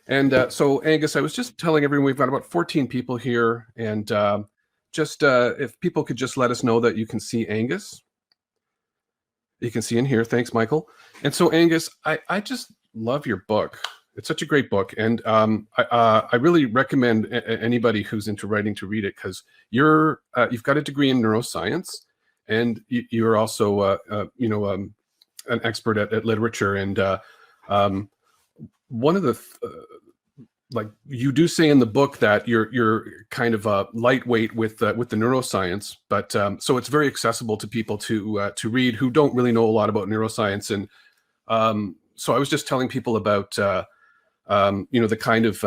And so, Angus, I was just telling everyone we've got about 14 people here, and just if people could just let us know that you can see Angus. You can see in here. Thanks, Michael. And so, Angus, I just love your book. It's such a great book, and I really recommend anybody who's into writing to read it, because you've got a degree in neuroscience, and you're also an expert at literature. And one of the like you do say in the book that you're kind of lightweight with the neuroscience, but so it's very accessible to people to read who don't really know a lot about neuroscience. And so I was just telling people about the kind of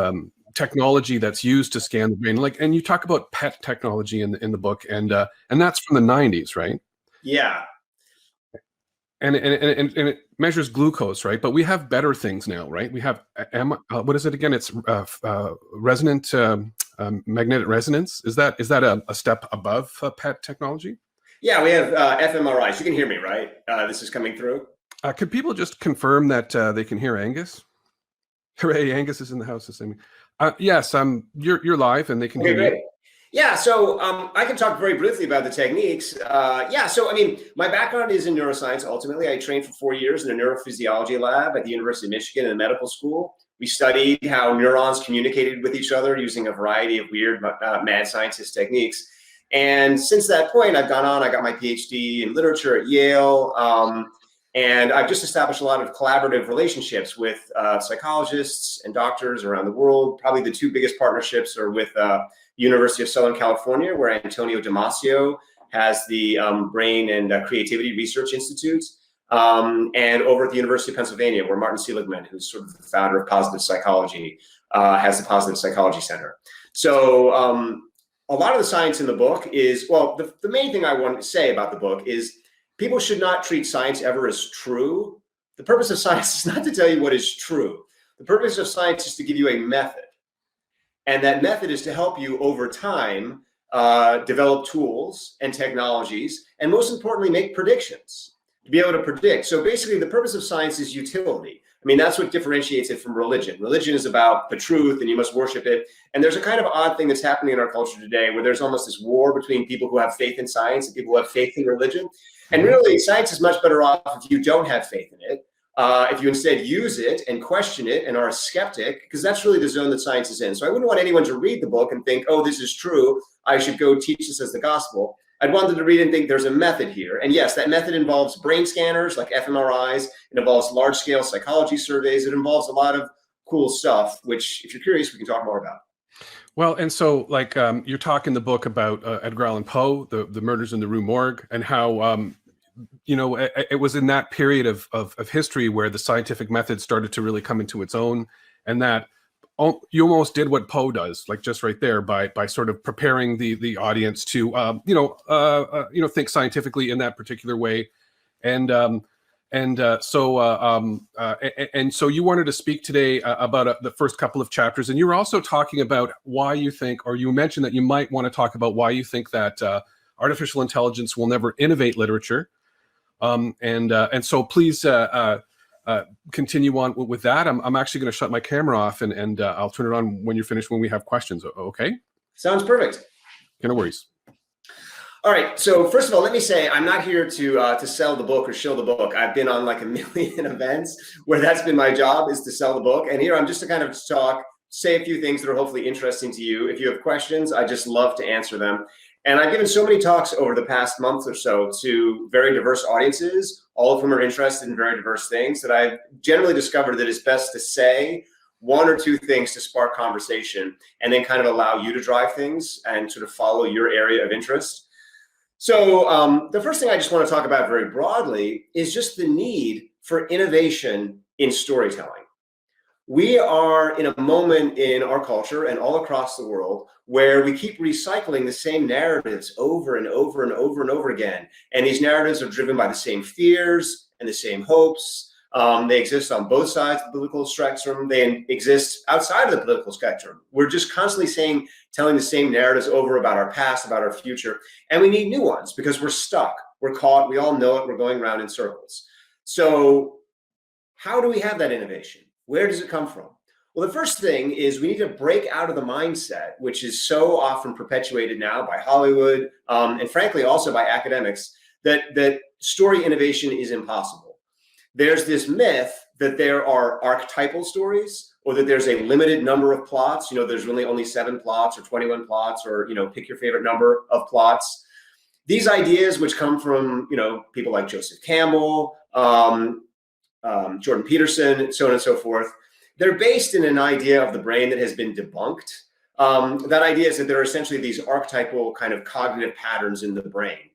technology that's used to scan the brain, and you talk about PET technology in the book, and that's from the 90s, right? Yeah. And it measures glucose, right? But we have better things now, right? We have what is it again? It's resonant magnetic resonance. Is that a step above PET technology? Yeah, we have fMRIs. You can hear me, right? This is coming through. Could people just confirm that they can hear Angus? Hooray! Angus is in the house this evening. Yes, you're live, and they can hear great. you. Yeah, so I can talk very briefly about the techniques. So I mean, my background is in neuroscience. Ultimately, I trained for 4 years in a neurophysiology lab at the University of Michigan in the medical school. We studied how neurons communicated with each other using a variety of weird mad scientist techniques. And since that point, I've gone on. I got my PhD in literature at Yale. And I've just established a lot of collaborative relationships with psychologists and doctors around the world. Probably the two biggest partnerships are with University of Southern California, where Antonio Damasio has the Brain and Creativity Research Institute, and over at the University of Pennsylvania, where Martin Seligman, who's sort of the founder of positive psychology, has the Positive Psychology Center. So a lot of the science in the book is, well, the main thing I want to say about the book is people should not treat science ever as true. The purpose of science is not to tell you what is true. The purpose of science is to give you a method. And that method is to help you over time develop tools and technologies, and most importantly, make predictions, to be able to predict. So basically, the purpose of science is utility. I mean, that's what differentiates it from religion. Religion is about the truth, and you must worship it. And there's a kind of odd thing that's happening in our culture today, where there's almost this war between people who have faith in science and people who have faith in religion. And really, science is much better off if you don't have faith in it. If you instead use it and question it and are a skeptic, because that's really the zone that science is in. So I wouldn't want anyone to read the book and think, oh, this is true, I should go teach this as the gospel. I'd want them to read and think there's a method here. And yes, that method involves brain scanners like fMRIs. It involves large-scale psychology surveys. It involves a lot of cool stuff, which, if you're curious, we can talk more about. Well, and so you're talking the book about Edgar Allan Poe, the murders in the Rue Morgue, and how it was in that period of history where the scientific method started to really come into its own, and that you almost did what Poe does, like just right there, by sort of preparing the audience to think scientifically in that particular way, and so you wanted to speak today about the first couple of chapters, and you were also talking about why you think, or you mentioned that you might want to talk about why you think that artificial intelligence will never innovate literature. And so please continue on with that. I'm actually going to shut my camera off, and I'll turn it on when you're finished, when we have questions. Okay? Sounds perfect. No worries. All right. So first of all, let me say I'm not here to sell the book or show the book. I've been on like a million events where that's been my job, is to sell the book. And here I'm just to kind of talk, say a few things that are hopefully interesting to you. If you have questions, I just love to answer them. And I've given so many talks over the past month or so to very diverse audiences, all of whom are interested in very diverse things, that I've generally discovered that it's best to say one or two things to spark conversation, and then kind of allow you to drive things and sort of follow your area of interest. So the first thing I just want to talk about very broadly is just the need for innovation in storytelling. We are in a moment in our culture and all across the world where we keep recycling the same narratives over and over and over and over again. And these narratives are driven by the same fears and the same hopes. They exist on both sides of the political spectrum. They exist outside of the political spectrum. We're just constantly telling the same narratives over about our past, about our future. And we need new ones because we're stuck. We're caught. We all know it. We're going around in circles. So how do we have that innovation? Where does it come from? Well, the first thing is we need to break out of the mindset, which is so often perpetuated now by Hollywood, and frankly also by academics, that story innovation is impossible. There's this myth that there are archetypal stories, or that there's a limited number of plots. There's really only 7 plots or 21 plots, or pick your favorite number of plots. These ideas, which come from people like Joseph Campbell, Jordan Peterson, so on and so forth, they're based in an idea of the brain that has been debunked. That idea is that there are essentially these archetypal kind of cognitive patterns in the brain.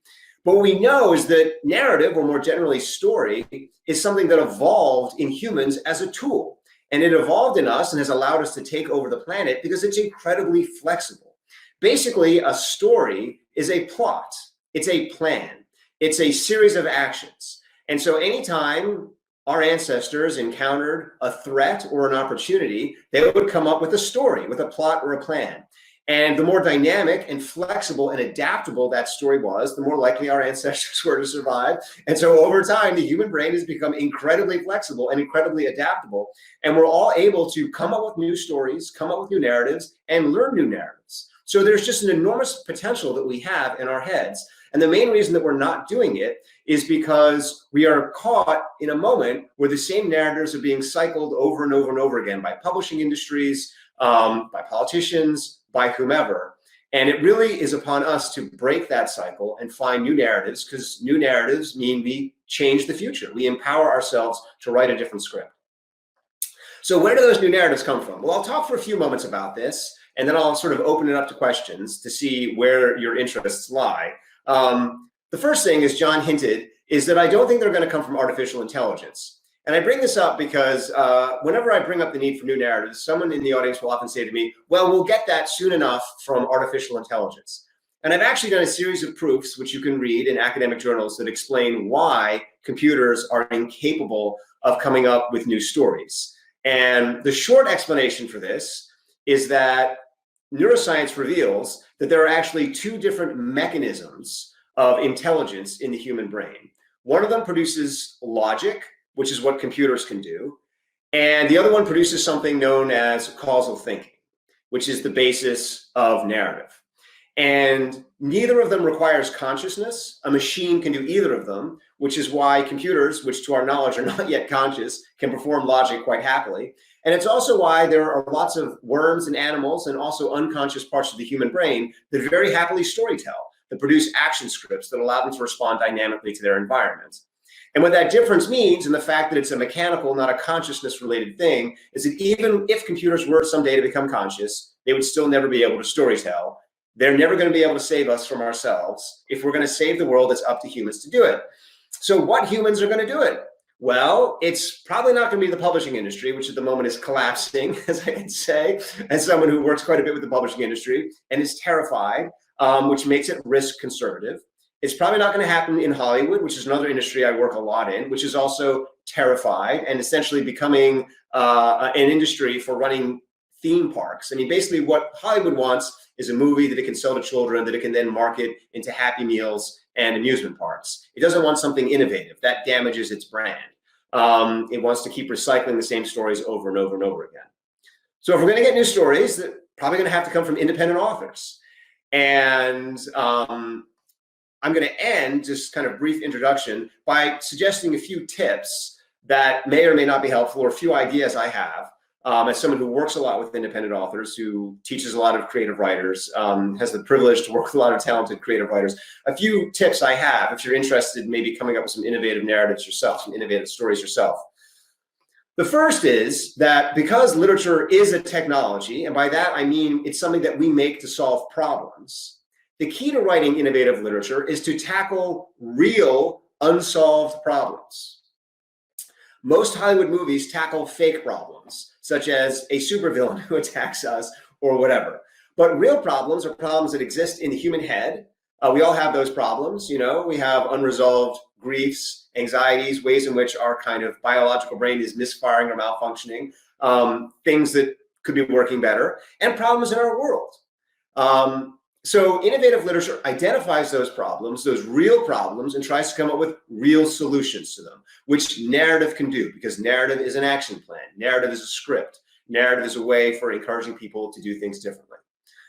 But what we know is that narrative, or more generally story, is something that evolved in humans as a tool. And it evolved in us and has allowed us to take over the planet because it's incredibly flexible. Basically, a story is a plot. It's a plan. It's a series of actions. And so anytime our ancestors encountered a threat or an opportunity, they would come up with a story, with a plot or a plan. And the more dynamic and flexible and adaptable that story was, the more likely our ancestors were to survive. And so over time, the human brain has become incredibly flexible and incredibly adaptable. And we're all able to come up with new stories, come up with new narratives, and learn new narratives. So there's just an enormous potential that we have in our heads. And the main reason that we're not doing it is because we are caught in a moment where the same narratives are being cycled over and over and over again by publishing industries, by politicians, by whomever. And it really is upon us to break that cycle and find new narratives, because new narratives mean we change the future. We empower ourselves to write a different script. So where do those new narratives come from? Well, I'll talk for a few moments about this, and then I'll sort of open it up to questions to see where your interests lie. The first thing, as John hinted, is that I don't think they're going to come from artificial intelligence. And I bring this up because whenever I bring up the need for new narratives, someone in the audience will often say to me, well, we'll get that soon enough from artificial intelligence. And I've actually done a series of proofs, which you can read in academic journals, that explain why computers are incapable of coming up with new stories. And the short explanation for this is that neuroscience reveals that there are actually 2 different mechanisms of intelligence in the human brain. One of them produces logic, which is what computers can do. And the other one produces something known as causal thinking, which is the basis of narrative. And neither of them requires consciousness. A machine can do either of them, which is why computers, which to our knowledge are not yet conscious, can perform logic quite happily. And it's also why there are lots of worms and animals and also unconscious parts of the human brain that very happily storytell, that produce action scripts that allow them to respond dynamically to their environment. And what that difference means, and the fact that it's a mechanical, not a consciousness-related thing, is that even if computers were someday to become conscious, they would still never be able to storytell. They're never going to be able to save us from ourselves. If we're going to save the world, it's up to humans to do it. So what humans are going to do it? Well, it's probably not going to be the publishing industry, which at the moment is collapsing, as I can say, as someone who works quite a bit with the publishing industry and is terrified, which makes it risk conservative. It's probably not going to happen in Hollywood, which is another industry I work a lot in, which is also terrified and essentially becoming an industry for running theme parks. I mean, basically what Hollywood wants is a movie that it can sell to children, that it can then market into Happy Meals and amusement parks. It doesn't want something innovative. That damages its brand. It wants to keep recycling the same stories over and over and over again. So if we're going to get new stories, they're probably going to have to come from independent authors. And I'm going to end just kind of brief introduction by suggesting a few tips that may or may not be helpful, or a few ideas I have as someone who works a lot with independent authors, who teaches a lot of creative writers, has the privilege to work with a lot of talented creative writers. A few tips I have if you're interested in maybe coming up with some innovative narratives yourself, some innovative stories yourself. The first is that because literature is a technology, and by that I mean it's something that we make to solve problems, the key to writing innovative literature is to tackle real unsolved problems. Most Hollywood movies tackle fake problems, such as a supervillain who attacks us or whatever. But real problems are problems that exist in the human head. We all have those problems, you know. We have unresolved griefs, anxieties, ways in which our kind of biological brain is misfiring or malfunctioning, things that could be working better, and problems in our world. So innovative literature identifies those problems, those real problems, and tries to come up with real solutions to them, which narrative can do, because narrative is an action plan. Narrative is a script. narrative is a way for encouraging people to do things differently.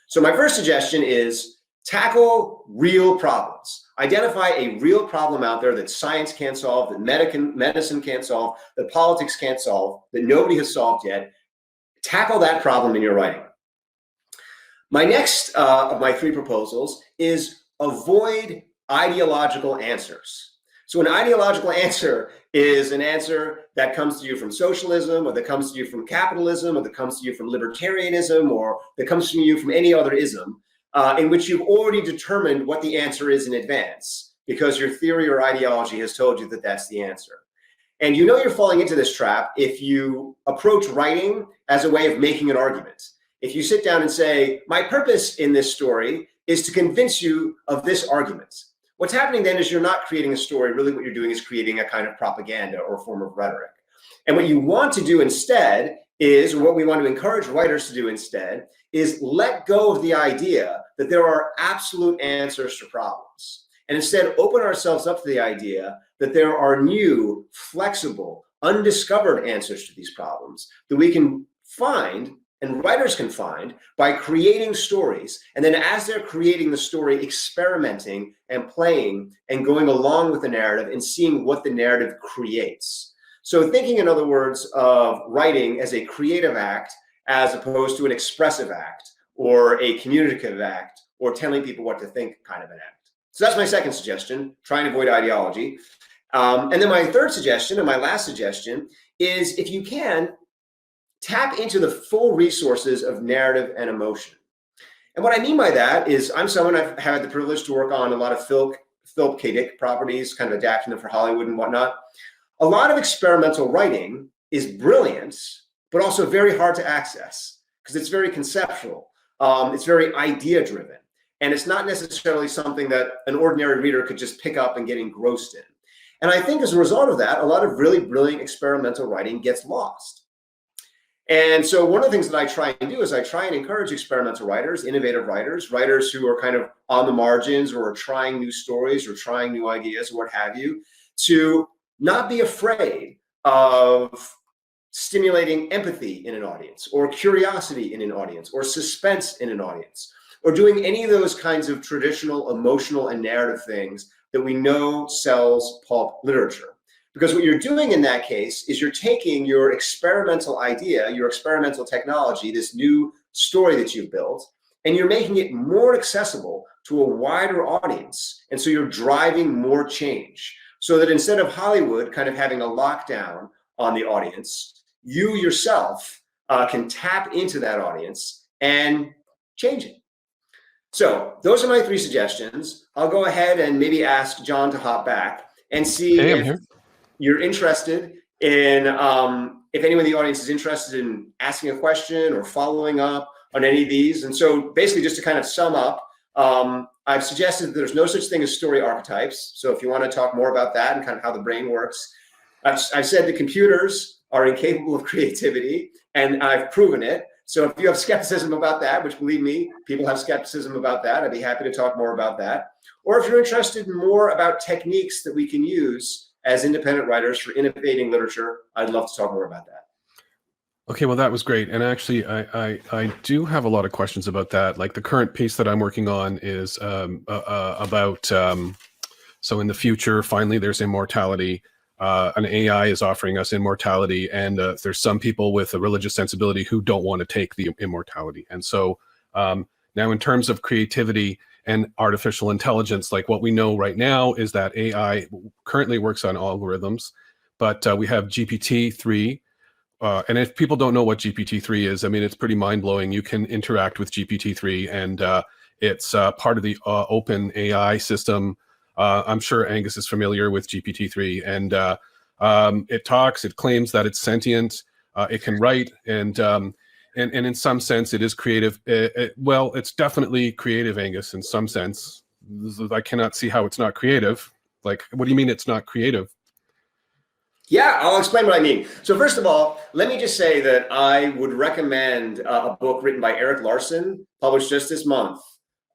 So my first suggestion is tackle real problems. Identify a real problem out there that science can't solve, that medicine can't solve, that politics can't solve, that nobody has solved yet. Tackle that problem in your writing. My next of my 3 proposals is avoid ideological answers. So an ideological answer is an answer that comes to you from socialism, or that comes to you from capitalism, or that comes to you from libertarianism, or that comes to you from any other ism, in which you've already determined what the answer is in advance, because your theory or ideology has told you that that's the answer. And you know you're falling into this trap if you approach writing as a way of making an argument. If you sit down and say, my purpose in this story is to convince you of this argument. What's happening then is you're not creating a story. Really what you're doing is creating a kind of propaganda or form of rhetoric. And what you want to do instead is, or what we want to encourage writers to do instead, is let go of the idea that there are absolute answers to problems. And instead open ourselves up to the idea that there are new, flexible, undiscovered answers to these problems that we can find, and writers can find, by creating stories. And then as they're creating the story, experimenting and playing and going along with the narrative and seeing what the narrative creates. So thinking, in other words, of writing as a creative act as opposed to an expressive act or a communicative act or telling people what to think kind of an act. So that's my second suggestion, try and avoid ideology. And then my third suggestion and my last suggestion is, if you can, tap into the full resources of narrative and emotion. And what I mean by that is, I'm someone, I've had the privilege to work on a lot of film-cadic properties, kind of adapting them for Hollywood and whatnot. A lot of experimental writing is brilliant, but also very hard to access because it's very conceptual. It's very idea-driven. And it's not necessarily something that an ordinary reader could just pick up and get engrossed in. And I think as a result of that, a lot of really brilliant experimental writing gets lost. And so one of the things that I try and do is I try and encourage experimental writers, innovative writers, writers who are kind of on the margins or are trying new stories or trying new ideas or what have you, to not be afraid of stimulating empathy in an audience or curiosity in an audience or suspense in an audience or doing any of those kinds of traditional emotional and narrative things that we know sells pulp literature. Because what you're doing in that case is you're taking your experimental idea, your experimental technology, this new story that you've built, and you're making it more accessible to a wider audience. And so you're driving more change. So that instead of Hollywood kind of having a lockdown on the audience, you yourself can tap into that audience and change it. So those are my 3 suggestions. I'll go ahead and maybe ask John to hop back and see if you're interested in, if anyone in the audience is interested in asking a question or following up on any of these. And so basically, just to kind of sum up, I've suggested that there's no such thing as story archetypes. So if you want to talk more about that and kind of how the brain works, I've said that computers are incapable of creativity, and I've proven it. So if you have skepticism about that, which believe me, people have skepticism about that, I'd be happy to talk more about that. Or if you're interested in more about techniques that we can use as independent writers for innovating literature, I'd love to talk more about that. Okay, well, that was great. And actually, I do have a lot of questions about that. Like the current piece that I'm working on is about, so in the future, finally, there's immortality. An AI is offering us immortality. And there's some people with a religious sensibility who don't want to take the immortality. And so now in terms of creativity and artificial intelligence, like what we know right now is that AI currently works on algorithms, but we have GPT-3. And if people don't know what GPT-3 is, I mean, it's pretty mind-blowing. You can interact with GPT-3, and it's part of the open AI system. I'm sure Angus is familiar with GPT-3, and it talks, it claims that it's sentient, it can write, and in some sense, it is creative. Well, it's definitely creative, Angus, in some sense. I cannot see how it's not creative. Like, what do you mean it's not creative? Yeah, I'll explain what I mean. So first of all, let me just say that I would recommend a book written by Eric Larson, published just this month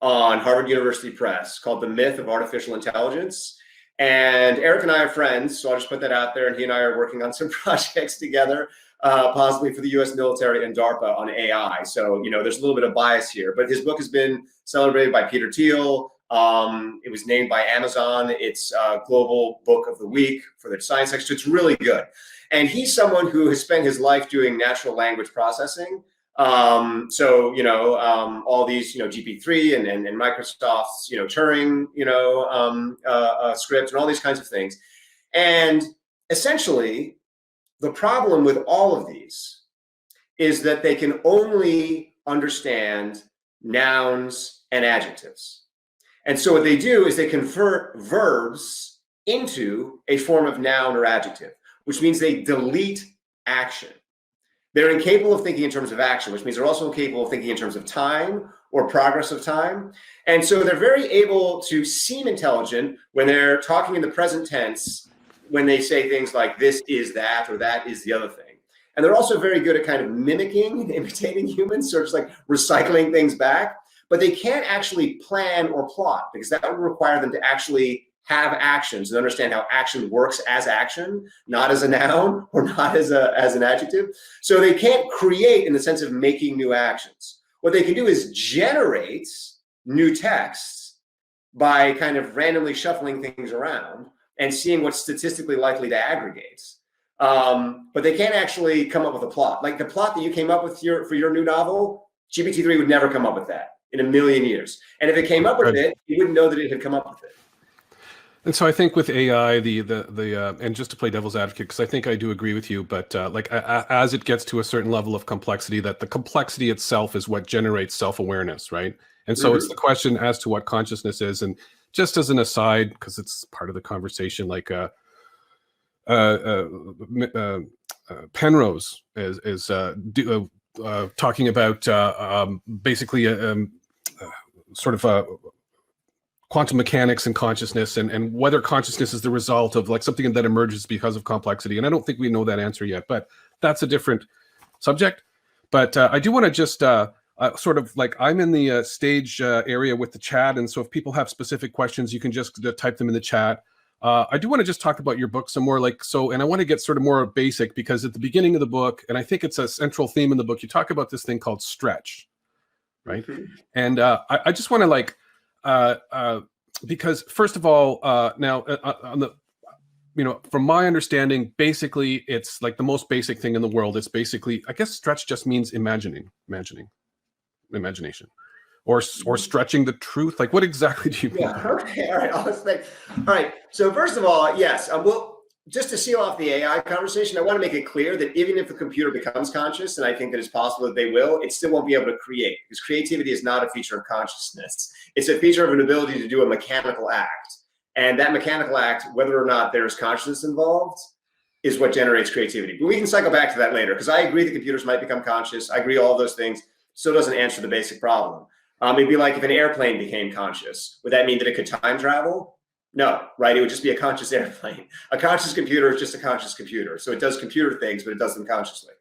on Harvard University Press, called The Myth of Artificial Intelligence. And Eric and I are friends, so I'll just put that out there, and he and I are working on some projects together. possibly for the US military and DARPA on AI. So, there's a little bit of bias here, but his book has been celebrated by Peter Thiel. It was named by Amazon. It's Global Book of the Week for the science section. It's really good. And he's someone who has spent his life doing natural language processing. All these, GP3 and Microsoft's, Turing, scripts and all these kinds of things. And essentially, the problem with all of these is that they can only understand nouns and adjectives. And so what they do is they convert verbs into a form of noun or adjective, which means they delete action. They're incapable of thinking in terms of action, which means they're also incapable of thinking in terms of time or progress of time. And so they're very able to seem intelligent when they're talking in the present tense, when they say things like this is that or that is the other thing. And they're also very good at kind of mimicking, imitating humans, sort of like recycling things back, but they can't actually plan or plot because that would require them to actually have actions and understand how action works as action, not as a noun or not as an adjective. So they can't create in the sense of making new actions. What they can do is generate new texts by kind of randomly shuffling things around and seeing what's statistically likely to aggregate. But they can't actually come up with a plot. Like the plot that you came up with for your new novel, GPT-3 would never come up with that in a million years. And if it came up with it, you wouldn't know that it had come up with it. And so I think with AI, and just to play devil's advocate, because I think I do agree with you, but as it gets to a certain level of complexity, that the complexity itself is what generates self-awareness, right? And so it's the question as to what consciousness is. And just as an aside, because it's part of the conversation, like Penrose is talking about basically sort of quantum mechanics and consciousness, and whether consciousness is the result of like something that emerges because of complexity. And I don't think we know that answer yet, but that's a different subject. But I do want to just sort of like, I'm in the stage area with the chat. And so if people have specific questions, you can just type them in the chat. I do want to just talk about your book some more, and I want to get sort of more basic, because at the beginning of the book, and I think it's a central theme in the book, you talk about this thing called stretch, right? And I just want to because first of all, now on the, from my understanding, basically it's like the most basic thing in the world. It's basically, I guess stretch just means imagination, or stretching the truth. Like, what exactly do you mean? Yeah, okay, all right, I'll explain. All right, so first of all, yes, well, just to seal off the AI conversation, I want to make it clear that even if the computer becomes conscious, and I think that it's possible that they will, it still won't be able to create, because creativity is not a feature of consciousness. It's a feature of an ability to do a mechanical act. And that mechanical act, whether or not there's consciousness involved, is what generates creativity. But we can cycle back to that later, because I agree that computers might become conscious. I agree all those things. Still doesn't answer the basic problem. It'd be like if an airplane became conscious. Would that mean that it could time travel? No, right? It would just be a conscious airplane. A conscious computer is just a conscious computer. So it does computer things, but it does them consciously.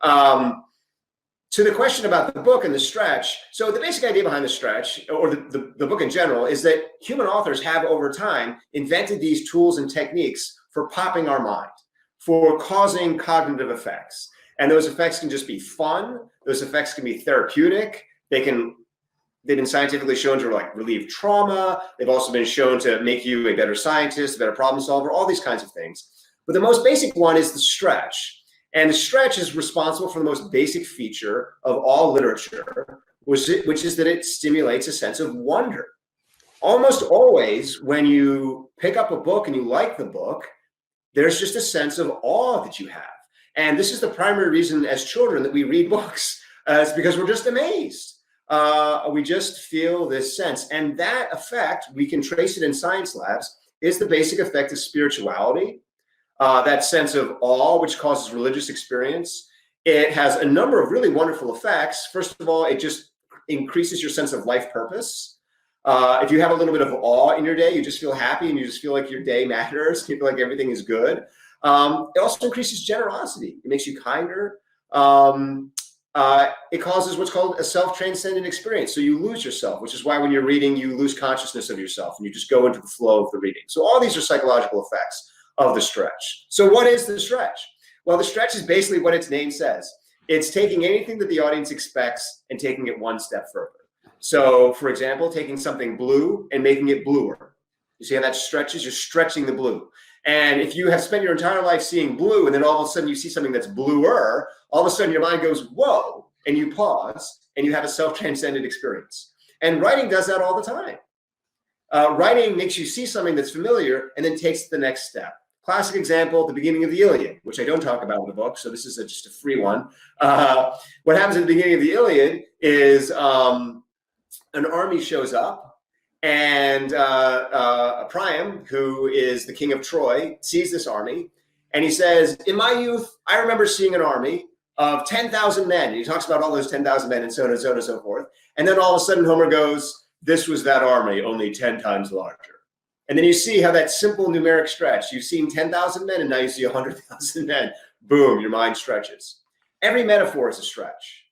To the question about the book and the stretch, so the basic idea behind the stretch, or the book in general, is that human authors have over time invented these tools and techniques for popping our mind, for causing cognitive effects. And those effects can just be fun. Those effects can be therapeutic. They've been scientifically shown to relieve trauma. They've also been shown to make you a better scientist, a better problem solver, all these kinds of things. But the most basic one is the stretch. And the stretch is responsible for the most basic feature of all literature, which is that it stimulates a sense of wonder. Almost always when you pick up a book and you like the book, there's just a sense of awe that you have. And this is the primary reason as children that we read books. It's because we're just amazed. We just feel this sense. And that effect, we can trace it in science labs, is the basic effect of spirituality, that sense of awe, which causes religious experience. It has a number of really wonderful effects. First of all, it just increases your sense of life purpose. If you have a little bit of awe in your day, you just feel happy and you just feel like your day matters. You feel like everything is good. It also increases generosity. It makes you kinder. It causes what's called a self-transcendent experience. So you lose yourself, which is why when you're reading, you lose consciousness of yourself and you just go into the flow of the reading. So all these are psychological effects of the stretch. So what is the stretch? Well, the stretch is basically what its name says. It's taking anything that the audience expects and taking it one step further. So, for example, taking something blue and making it bluer. You see how that stretches? You're stretching the blue. And if you have spent your entire life seeing blue and then all of a sudden you see something that's bluer, all of a sudden your mind goes, whoa, and you pause and you have a self-transcendent experience. And writing does that all the time. Writing makes you see something that's familiar and then takes the next step. Classic example at the beginning of the Iliad, which I don't talk about in the book, so this is just a free one. What happens at the beginning of the Iliad is an army shows up, and Priam, who is the king of Troy, sees this army, and he says, in my youth, I remember seeing an army of 10,000 men. And he talks about all those 10,000 men and so on and so on and so forth. And then all of a sudden Homer goes, this was that army, only 10 times larger. And then you see how that simple numeric stretch, you've seen 10,000 men and now you see 100,000 men. Boom, your mind stretches. Every metaphor is a stretch.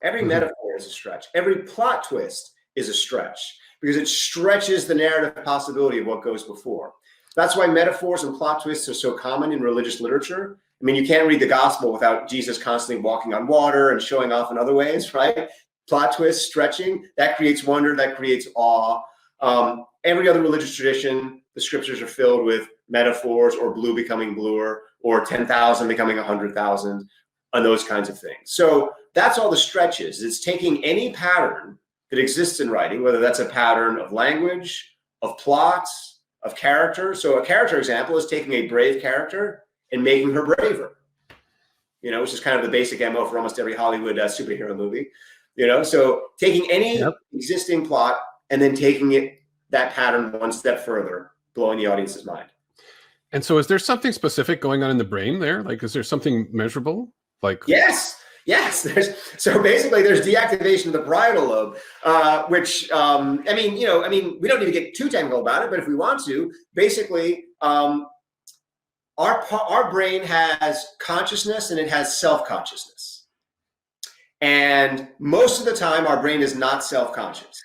Every metaphor is a stretch. Every plot twist is a stretch because it stretches the narrative possibility of what goes before. That's why metaphors and plot twists are so common in religious literature. I mean, you can't read the gospel without Jesus constantly walking on water and showing off in other ways, right? Plot twist, stretching, that creates wonder, that creates awe. Every other religious tradition, the scriptures are filled with metaphors or blue becoming bluer or 10,000 becoming 100,000 and those kinds of things. So that's all the stretches. It's taking any pattern that exists in writing, whether that's a pattern of language, of plots, of character. So a character example is taking a brave character and making her braver, you know, which is kind of the basic MO for almost every Hollywood superhero movie, you know. So taking any existing plot and then taking that pattern one step further, blowing the audience's mind. And so is there something specific going on in the brain there? Like, is there something measurable? Like, yes. So basically there's deactivation of the parietal lobe, which, I mean, we don't need to get too technical about it, but if we want to, basically, our brain has consciousness and it has self-consciousness. And most of the time, our brain is not self-conscious.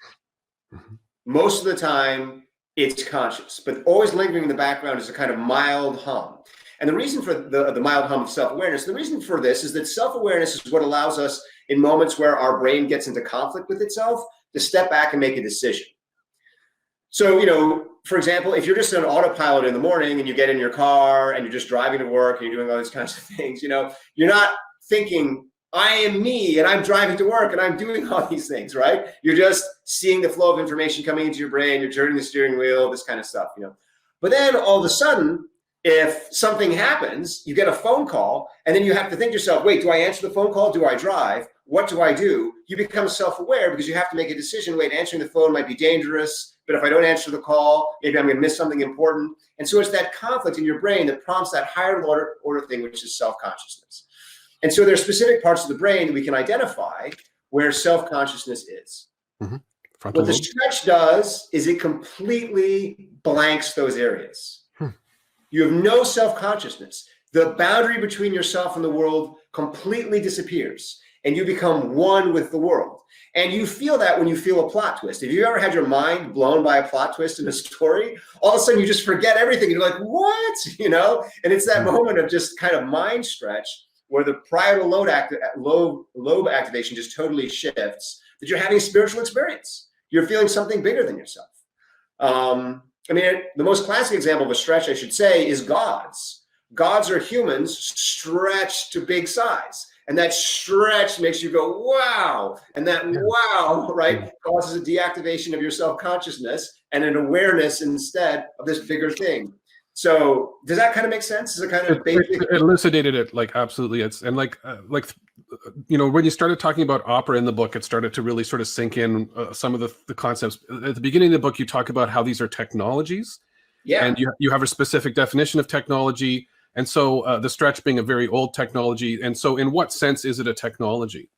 Most of the time, it's conscious, but always lingering in the background is a kind of mild hum. And the reason for the mild hum of self-awareness, the reason for this is that self-awareness is what allows us in moments where our brain gets into conflict with itself to step back and make a decision. So, you know, for example, if you're just on autopilot in the morning and you get in your car and you're just driving to work and you're doing all these kinds of things, you know, you're not thinking, I am me and I'm driving to work and I'm doing all these things, right? You're just seeing the flow of information coming into your brain, you're turning the steering wheel, this kind of stuff, you know. But then all of a sudden, if something happens, you get a phone call and then you have to think to yourself, wait, do I answer the phone call? Do I drive? What do I do? You become self-aware because you have to make a decision. Wait, answering the phone might be dangerous, but if I don't answer the call, maybe I'm going to miss something important. And so it's that conflict in your brain that prompts that higher order thing, which is self-consciousness. And so there are specific parts of the brain that we can identify where self-consciousness is. What the stretch does is it completely blanks those areas. You have no self-consciousness. The boundary between yourself and the world completely disappears and you become one with the world. And you feel that when you feel a plot twist. If you ever had your mind blown by a plot twist in a story, all of a sudden you just forget everything. You're like, what? You know? And it's that moment of just kind of mind stretch where the parietal lobe activation just totally shifts, that you're having a spiritual experience. You're feeling something bigger than yourself. I mean, the most classic example of a stretch, I should say, is gods. Gods are humans stretched to big size. And that stretch makes you go, wow. And that wow, right, causes a deactivation of your self-consciousness and an awareness instead of this bigger thing. So does that kind of make sense? Is it kind of basic? It elucidated it, like, absolutely. It's, and like, you know, when you started talking about opera in the book, it started to really sort of sink in some of the concepts. At the beginning of the book, you talk about how these are technologies. Yeah. And you have a specific definition of technology. And so the stretch being a very old technology. And so in what sense is it a technology?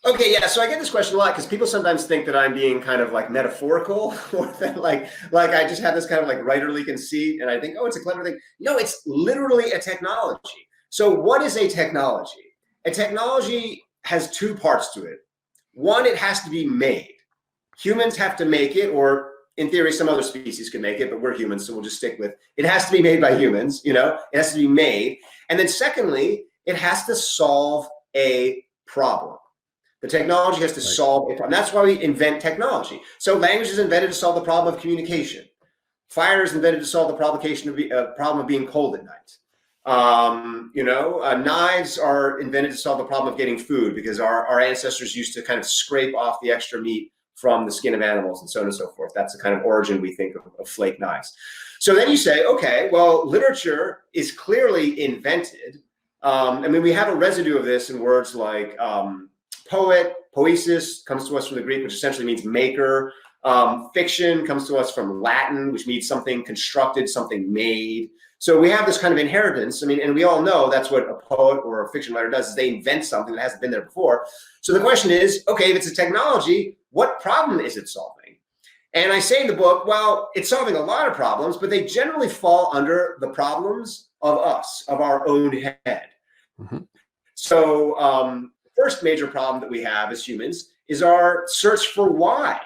Okay, yeah, so I get this question a lot because people sometimes think that I'm being kind of like metaphorical or that like I just have this kind of like writerly conceit and I think, oh, it's a clever thing. No, it's literally a technology. So what is a technology? A technology has two parts to it. One, it has to be made. Humans have to make it, or in theory, some other species can make it, but we're humans, so we'll just stick with it has to be made by humans, you know, it has to be made. And then secondly, it has to solve a problem. The technology has to solve a problem. That's why we invent technology. So language is invented to solve the problem of communication. Fire is invented to solve the problem of being cold at night. You know, knives are invented to solve the problem of getting food, because our ancestors used to kind of scrape off the extra meat from the skin of animals and so on and so forth. That's the kind of origin we think of flake knives. So then you say, okay, well, literature is clearly invented. I mean, we have a residue of this in words like poet, poesis comes to us from the Greek, which essentially means maker. Fiction comes to us from Latin, which means something constructed, something made. So we have this kind of inheritance. I mean, and we all know that's what a poet or a fiction writer does, is they invent something that hasn't been there before. So the question is, okay, if it's a technology, what problem is it solving? And I say in the book, well, it's solving a lot of problems, but they generally fall under the problems of us, of our own head. Mm-hmm. So the first major problem that we have as humans is our search for why.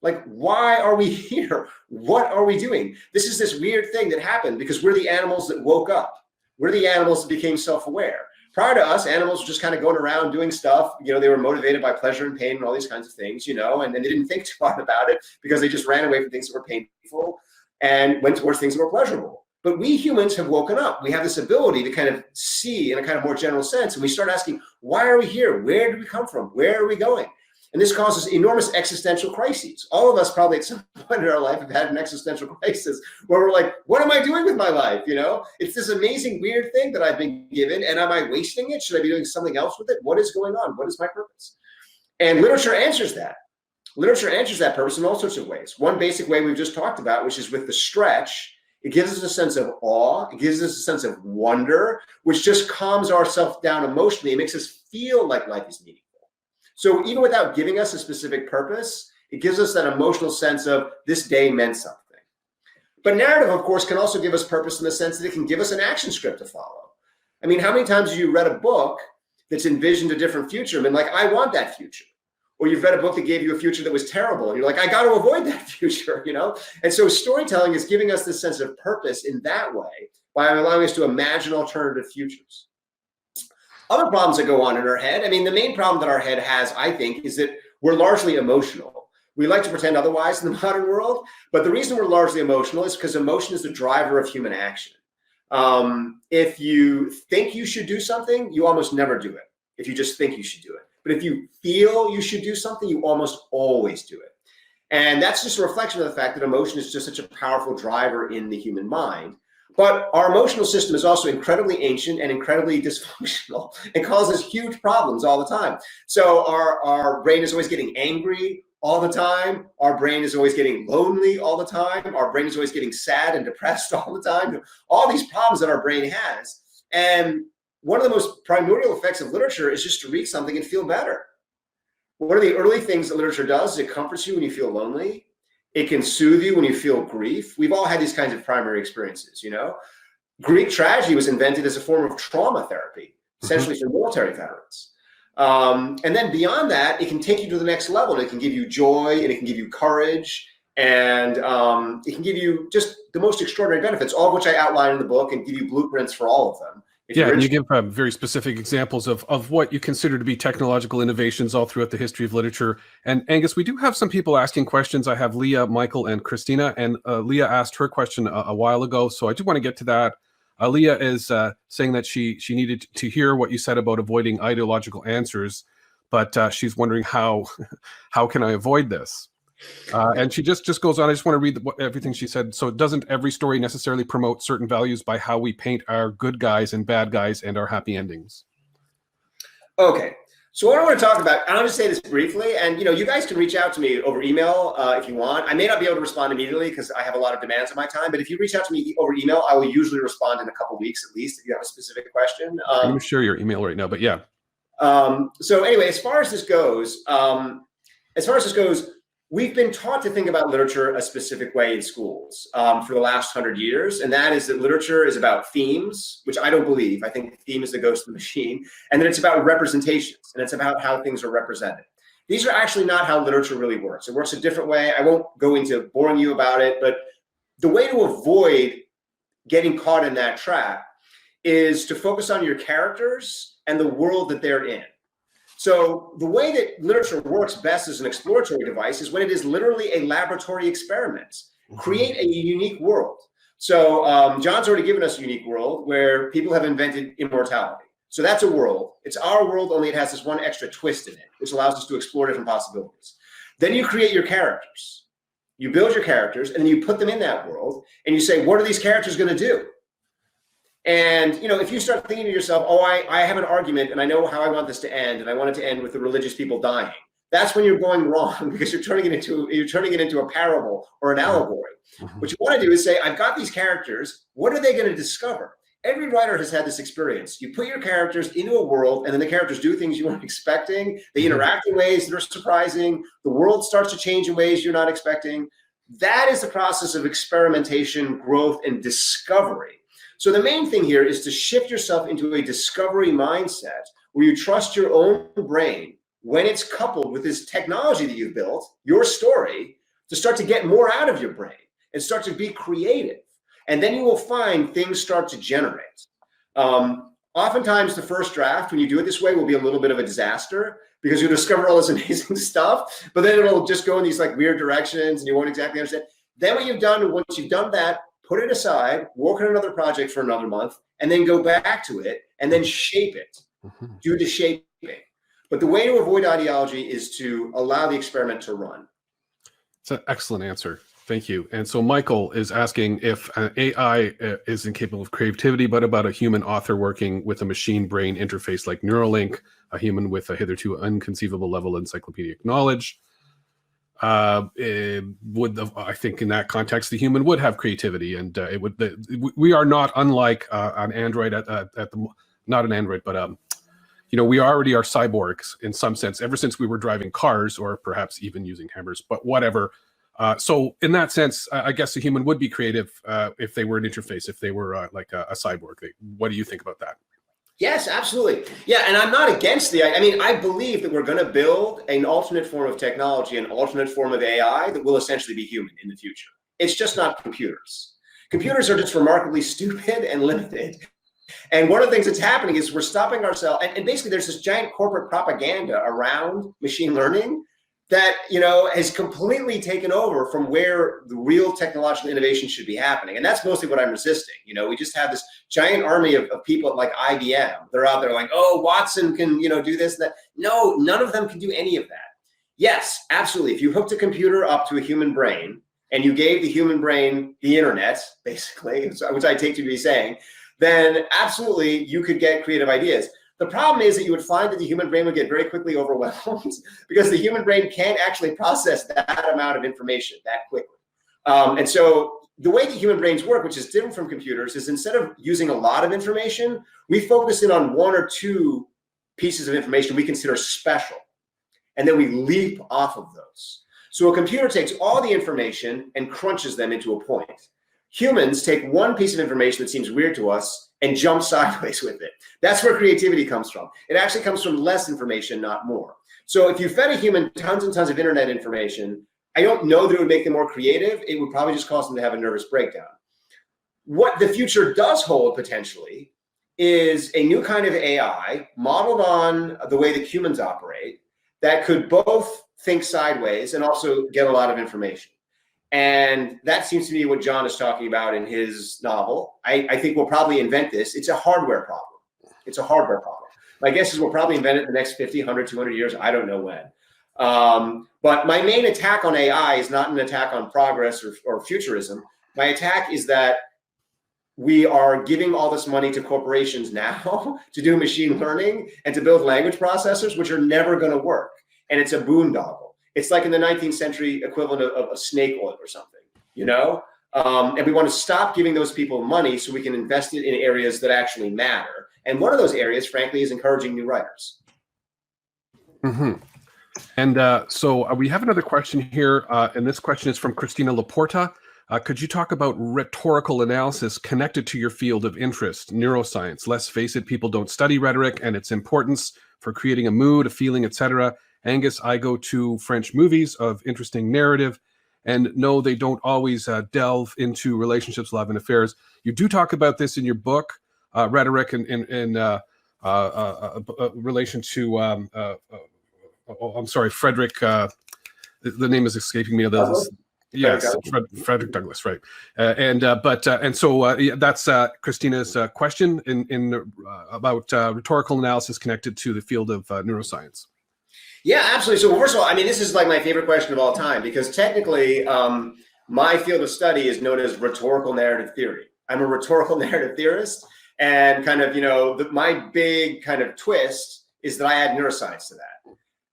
Like, why are we here? What are we doing? This is this weird thing that happened because we're the animals that woke up. We're the animals that became self-aware. Prior to us, animals were just kind of going around doing stuff. You know, they were motivated by pleasure and pain and all these kinds of things, you know, and they didn't think too hard about it because they just ran away from things that were painful and went towards things that were pleasurable. But we humans have woken up. We have this ability to kind of see in a kind of more general sense. And we start asking, why are we here? Where did we come from? Where are we going? And this causes enormous existential crises. All of us probably at some point in our life have had an existential crisis where we're like, what am I doing with my life? You know, it's this amazing, weird thing that I've been given. And am I wasting it? Should I be doing something else with it? What is going on? What is my purpose? And literature answers that. Literature answers that purpose in all sorts of ways. One basic way we've just talked about, which is with the stretch, it gives us a sense of awe. It gives us a sense of wonder, which just calms ourselves down emotionally. It makes us feel like life is meaningful. So even without giving us a specific purpose, it gives us that emotional sense of this day meant something. But narrative, of course, can also give us purpose in the sense that it can give us an action script to follow. I mean, how many times have you read a book that's envisioned a different future and been like, I want that future? Or you've read a book that gave you a future that was terrible and you're like, I got to avoid that future, you know? And so storytelling is giving us this sense of purpose in that way by allowing us to imagine alternative futures. Other problems that go on in our head, I mean, the main problem that our head has, I think, is that we're largely emotional. We like to pretend otherwise in the modern world, but the reason we're largely emotional is because emotion is the driver of human action. If you think you should do something, you almost never do it, if you just think you should do it. But if you feel you should do something, you almost always do it. And that's just a reflection of the fact that emotion is just such a powerful driver in the human mind. But our emotional system is also incredibly ancient and incredibly dysfunctional and causes huge problems all the time. So our brain is always getting angry all the time. Our brain is always getting lonely all the time. Our brain is always getting sad and depressed all the time. All these problems that our brain has. And one of the most primordial effects of literature is just to read something and feel better. One of the early things that literature does is it comforts you when you feel lonely. It can soothe you when you feel grief. We've all had these kinds of primary experiences, you know. Greek tragedy was invented as a form of trauma therapy, essentially for military veterans. And then beyond that, it can take you to the next level. It can give you joy and it can give you courage and it can give you just the most extraordinary benefits, all of which I outline in the book and give you blueprints for all of them. Yeah, and you give very specific examples of what you consider to be technological innovations all throughout the history of literature. And Angus, we do have some people asking questions. I have Leah, Michael, and Christina. And Leah asked her question a while ago, so I do want to get to that. Leah is saying that she needed to hear what you said about avoiding ideological answers, but she's wondering how can I avoid this? And she just goes on. I just want to read everything she said. So doesn't every story necessarily promote certain values by how we paint our good guys and bad guys and our happy endings? Okay. So what I want to talk about, and I'll just say this briefly, and you guys can reach out to me over email if you want. I may not be able to respond immediately because I have a lot of demands on my time, but if you reach out to me over email, I will usually respond in a couple of weeks at least if you have a specific question. I'm going to share your email right now, but yeah. So anyway, as far as this goes, we've been taught to think about literature a specific way in schools for the last 100 years. And that is that literature is about themes, which I don't believe. I think the theme is the ghost of the machine. And then it's about representations, and it's about how things are represented. These are actually not how literature really works. It works a different way. I won't go into boring you about it, but the way to avoid getting caught in that trap is to focus on your characters and the world that they're in. So the way that literature works best as an exploratory device is when it is literally a laboratory experiment. Create a unique world. So John's already given us a unique world where people have invented immortality. So that's a world. It's our world, only it has this one extra twist in it, which allows us to explore different possibilities. Then you create your characters. You build your characters, and then you put them in that world, and you say, what are these characters going to do? And if you start thinking to yourself, oh, I have an argument, and I know how I want this to end, and I want it to end with the religious people dying. That's when you're going wrong, because you're turning it into a parable or an allegory. What you want to do is say, I've got these characters. What are they going to discover? Every writer has had this experience. You put your characters into a world, and then the characters do things you weren't expecting. They interact in ways that are surprising. The world starts to change in ways you're not expecting. That is the process of experimentation, growth, and discovery. So the main thing here is to shift yourself into a discovery mindset where you trust your own brain when it's coupled with this technology that you've built, your story, to start to get more out of your brain and start to be creative. And then you will find things start to generate. Oftentimes the first draft, when you do it this way, will be a little bit of a disaster because you discover all this amazing stuff, but then it'll just go in these like weird directions and you won't exactly understand. Then what you've done, once you've done that, put it aside, work on another project for another month, and then go back to it and then shape it. Do the shaping. But the way to avoid ideology is to allow the experiment to run. It's an excellent answer. Thank you. And so Michael is asking if AI is incapable of creativity, but about a human author working with a machine brain interface like Neuralink, a human with a hitherto unconceivable level of encyclopedic knowledge. I think in that context, the human would have creativity, and we are not unlike an Android not an Android, but we already are cyborgs in some sense, ever since we were driving cars or perhaps even using hammers, but whatever. So in that sense, I guess a human would be creative if they were an interface, if they were like a cyborg. What do you think about that? Yes, absolutely. Yeah, and I'm not against I believe that we're going to build an alternate form of technology, an alternate form of AI that will essentially be human in the future. It's just not computers. Computers are just remarkably stupid and limited. And one of the things that's happening is we're stopping ourselves. And basically there's this giant corporate propaganda around machine learning that has completely taken over from where the real technological innovation should be happening. And that's mostly what I'm resisting. We just have this giant army of people like IBM. They're out there like, oh, Watson can do this, that. No, none of them can do any of that. Yes, absolutely. If you hooked a computer up to a human brain and you gave the human brain the internet, basically, which I take to be saying, then absolutely you could get creative ideas. The problem is that you would find that the human brain would get very quickly overwhelmed because the human brain can't actually process that amount of information that quickly. And so the way that human brains work, which is different from computers, is instead of using a lot of information, we focus in on one or two pieces of information we consider special. And then we leap off of those. So a computer takes all the information and crunches them into a point. Humans take one piece of information that seems weird to us and jump sideways with it. That's where creativity comes from. It actually comes from less information, not more. So if you fed a human tons and tons of internet information, I don't know that it would make them more creative. It would probably just cause them to have a nervous breakdown. What the future does hold potentially is a new kind of AI modeled on the way that humans operate that could both think sideways and also get a lot of information. And that seems to be what John is talking about in his novel. I think we'll probably invent this. It's a hardware problem. It's a hardware problem. My guess is we'll probably invent it in the next 50, 100, 200 years. I don't know when. But my main attack on AI is not an attack on progress or futurism. My attack is that we are giving all this money to corporations now to do machine learning and to build language processors, which are never going to work. And it's a boondoggle. It's like in the 19th century equivalent of snake oil or something, and we want to stop giving those people money so we can invest it in areas that actually matter. And one of those areas, frankly, is encouraging new writers. And so we have another question here, and this question is from Christina Laporta. Could you talk about rhetorical analysis connected to your field of interest, neuroscience? Let's face it, people don't study rhetoric and its importance for creating a mood, a feeling, etc. Angus, I go to French movies of interesting narrative, and no, they don't always delve into relationships, love, and affairs. You do talk about this in your book, Rhetoric, in relation to, I'm sorry, Frederick, the name is escaping me. Yes, Frederick Douglass, right? That's Christina's question about rhetorical analysis connected to the field of neuroscience. Yeah, absolutely. So first of all, I mean, this is like my favorite question of all time, because technically my field of study is known as rhetorical narrative theory. I'm a rhetorical narrative theorist, and kind of, my big kind of twist is that I add neuroscience to that.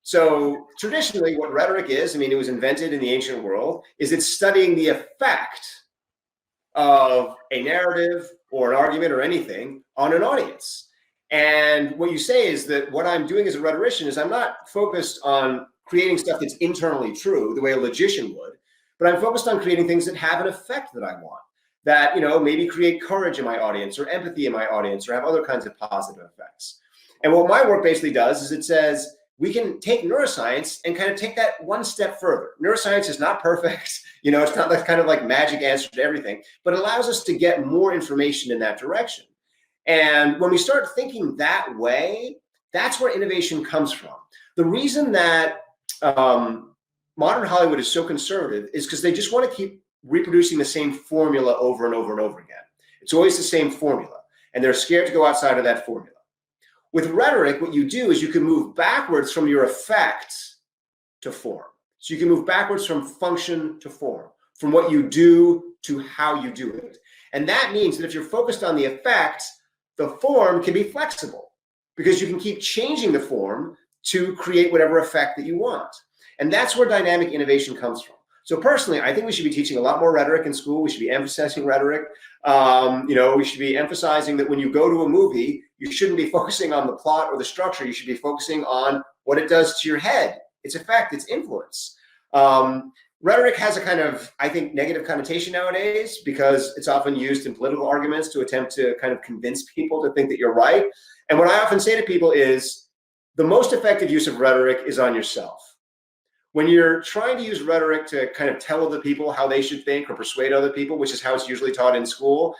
So traditionally what rhetoric is, I mean, it was invented in the ancient world, is it's studying the effect of a narrative or an argument or anything on an audience. And what you say is that what I'm doing as a rhetorician is I'm not focused on creating stuff that's internally true the way a logician would, but I'm focused on creating things that have an effect that I want, that, maybe create courage in my audience or empathy in my audience or have other kinds of positive effects. And what my work basically does is it says, we can take neuroscience and kind of take that one step further. Neuroscience is not perfect. It's not like kind of like magic answer to everything, but it allows us to get more information in that direction. And when we start thinking that way, that's where innovation comes from. The reason that modern Hollywood is so conservative is because they just want to keep reproducing the same formula over and over and over again. It's always the same formula, and they're scared to go outside of that formula. With rhetoric, what you do is you can move backwards from your effect to form. So you can move backwards from function to form, from what you do to how you do it. And that means that if you're focused on the effect, the form can be flexible, because you can keep changing the form to create whatever effect that you want. And that's where dynamic innovation comes from. So personally, I think we should be teaching a lot more rhetoric in school. We should be emphasizing rhetoric. We should be emphasizing that when you go to a movie, you shouldn't be focusing on the plot or the structure. You should be focusing on what it does to your head, its effect, its influence. Rhetoric has a kind of, I think, negative connotation nowadays, because it's often used in political arguments to attempt to kind of convince people to think that you're right. And what I often say to people is the most effective use of rhetoric is on yourself. When you're trying to use rhetoric to kind of tell other people how they should think or persuade other people, which is how it's usually taught in school,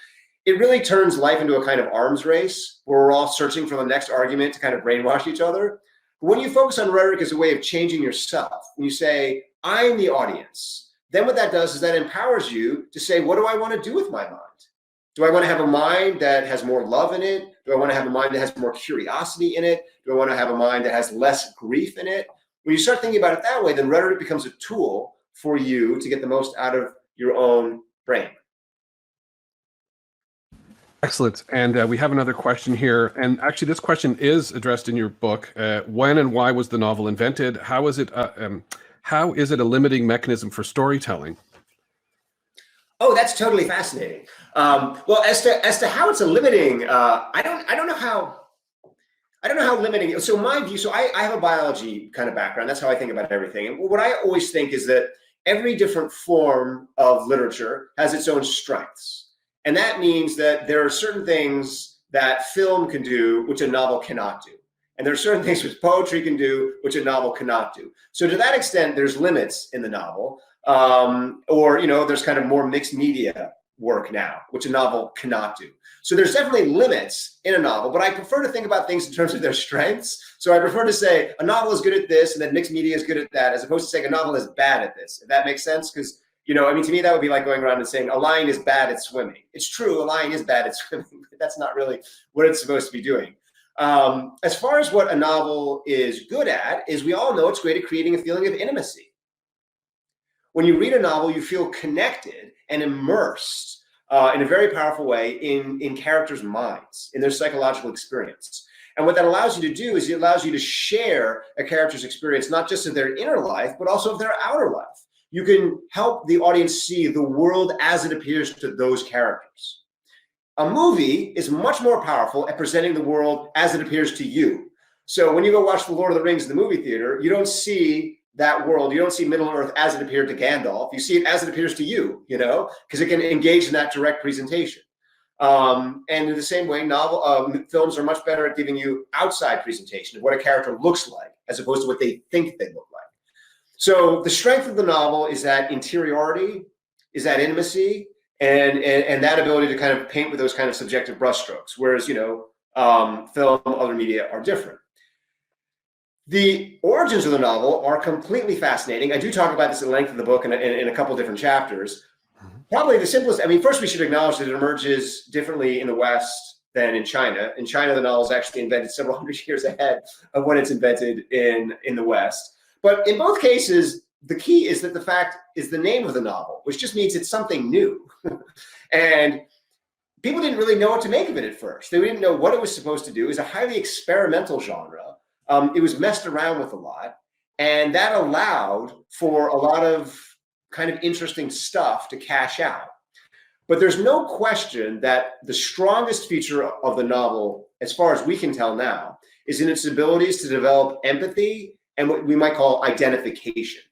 it really turns life into a kind of arms race where we're all searching for the next argument to kind of brainwash each other. But when you focus on rhetoric as a way of changing yourself, when you say, I'm the audience, then what that does is that empowers you to say, what do I want to do with my mind? Do I want to have a mind that has more love in it? Do I want to have a mind that has more curiosity in it? Do I want to have a mind that has less grief in it? When you start thinking about it that way, then rhetoric becomes a tool for you to get the most out of your own brain. Excellent. And we have another question here. And actually, this question is addressed in your book. When and why was the novel invented? How is it a limiting mechanism for storytelling? Oh, that's totally fascinating. Well, as to how it's a limiting, I don't know how limiting. So my view, so I have a biology kind of background. That's how I think about everything. And what I always think is that every different form of literature has its own strengths. And that means that there are certain things that film can do, which a novel cannot do. And there are certain things which poetry can do, which a novel cannot do. So to that extent, there's limits in the novel, or, there's kind of more mixed media work now, which a novel cannot do. So there's definitely limits in a novel, but I prefer to think about things in terms of their strengths. So I prefer to say a novel is good at this and then mixed media is good at that, as opposed to saying a novel is bad at this, if that makes sense. Because, to me, that would be like going around and saying a lion is bad at swimming. It's true, a lion is bad at swimming, but that's not really what it's supposed to be doing. As far as what a novel is good at, is we all know it's great at creating a feeling of intimacy. When you read a novel, you feel connected and immersed in a very powerful way in characters' minds, in their psychological experience. And what that allows you to do is it allows you to share a character's experience, not just of their inner life, but also of their outer life. You can help the audience see the world as it appears to those characters. A movie is much more powerful at presenting the world as it appears to you. So when you go watch The Lord of the Rings in the movie theater, you don't see that world. You don't see Middle-earth as it appeared to Gandalf. You see it as it appears to you, because it can engage in that direct presentation. And in the same way, films are much better at giving you outside presentation of what a character looks like as opposed to what they think they look like. So the strength of the novel is that interiority, is that intimacy, and that ability to kind of paint with those kind of subjective brushstrokes, whereas, film, other media are different. The origins of the novel are completely fascinating. I do talk about this at length in the book in a couple different chapters. Probably the simplest, first we should acknowledge that it emerges differently in the West than in China. In China, the novel is actually invented several hundred years ahead of when it's invented in the West. But in both cases, the key is that the fact is the name of the novel, which just means it's something new. And people didn't really know what to make of it at first. They didn't know what it was supposed to do. It was a highly experimental genre. It was messed around with a lot. And that allowed for a lot of kind of interesting stuff to cash out. But there's no question that the strongest feature of the novel, as far as we can tell now, is in its abilities to develop empathy and what we might call identification.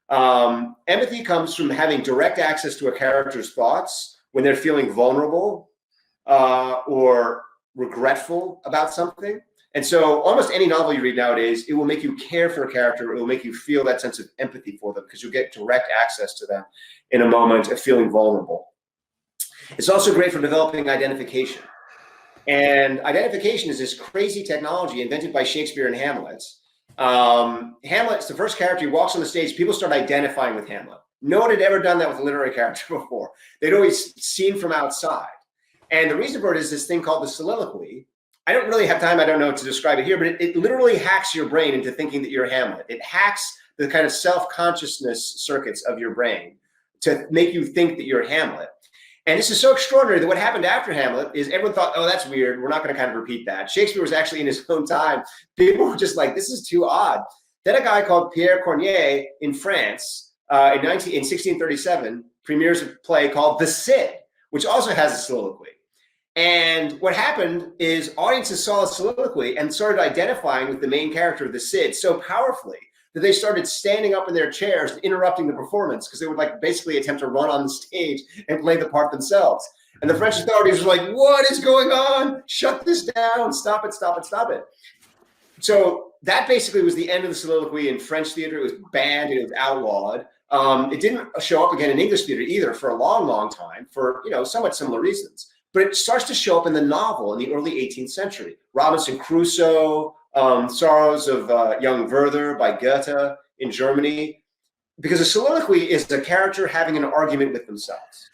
Empathy comes from having direct access to a character's thoughts when they're feeling vulnerable or regretful about something. And so almost any novel you read nowadays, it will make you care for a character. It will make you feel that sense of empathy for them because you'll get direct access to them in a moment of feeling vulnerable. It's also great for developing identification. And identification is this crazy technology invented by Shakespeare in Hamlet. Hamlet's the first character. He walks on the stage. People start identifying with Hamlet. No one had ever done that with a literary character before. They'd always seen from outside. And the reason for it is this thing called the soliloquy. I don't really have time, I don't know, to describe it here, but it literally hacks your brain into thinking that you're Hamlet. It hacks the kind of self-consciousness circuits of your brain to make you think that you're Hamlet. And this is so extraordinary that what happened after Hamlet is everyone thought, oh, that's weird. We're not going to kind of repeat that. Shakespeare was actually in his own time. People were just like, this is too odd. Then a guy called Pierre Corneille in France in 1637 premieres a play called The Cid, which also has a soliloquy. And what happened is audiences saw a soliloquy and started identifying with the main character of the Cid so powerfully that they started standing up in their chairs and interrupting the performance because they would like basically attempt to run on the stage and play the part themselves. And the French authorities were like, what is going on? Shut this down. Stop it, stop it, stop it. So that basically was the end of the soliloquy in French theater. It was banned and it was outlawed. It didn't show up again in English theater either for a long, long time for, somewhat similar reasons. But it starts to show up in the novel in the early 18th century. Robinson Crusoe, Sorrows of Young Werther by Goethe in Germany, because a soliloquy is a character having an argument with themselves.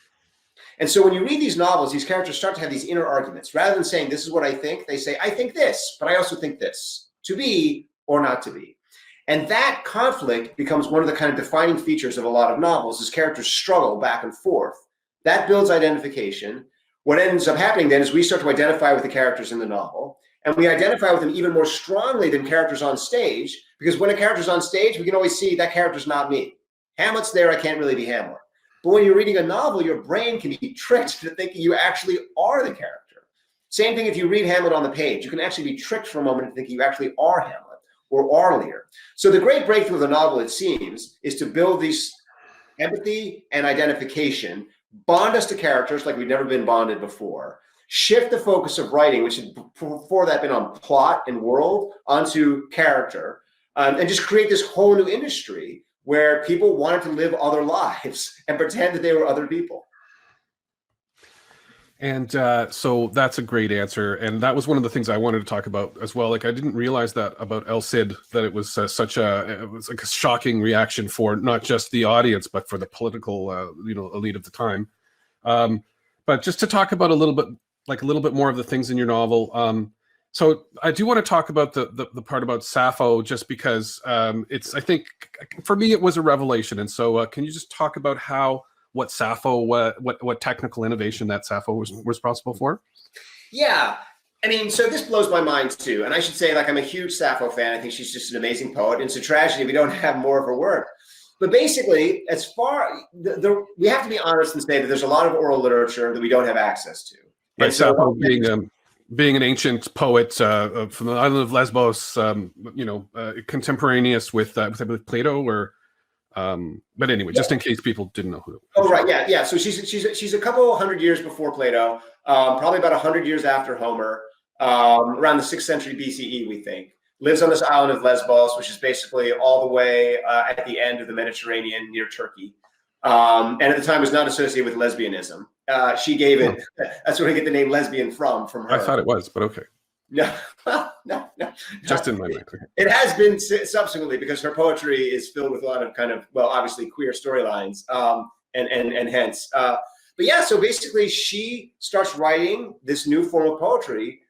And so when you read these novels, these characters start to have these inner arguments. Rather than saying, this is what I think, they say, I think this, but I also think this, to be or not to be. And that conflict becomes one of the kind of defining features of a lot of novels, as characters struggle back and forth. That builds identification. What ends up happening then is we start to identify with the characters in the novel, and we identify with them even more strongly than characters on stage, because when a character's on stage, we can always see that character's not me. Hamlet's there, I can't really be Hamlet. But when you're reading a novel, your brain can be tricked to thinking you actually are the character. Same thing if you read Hamlet on the page. You can actually be tricked for a moment into thinking you actually are Hamlet or are Lear. So the great breakthrough of the novel, it seems, is to build these empathy and identification, bond us to characters like we've never been bonded before, shift the focus of writing, which had before that been on plot and world, onto character, and just create this whole new industry where people wanted to live other lives and pretend that they were other people. And so that's a great answer. And that was one of the things I wanted to talk about as well. Like, I didn't realize that about El Cid, that it was it was like a shocking reaction for not just the audience, but for the political, elite of the time. But just to talk about a little bit more of the things in your novel. So I do want to talk about the part about Sappho, just because I think for me, it was a revelation. And so can you just talk about what Sappho, what technical innovation that Sappho was responsible for? Yeah. So this blows my mind too. And I should say, I'm a huge Sappho fan. I think she's just an amazing poet. And it's a tragedy we don't have more of her work. But basically, we have to be honest and say that there's a lot of oral literature that we don't have access to. Right, so Sappho being an ancient poet from the island of Lesbos, contemporaneous with Plato, or but anyway, just in case people didn't know who. Oh, right, yeah. So she's a couple hundred years before Plato, probably about 100 years after Homer, around the 6th century BCE, we think. lives on this island of Lesbos, which is basically all the way at the end of the Mediterranean near Turkey. And at the time was not associated with lesbianism. She gave it, that's where I get the name lesbian from her. I thought it was, but okay. No, no. Just in my mind. It has been subsequently, because her poetry is filled with a lot of kind of, well, obviously queer storylines, and hence. But yeah, so basically she starts writing this new form of poetry,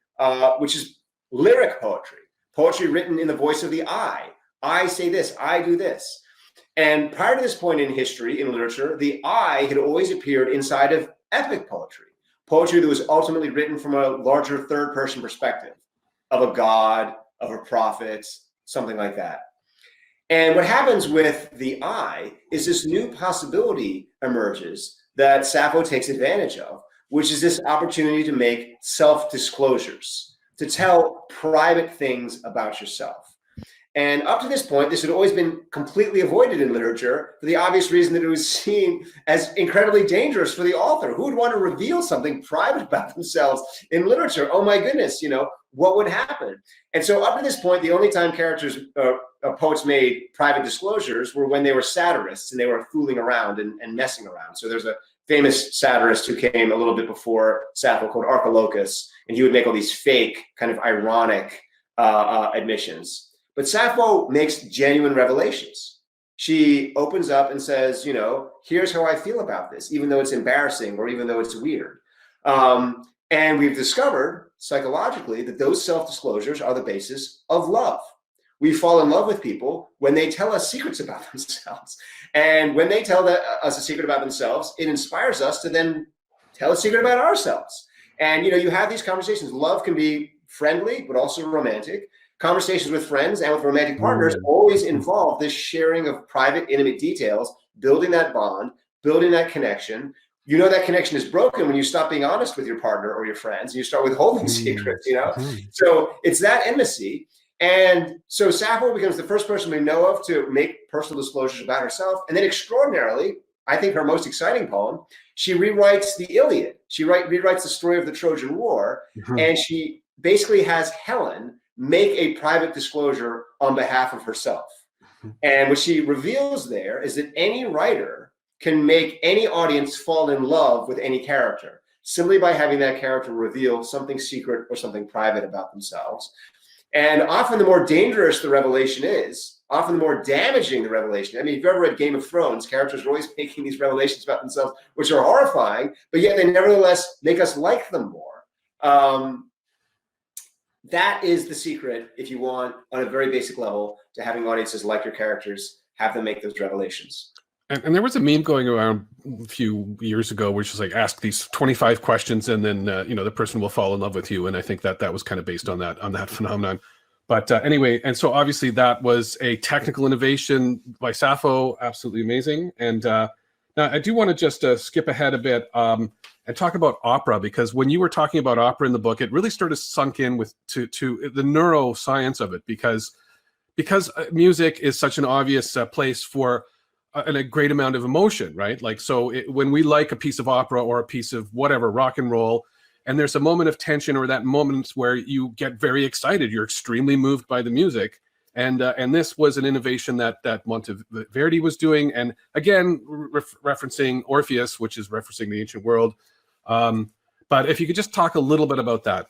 which is lyric poetry written in the voice of the I. I say this, I do this. And prior to this point in history, in literature, the I had always appeared inside of epic poetry that was ultimately written from a larger third-person perspective of a god, of a prophet, something like that. And what happens with the I is this new possibility emerges that Sappho takes advantage of, which is this opportunity to make self-disclosures, to tell private things about yourself. And up to this point, this had always been completely avoided in literature for the obvious reason that it was seen as incredibly dangerous for the author. Who would want to reveal something private about themselves in literature? Oh my goodness, what would happen? And so up to this point, the only time poets made private disclosures were when they were satirists and they were fooling around and messing around. So there's a famous satirist who came a little bit before Sappho called Archilochus, and he would make all these fake, kind of ironic admissions. But Sappho makes genuine revelations. She opens up and says, here's how I feel about this, even though it's embarrassing or even though it's weird. And we've discovered psychologically that those self-disclosures are the basis of love. We fall in love with people when they tell us secrets about themselves. And when they tell us a secret about themselves, it inspires us to then tell a secret about ourselves. And, you have these conversations. Love can be friendly, but also romantic. Conversations with friends and with romantic partners always involve this sharing of private, intimate details, building that bond, building that connection. That connection is broken when you stop being honest with your partner or your friends, and you start withholding secrets, So it's that intimacy. And so Sappho becomes the first person we know of to make personal disclosures about herself. And then extraordinarily, I think her most exciting poem, she rewrites the Iliad. She rewrites the story of the Trojan War, and she basically has Helen make a private disclosure on behalf of herself. And what she reveals there is that any writer can make any audience fall in love with any character simply by having that character reveal something secret or something private about themselves. And often the more dangerous the revelation is, often the more damaging the revelation. I mean, if you've ever read Game of Thrones, characters are always making these revelations about themselves, which are horrifying, but yet they nevertheless make us like them more. That is the secret, if you want, on a very basic level, to having audiences like your characters, have them make those revelations. And there was a meme going around a few years ago, which was like, ask these 25 questions, and then the person will fall in love with you. And I think that was kind of based on that phenomenon. But anyway, and so obviously that was a technical innovation by Sappho, absolutely amazing. And now I do want to just skip ahead a bit and talk about opera, because when you were talking about opera in the book, it really started sunk in to the neuroscience of it, because music is such an obvious place for a great amount of emotion, right? Like, so when we like a piece of opera or a piece of whatever, rock and roll, and there's a moment of tension or that moment where you get very excited, you're extremely moved by the music. And this was an innovation that Monteverdi was doing, and again referencing Orpheus, which is referencing the ancient world. But if you could just talk a little bit about that.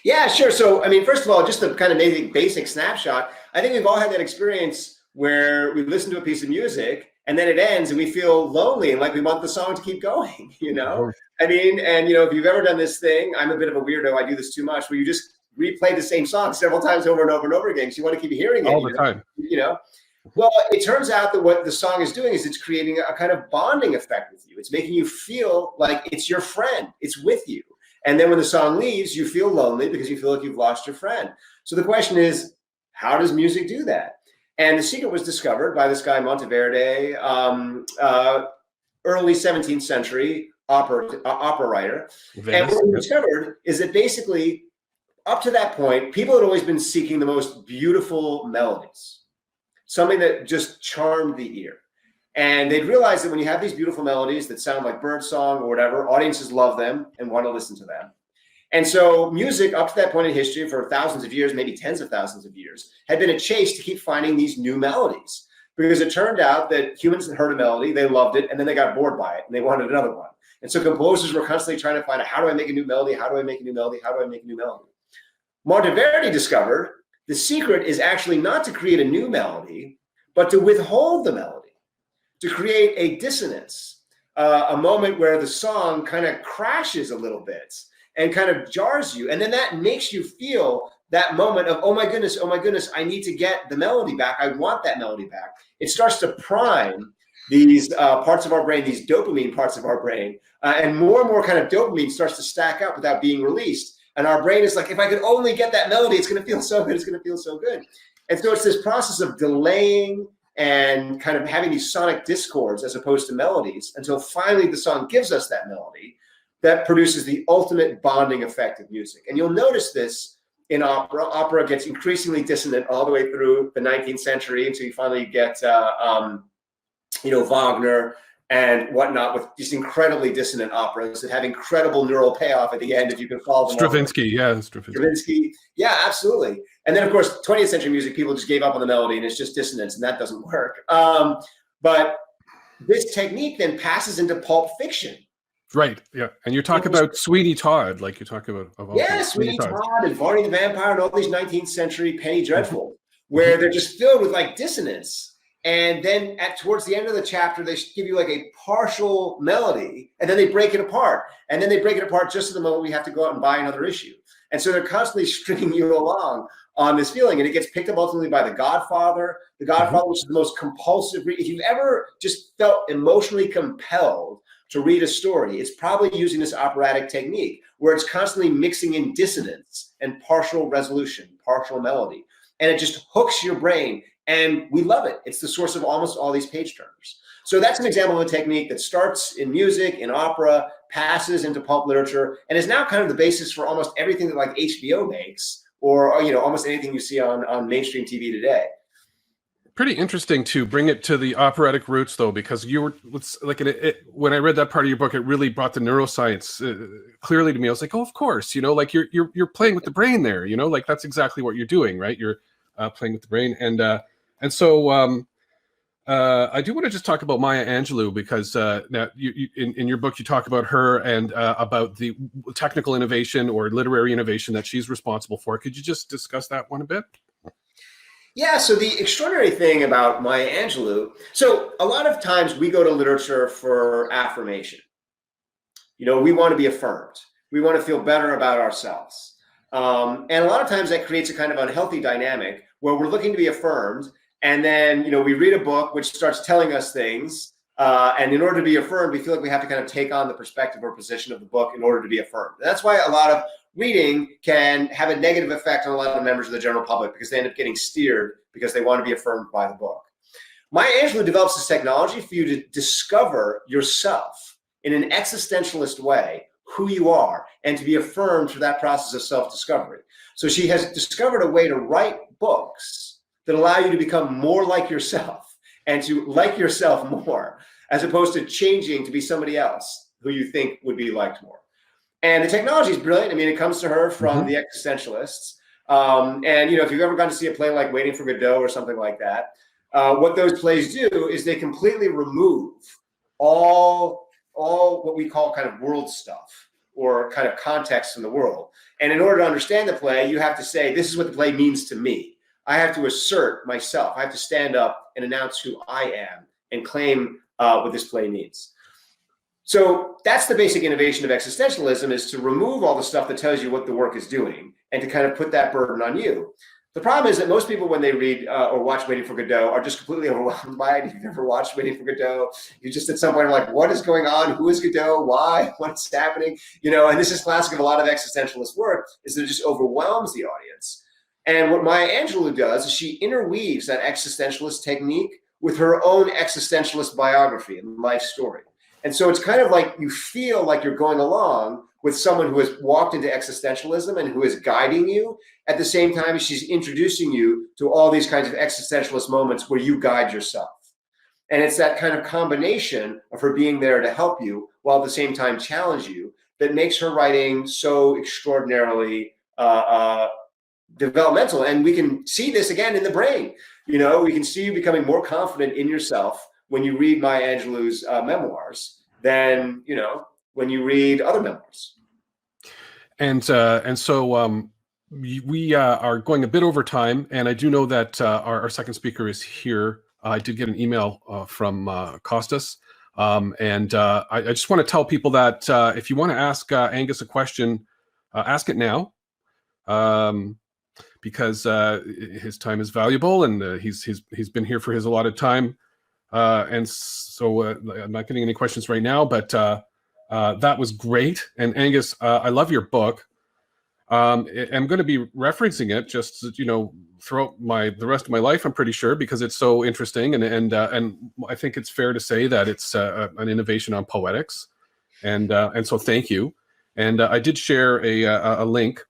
Yeah, sure. So, I mean, first of all, just to kind of make a basic snapshot, I think we've all had that experience where we listen to a piece of music and then it ends and we feel lonely and like we want the song to keep going, I mean, and if you've ever done this thing, I'm a bit of a weirdo, I do this too much, where you just replay the same song several times over and over and over again because you want to keep hearing it all the time. Well, it turns out that what the song is doing is it's creating a kind of bonding effect with you. It's making you feel like it's your friend, it's with you. And then when the song leaves, you feel lonely because you feel like you've lost your friend. So the question is, how does music do that? And the secret was discovered by this guy Monteverdi, early 17th century opera writer. And what we discovered is that basically, up to that point, people had always been seeking the most beautiful melodies, something that just charmed the ear. And they'd realized that when you have these beautiful melodies that sound like birdsong or whatever, audiences love them and want to listen to them. And so music, up to that point in history, for thousands of years, maybe tens of thousands of years, had been a chase to keep finding these new melodies. Because it turned out that humans that heard a melody, they loved it, and then they got bored by it, and they wanted another one. And so composers were constantly trying to find out, how do I make a new melody? How do I make a new melody? How do I make a new melody? Monteverdi discovered the secret is actually not to create a new melody, but to withhold the melody, to create a dissonance, a moment where the song kind of crashes a little bit and kind of jars you. And then that makes you feel that moment of, oh my goodness, I need to get the melody back. I want that melody back. It starts to prime these parts of our brain, these dopamine parts of our brain. And more kind of dopamine starts to stack up without being released. And our brain is like, if I could only get that melody, it's going to feel so good. It's going to feel so good. And so it's this process of delaying and kind of having these sonic discords as opposed to melodies until finally the song gives us that melody that produces the ultimate bonding effect of music. And you'll notice this in opera. Opera gets increasingly dissonant all the way through the 19th century until you finally get, Wagner and whatnot, with just incredibly dissonant operas that have incredible neural payoff at the end if you can follow them. Stravinsky, yeah, absolutely. And then, of course, 20th century music, people just gave up on the melody and it's just dissonance, and that doesn't work. But this technique then passes into pulp fiction. Right, yeah. And you talk about Sweeney Todd, like you talk about. Sweeney Todd and Barney the Vampire and all these 19th century penny dreadfuls, where they're just filled with like dissonance. And then towards the end of the chapter, they give you like a partial melody, and then they break it apart. And then they break it apart just at the moment we have to go out and buy another issue. And so they're constantly stringing you along on this feeling. And it gets picked up ultimately by The Godfather. The Godfather, which is the most compulsive. If you've ever just felt emotionally compelled to read a story, it's probably using this operatic technique where it's constantly mixing in dissonance and partial resolution, partial melody. And it just hooks your brain. And we love it. It's the source of almost all these page turners. So that's an example of a technique that starts in music, in opera, passes into pulp literature, and is now kind of the basis for almost everything that like HBO makes, or almost anything you see on mainstream TV today. Pretty interesting to bring it to the operatic roots, though, because you were like when I read that part of your book, it really brought the neuroscience clearly to me. I was like, oh, of course, like you're playing with the brain there, like that's exactly what you're doing, right? You're playing with the brain, and so I do want to just talk about Maya Angelou, because now you in your book you talk about her and about the technical innovation or literary innovation that she's responsible for. Could you just discuss that one a bit? Yeah, so the extraordinary thing about Maya Angelou, so a lot of times we go to literature for affirmation. We want to be affirmed. We want to feel better about ourselves. And a lot of times that creates a kind of unhealthy dynamic where we're looking to be affirmed. And then, we read a book which starts telling us things. And in order to be affirmed, we feel like we have to kind of take on the perspective or position of the book in order to be affirmed. And that's why a lot of reading can have a negative effect on a lot of members of the general public, because they end up getting steered because they want to be affirmed by the book. Maya Angelou develops this technology for you to discover yourself in an existentialist way, who you are, and to be affirmed through that process of self-discovery. So she has discovered a way to write books that allow you to become more like yourself and to like yourself more, as opposed to changing to be somebody else who you think would be liked more. And the technology is brilliant. I mean, it comes to her from the existentialists. And, if you've ever gone to see a play like Waiting for Godot or something like that, what those plays do is they completely remove all what we call kind of world stuff or kind of context in the world. And in order to understand the play, you have to say, this is what the play means to me. I have to assert myself. I have to stand up and announce who I am and claim what this play means. So that's the basic innovation of existentialism, is to remove all the stuff that tells you what the work is doing and to kind of put that burden on you. The problem is that most people, when they read or watch Waiting for Godot, are just completely overwhelmed by it. If you've never watched Waiting for Godot, you just at some point are like, what is going on? Who is Godot? Why? What's happening? And this is classic of a lot of existentialist work, is that it just overwhelms the audience. And what Maya Angelou does is she interweaves that existentialist technique with her own existentialist biography and life story. And so it's kind of like you feel like you're going along with someone who has walked into existentialism and who is guiding you at the same time as she's introducing you to all these kinds of existentialist moments where you guide yourself. And it's that kind of combination of her being there to help you while at the same time challenge you that makes her writing so extraordinarily developmental. And we can see this again in the brain. You know, we can see you becoming more confident in yourself when you read Maya Angelou's memoirs than, you know, when you read other memoirs. And so we are going a bit over time, and I do know that our second speaker is here. I did get an email from Kostas, and I just want to tell people that if you want to ask Angus a question, ask it now, because his time is valuable, and he's been here for his allotted time, and so I'm not getting any questions right now, but that was great. And Angus, I love your book. I'm going to be referencing it just, you know, throughout the rest of my life, I'm pretty sure, because it's so interesting, and I think it's fair to say that it's an innovation on poetics, and so thank you. And I did share a link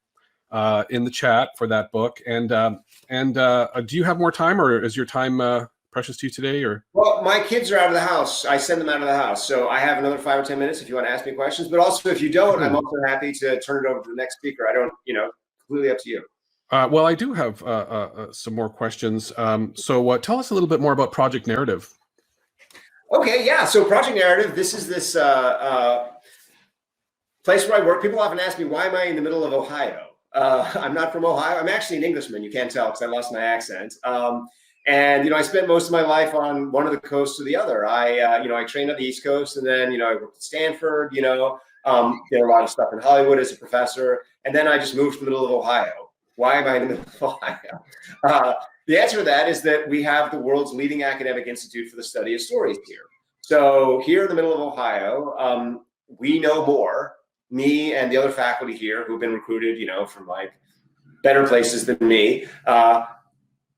in the chat for that book. And do you have more time, or is your time precious to you today? Or well, my kids are out of the house. I send them out of the house, so I have another 5 or 10 minutes if you want to ask me questions. But also, if you don't, I'm also happy to turn it over to the next speaker. I don't, you know, completely up to you. Well, I do have some more questions. So tell us a little bit more about Project Narrative. Okay, yeah. So Project Narrative, this is this place where I work. People often ask me, why am I in the middle of Ohio? I'm not from Ohio. I'm actually an Englishman. You can't tell because I lost my accent. And, you know, I spent most of my life on one of the coasts or the other. You know, I trained on the East Coast, and then, you know, I worked at Stanford, you know, did a lot of stuff in Hollywood as a professor. And then I just moved to the middle of Ohio. Why am I in the middle of Ohio? The answer to that is that we have the world's leading academic institute for the study of stories here. So here in the middle of Ohio, we know more, me and the other faculty here who've been recruited, you know, from like better places than me,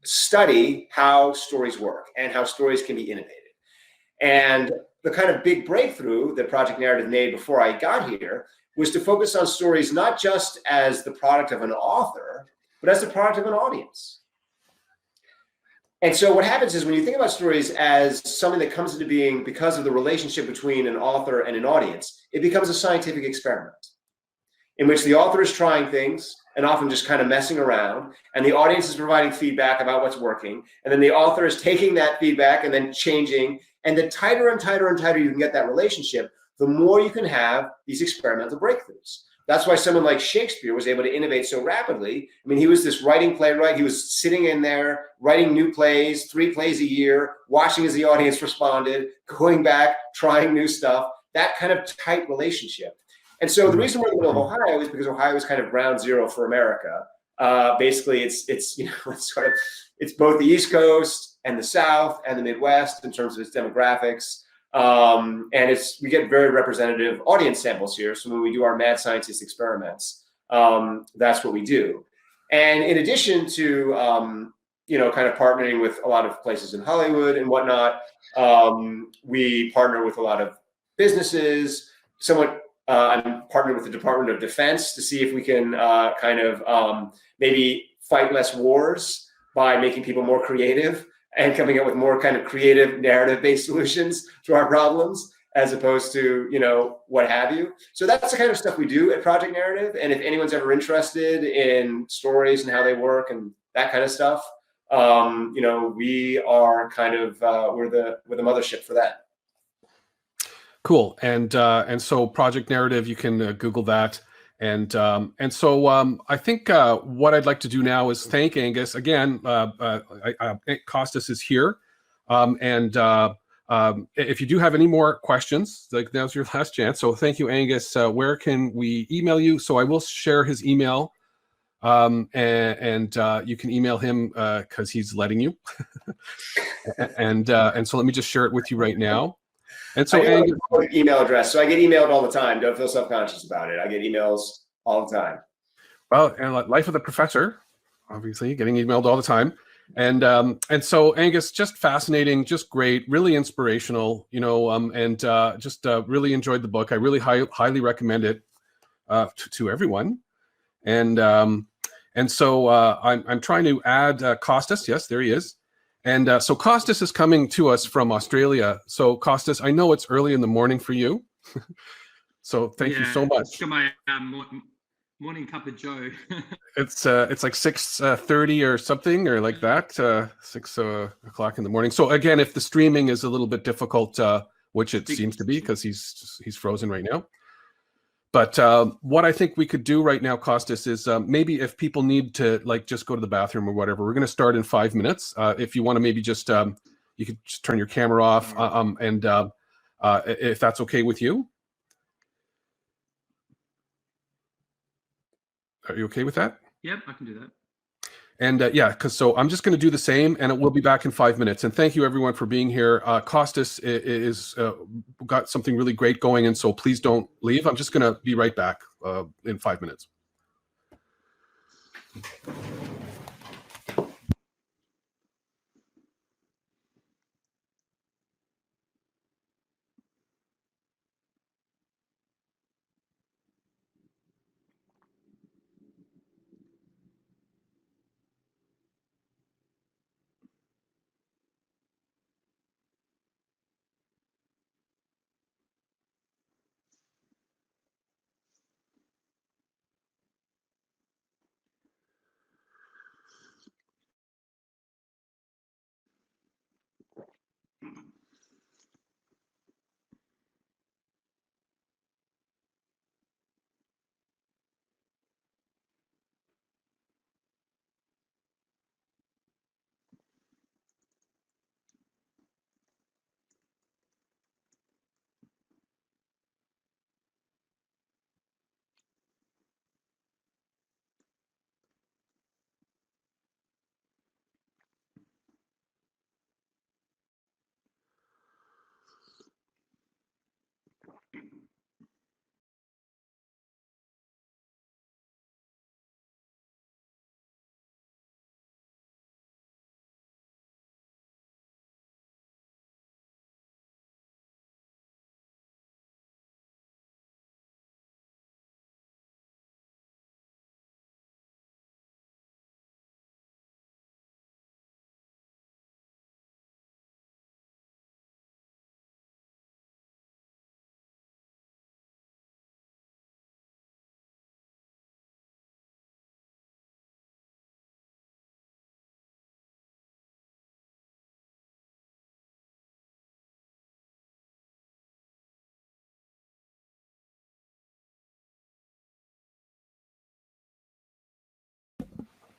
study how stories work and how stories can be innovated. And the kind of big breakthrough that Project Narrative made before I got here was to focus on stories not just as the product of an author, but as the product of an audience. And so what happens is when you think about stories as something that comes into being because of the relationship between an author and an audience, it becomes a scientific experiment in which the author is trying things and often just kind of messing around, and the audience is providing feedback about what's working, and then the author is taking that feedback and then changing, and the tighter and tighter and tighter you can get that relationship, the more you can have these experimental breakthroughs. That's why someone like Shakespeare was able to innovate so rapidly. I mean, he was this writing playwright. He was sitting in there, writing new plays, 3 plays a year, watching as the audience responded, going back, trying new stuff, that kind of tight relationship. And so the reason we're in the middle of Ohio is because Ohio is kind of ground zero for America. Basically, it's you know, it's both the East Coast and the South and the Midwest in terms of its demographics. And we get very representative audience samples here. So when we do our mad scientist experiments, that's what we do. And in addition to you know, kind of partnering with a lot of places in Hollywood and whatnot, we partner with a lot of businesses. I'm partnered with the Department of Defense to see if we can kind of maybe fight less wars by making people more creative and coming up with more kind of creative narrative-based solutions to our problems, as opposed to, you know, what have you. So that's the kind of stuff we do at Project Narrative. And if anyone's ever interested in stories and how they work and that kind of stuff, you know, we are kind of we're the mothership for that. Cool. And so Project Narrative, you can Google that. And so I think what I'd like to do now is thank Angus again. Kostas is here, and if you do have any more questions, like, now's your last chance. So thank you, Angus. Where can we email you? So I will share his email, and you can email him because he's letting you. and so let me just share it with you right now. And so Angus, email address. So I get emailed all the time. Don't feel self-conscious about it. I get emails all the time. Well, and life of the professor, obviously getting emailed all the time. And so Angus, just fascinating, just great, really inspirational, you know, and just really enjoyed the book. I really highly recommend it to everyone. And so I'm trying to add Kostas. Yes, there he is. And so Kostas is coming to us from Australia. So Kostas, I know it's early in the morning for you. So thank you so much. Just got my morning cup of Joe. It's like 6:30 or something, or like that, 6 o'clock in the morning. So again, if the streaming is a little bit difficult, which it seems to be because he's frozen right now. But what I think we could do right now, Kostas, is maybe if people need to like just go to the bathroom or whatever, we're going to start in 5 minutes. If you want to maybe just you could just turn your camera off, and if that's okay with you. Are you okay with that? Yep, I can do that. And yeah, so I'm just going to do the same, and we'll be back in 5 minutes. And thank you everyone for being here. Kostas is got something really great going, and so please don't leave. I'm just going to be right back in 5 minutes.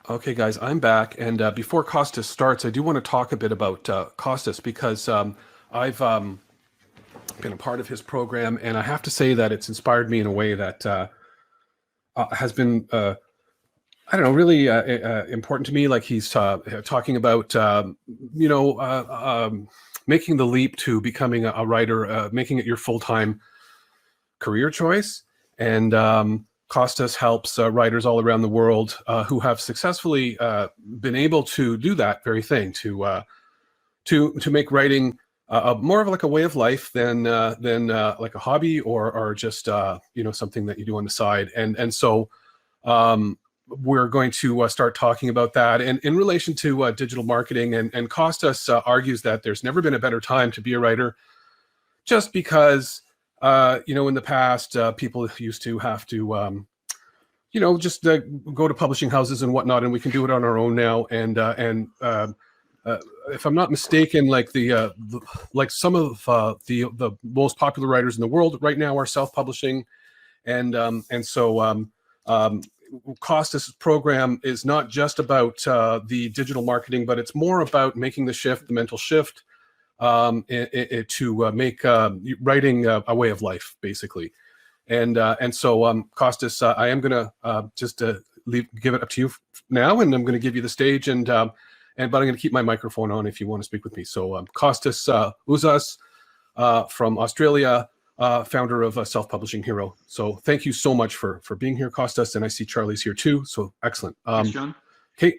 Okay, guys, I'm back. And before Kostas starts, I do want to talk a bit about Kostas because I've been a part of his program, and I have to say that it's inspired me in a way that has been, I don't know, really important to me. Like he's talking about, making the leap to becoming a writer, making it your full-time career choice. And Kostas helps writers all around the world who have successfully been able to do that very thing, to make writing more of like a way of life than like a hobby or just something that you do on the side. And so we're going to start talking about that. And in relation to digital marketing, and Kostas argues that there's never been a better time to be a writer, just because in the past, people used to have to, just go to publishing houses and whatnot, and we can do it on our own now. And if I'm not mistaken, like some of the most popular writers in the world right now are self-publishing, and so Kostas' program is not just about the digital marketing, but it's more about making the shift, the mental shift, to make writing a way of life, basically. And so Kostas, I am going to just give it up to you now, and I'm going to give you the stage, but I'm going to keep my microphone on if you want to speak with me. So Kostas Ouzas from Australia, founder of Self-Publishing Hero. So thank you so much for being here, Kostas, and I see Charlie's here too. So excellent. Thanks, John. Okay.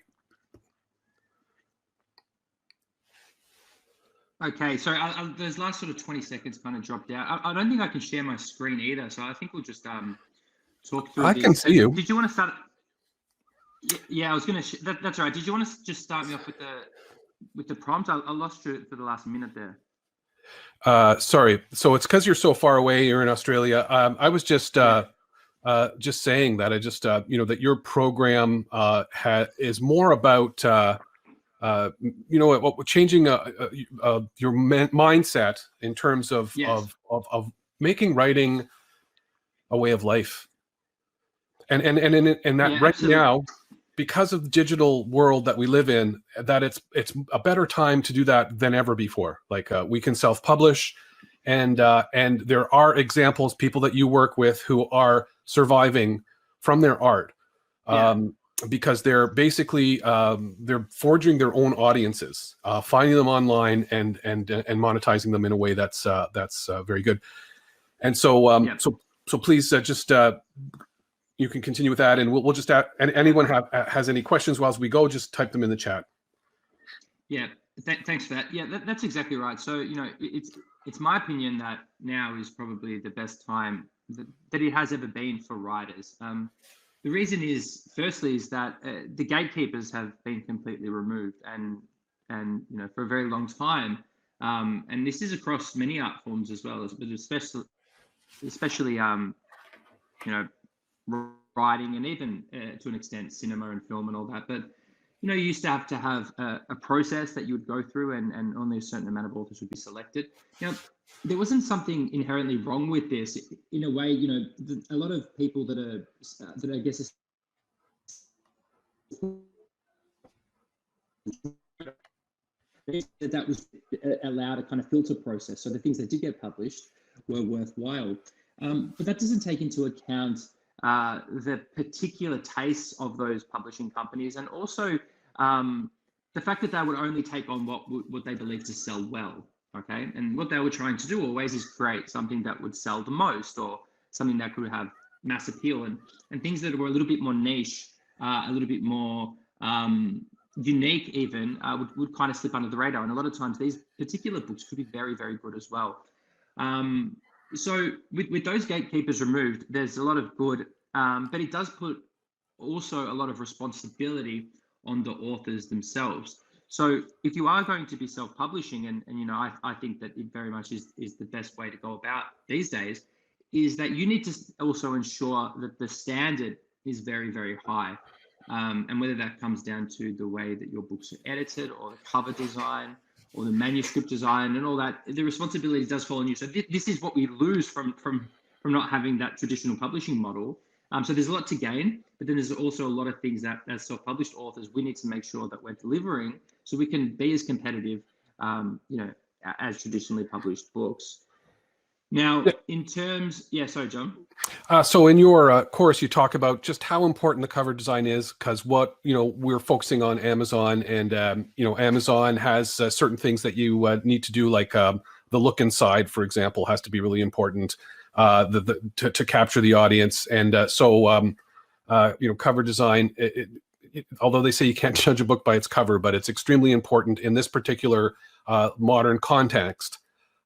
Okay, so those last sort of 20 seconds kind of dropped out. I don't think I can share my screen either, so I think we'll just talk through. I can see you. Did you want to start? Yeah, I was going to. That's all right. Did you want to just start me off with the prompt? I lost you for the last minute there. Sorry. So it's because you're so far away. You're in Australia. I was just saying that that your program is more about changing your mindset in terms of Yes. of making writing a way of life, and that Yeah, right absolutely. now, because of the digital world that we live in, that it's a better time to do that than ever before. Like we can self-publish, and there are examples, people that you work with who are surviving from their art, because they're basically they're forging their own audiences, finding them online and monetizing them in a way that's very good. And so so please just you can continue with that, and we'll just and anyone has any questions while we go, just type them in the chat. Yeah, thanks for that. Yeah, that's exactly right. So it's my opinion that now is probably the best time that it has ever been for writers. The reason is, firstly, is that the gatekeepers have been completely removed, and for a very long time, and this is across many art forms as well, but especially writing, and even to an extent cinema and film and all that. But you used to have a process that you would go through, and only a certain amount of authors would be selected. There wasn't something inherently wrong with this. In a way, a lot of people that I guess that was allowed a kind of filter process. So the things that did get published were worthwhile. But that doesn't take into account the particular tastes of those publishing companies, and also the fact that they would only take on what they believe to sell well. Okay, and what they were trying to do always is create something that would sell the most, or something that could have mass appeal, and things that were a little bit more niche, a little bit more unique even, would kind of slip under the radar. And a lot of times these particular books could be very, very good as well. So with those gatekeepers removed, there's a lot of good, but it does put also a lot of responsibility on the authors themselves. So if you are going to be self-publishing, and I think that it very much is the best way to go about these days, is that you need to also ensure that the standard is very, very high. And whether that comes down to the way that your books are edited, or the cover design, or the manuscript design, and all that, the responsibility does fall on you. So this is what we lose from not having that traditional publishing model. So there's a lot to gain, but then there's also a lot of things that as self-published authors, we need to make sure that we're delivering, so we can be as competitive, as traditionally published books. Now, in terms, sorry, John. So in your course, you talk about just how important the cover design is, because we're focusing on Amazon, and Amazon has certain things that you need to do, like the look inside, for example, has to be really important to capture the audience, and so cover design. Although they say you can't judge a book by its cover, but it's extremely important in this particular modern context.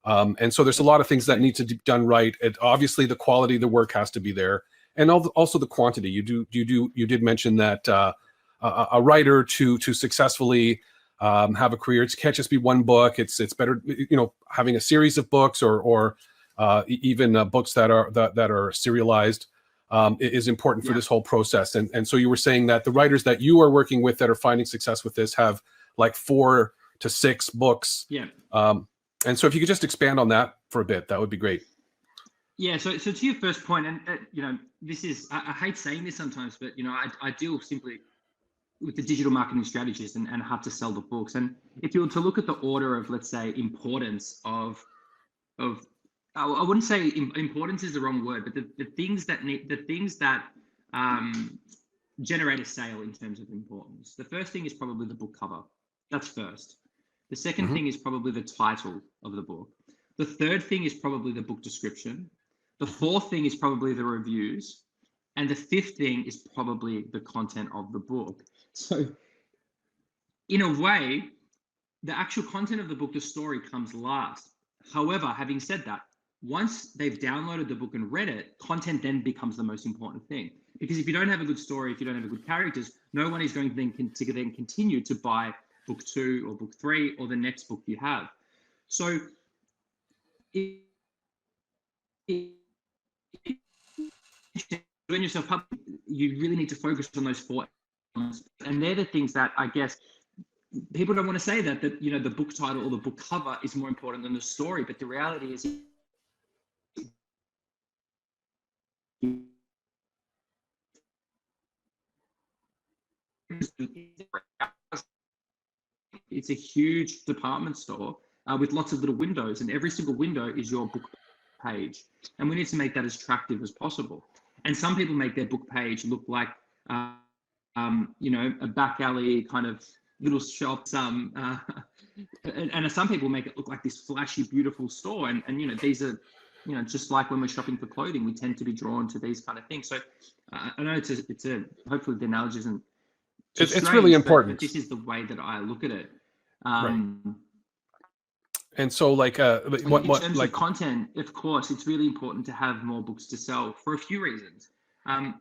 And so there's a lot of things that need to be done right. Obviously, the quality of the work has to be there, and also the quantity. You did mention that a writer to successfusly have a career, it can't just be one book. It's better, having a series of books, or even books that are serialized is important for this whole process. And so you were saying that the writers that you are working with that are finding success with this have like 4 to 6 books. And so if you could just expand on that for a bit, that would be great. Yeah, so to your first point, and this is, I hate saying this sometimes, but I deal simply with the digital marketing strategies and how to sell the books. And if you were to look at the order of, let's say, importance of I wouldn't say importance is the wrong word, but the things that generate a sale in terms of importance. The first thing is probably the book cover. That's first. The second thing is probably the title of the book. The third thing is probably the book description. The fourth thing is probably the reviews. And the fifth thing is probably the content of the book. So in a way, the actual content of the book, the story, comes last. However, having said that, once they've downloaded the book and read it, content then becomes the most important thing. Because if you don't have a good story, if you don't have good characters, no one is going to then continue to buy book 2 or book 3 or the next book you have. So when yourself public, you really need to focus on those 4 elements, and they're the things that I guess people don't want to say that the book title or the book cover is more important than the story, but the reality is it's a huge department store with lots of little windows, and every single window is your book page, and we need to make that as attractive as possible. And some people make their book page look like a back alley kind of little shop, and some people make it look like this flashy, beautiful store. And these are, just like when we're shopping for clothing, we tend to be drawn to these kind of things. So I know it's a hopefully the analogy isn't. It's strange, really important. but this is the way that I look at it. Right. And so, like, of content, of course, it's really important to have more books to sell for a few reasons. And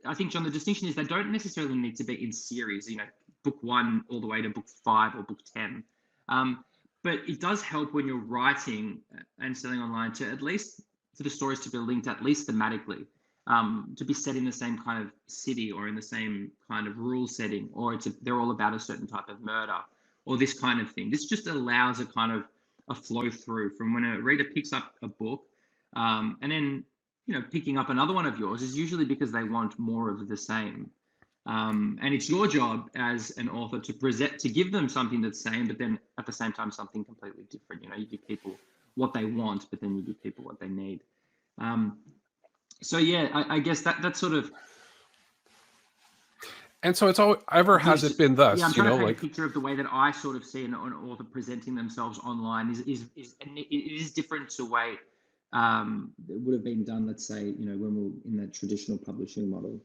I think, John, the distinction is they don't necessarily need to be in series, book 1 all the way to book 5 or book 10. But it does help when you're writing and selling online to at least for the stories to be linked at least thematically, to be set in the same kind of city or in the same kind of rural setting, or they're all about a certain type of murder or this kind of thing. This just allows a kind of a flow through from when a reader picks up a book and then picking up another one of yours is usually because they want more of the same. And it's your job as an author to give them something that's same, but then at the same time something completely different. You give people what they want, but then you give people what they need. So yeah, I guess that's sort of. And so it's has it been thus? Yeah, I'm trying to paint a picture of the way that I sort of see an author presenting themselves online and it is different to the way it would have been done, let's say, when we were in that traditional publishing model.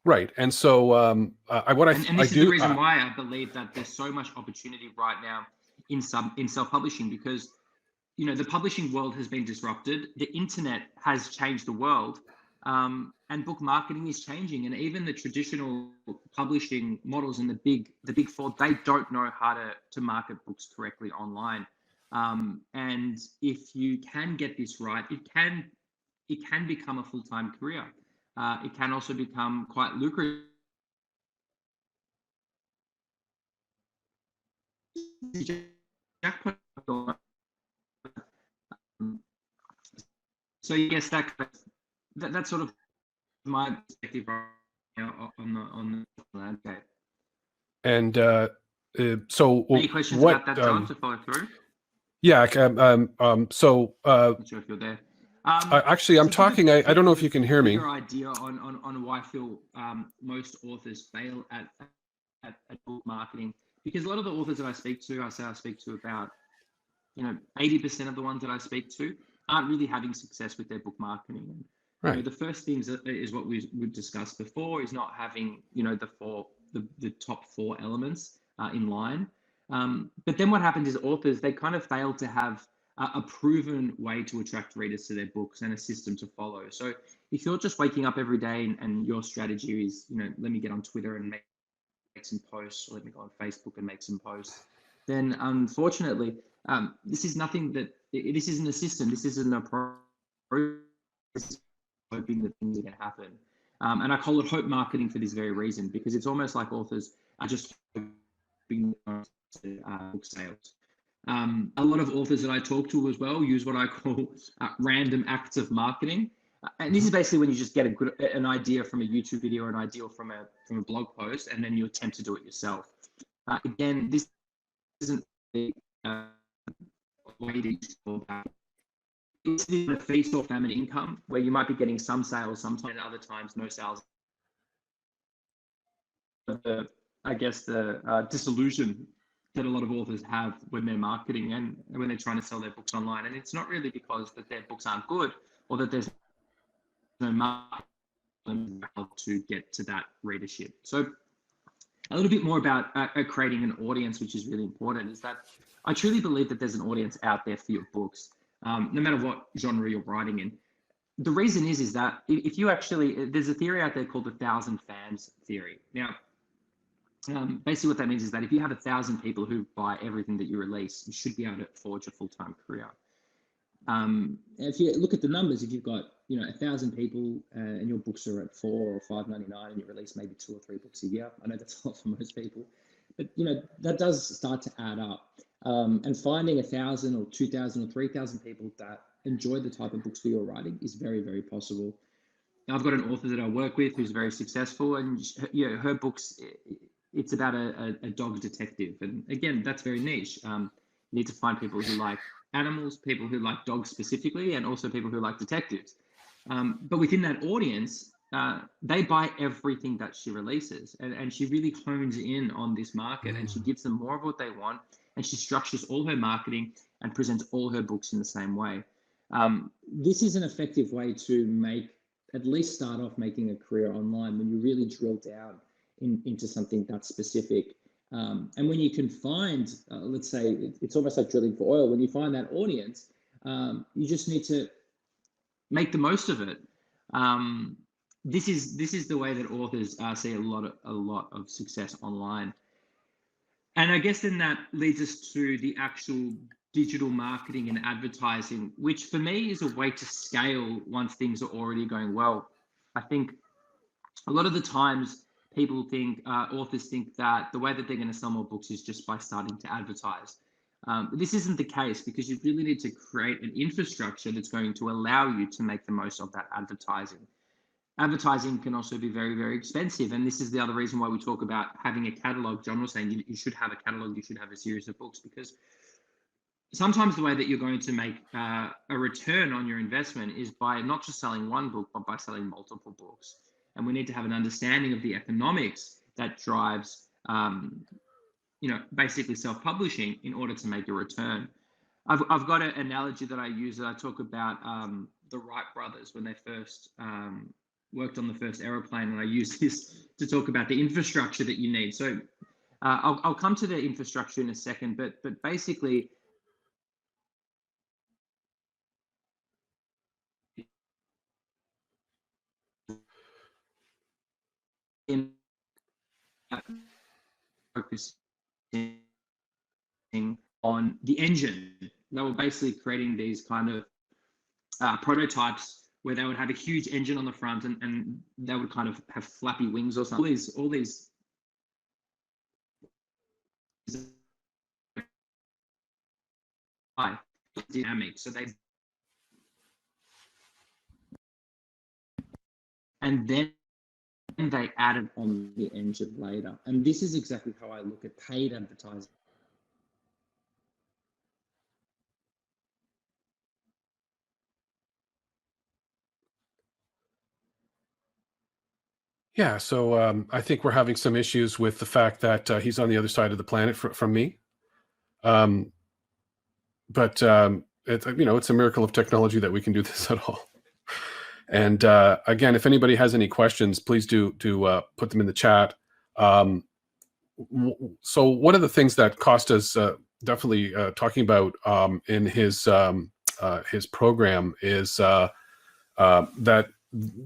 Right. And so and this is the reason why I believe that there's so much opportunity right now in self-publishing, because the publishing world has been disrupted. The internet has changed the world, and book marketing is changing. And even the traditional publishing models and the big 4, they don't know how to market books correctly online. And if you can get this right, it can become a full-time career. It can also become quite lucrative. So yes, that's sort of my perspective right now on the landscape. And so any questions about that, John, to follow through? Yeah. So not sure if you're there. actually, I'm talking. I don't know if you can hear me. Your idea on why I feel most authors fail at book marketing, because a lot of the authors that I speak to, I speak to about 80% of the ones that I speak to aren't really having success with their book marketing. And, right. The first thing is what we discussed before, is not having the top 4 elements in line. But then what happens is authors, they kind of fail to have a proven way to attract readers to their books and a system to follow. So if you're just waking up every day and your strategy is, let me get on Twitter and make some posts, or let me go on Facebook and make some posts, then unfortunately, this is nothing this isn't a system. This isn't a process hoping that things are going to happen. And I call it hope marketing for this very reason, because it's almost like authors are just hoping to book sales. A lot of authors that I talk to as well use what I call random acts of marketing. And this is basically when you just get an idea from a YouTube video or an idea from a blog post, and then you attempt to do it yourself. Again, this isn't a way to go about it. It's a feast or famine income, where you might be getting some sales sometimes, and other times no sales. I guess the disillusion that a lot of authors have when they're marketing and when they're trying to sell their books online. And it's not really because that their books aren't good or that there's no marketing to get to that readership. So a little bit more about creating an audience, which is really important, is that I truly believe that there's an audience out there for your books, no matter what genre you're writing in. The reason is that if you actually, there's a theory out there called the 1,000 fans theory. Now, basically what that means is that if you have 1,000 people who buy everything that you release, you should be able to forge a full-time career. If you look at the numbers, if you've got 1,000 people and your books are at $4 or $5.99 and you release maybe 2 or 3 books a year, I know that's a lot for most people, but that does start to add up. And finding 1,000 or 2,000 or 3,000 people that enjoy the type of books that you're writing is very, very possible. I've got an author that I work with who's very successful, and her books, it's about a dog detective. And again, that's very niche. You need to find people who like animals, people who like dogs specifically, and also people who like detectives. But within that audience, they buy everything that she releases, and she really hones in on this market, and she gives them more of what they want, and she structures all her marketing and presents all her books in the same way. This is an effective way to at least start off making a career online when you really drill down into something that's specific. And when you can find, let's say, it's almost like drilling for oil. When you find that audience, you just need to make the most of it. This is the way that authors see a lot of success online. And I guess then that leads us to the actual digital marketing and advertising, which for me is a way to scale once things are already going well. I think a lot of the times people think, authors think that the way that they're going to sell more books is just by starting to advertise. This isn't the case, because you really need to create an infrastructure that's going to allow you to make the most of that advertising. Advertising can also be very, very expensive. And this is the other reason why we talk about having a catalog. John was saying you should have a catalog, you should have a series of books, because sometimes the way that you're going to make a return on your investment is by not just selling one book, but by selling multiple books. And we need to have an understanding of the economics that drives, basically self-publishing in order to make a return. I've got an analogy that I use that I talk about the Wright brothers when they first worked on the first aeroplane, and I use this to talk about the infrastructure that you need. So I'll come to the infrastructure in a second, but basically, in focusing on the engine, they were basically creating these kind of prototypes where they would have a huge engine on the front, and they would kind of have flappy wings or something. All these dynamic. So and then they added on the engine later. And this is exactly how I look at paid advertising. Yeah, so I think we're having some issues with the fact that he's on the other side of the planet from me. But it's a miracle of technology that we can do this at all. And again, if anybody has any questions, please do put them in the chat. So one of the things that Kostas definitely talking about in his program is that,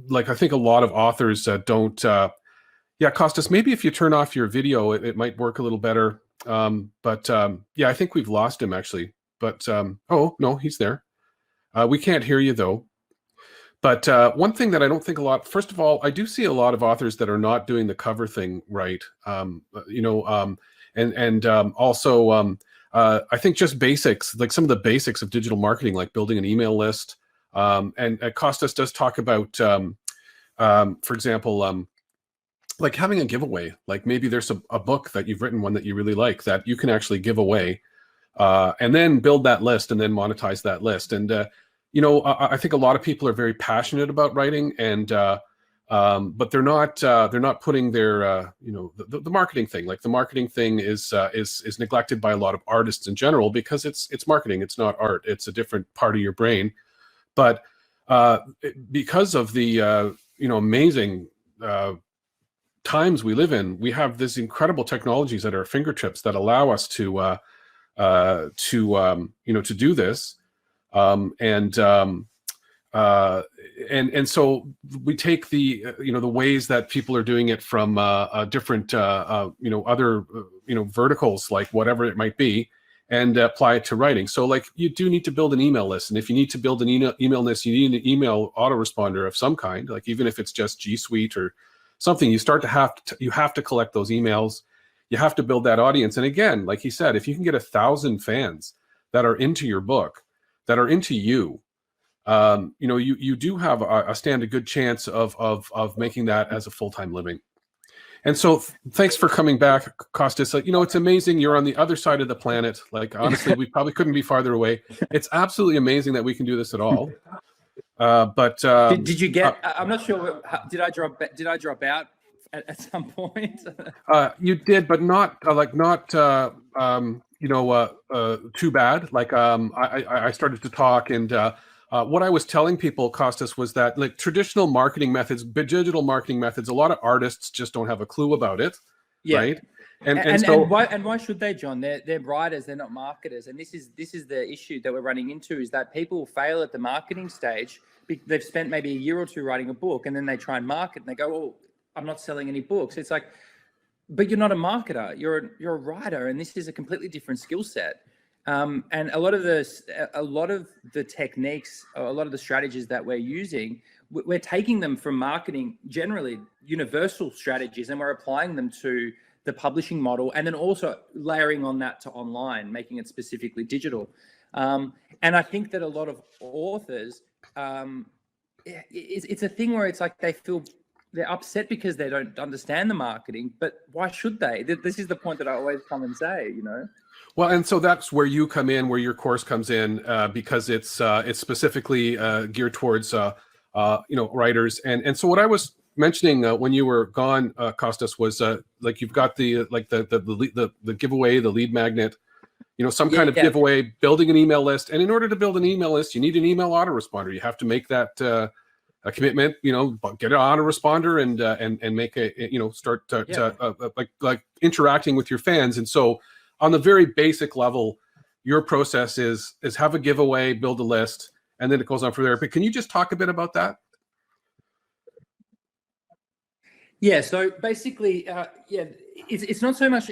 like, I think a lot of authors don't. Yeah, Kostas, maybe if you turn off your video, it might work a little better. But yeah, I think we've lost him actually. But oh no, he's there. We can't hear you though. But one thing that I don't think first of all, I do see a lot of authors that are not doing the cover thing right. Also, I think just basics, like some of the basics of digital marketing, like building an email list. And Kostas does talk about, for example, like having a giveaway. Like maybe there's a book that you've written, one that you really like, that you can actually give away, and then build that list and then monetize that list. And I think a lot of people are very passionate about writing, and but they're not putting their the marketing thing. Like the marketing thing is neglected by a lot of artists in general, because it's marketing. It's not art. It's a different part of your brain. But because of the amazing times we live in, we have these incredible technologies at our fingertips that allow us to do this. And so we take the the ways that people are doing it from different other verticals, like whatever it might be, and apply it to writing. So like you do need to build an email list. And if you need to build an email list, you need an email autoresponder of some kind, like even if it's just G Suite or something, you have to collect those emails. You have to build that audience. And again, like he said, if you can get 1,000 fans that are into your book, that are into you, you know, you do have a good chance of making that as a full-time living. And so thanks for coming back, Kostas. You know, it's amazing. You're on the other side of the planet. Like, honestly, we probably couldn't be farther away. It's absolutely amazing that we can do this at all. Did you get? I'm not sure. Did I drop out at some point? You did, but not too bad. Like I started to talk, and what I was telling people, Kostas, was that like traditional marketing methods, digital marketing methods, a lot of artists just don't have a clue about it, right? And why should they, John? They're writers, they're not marketers, and this is the issue that we're running into, is that people fail at the marketing stage. They've spent maybe a year or two writing a book, and then they try and market, and they go, "Oh, I'm not selling any books." It's like, but you're not a marketer. You're a writer, and this is a completely different skill set. And a lot of the techniques, a lot of the strategies that we're using, we're taking them from marketing, generally universal strategies, and we're applying them to the publishing model, and then also layering on that to online, making it specifically digital. And I think that a lot of authors, it's a thing where it's like they're upset because they don't understand the marketing, but why should they? This is the point that I always come and say, you know. Well, and so that's where you come in, where your course comes in, because it's specifically geared towards writers. And so what I was mentioning when you were gone, Kostas, was like you've got the giveaway, the lead magnet, you know, some kind of giveaway, building an email list. And in order to build an email list, you need an email autoresponder. You have to make that a commitment, you know, get an autoresponder and make start like interacting with your fans. And so on the very basic level, your process is have a giveaway, build a list, and then it goes on from there. But can you just talk a bit about that? Yeah, so basically, it's not so much,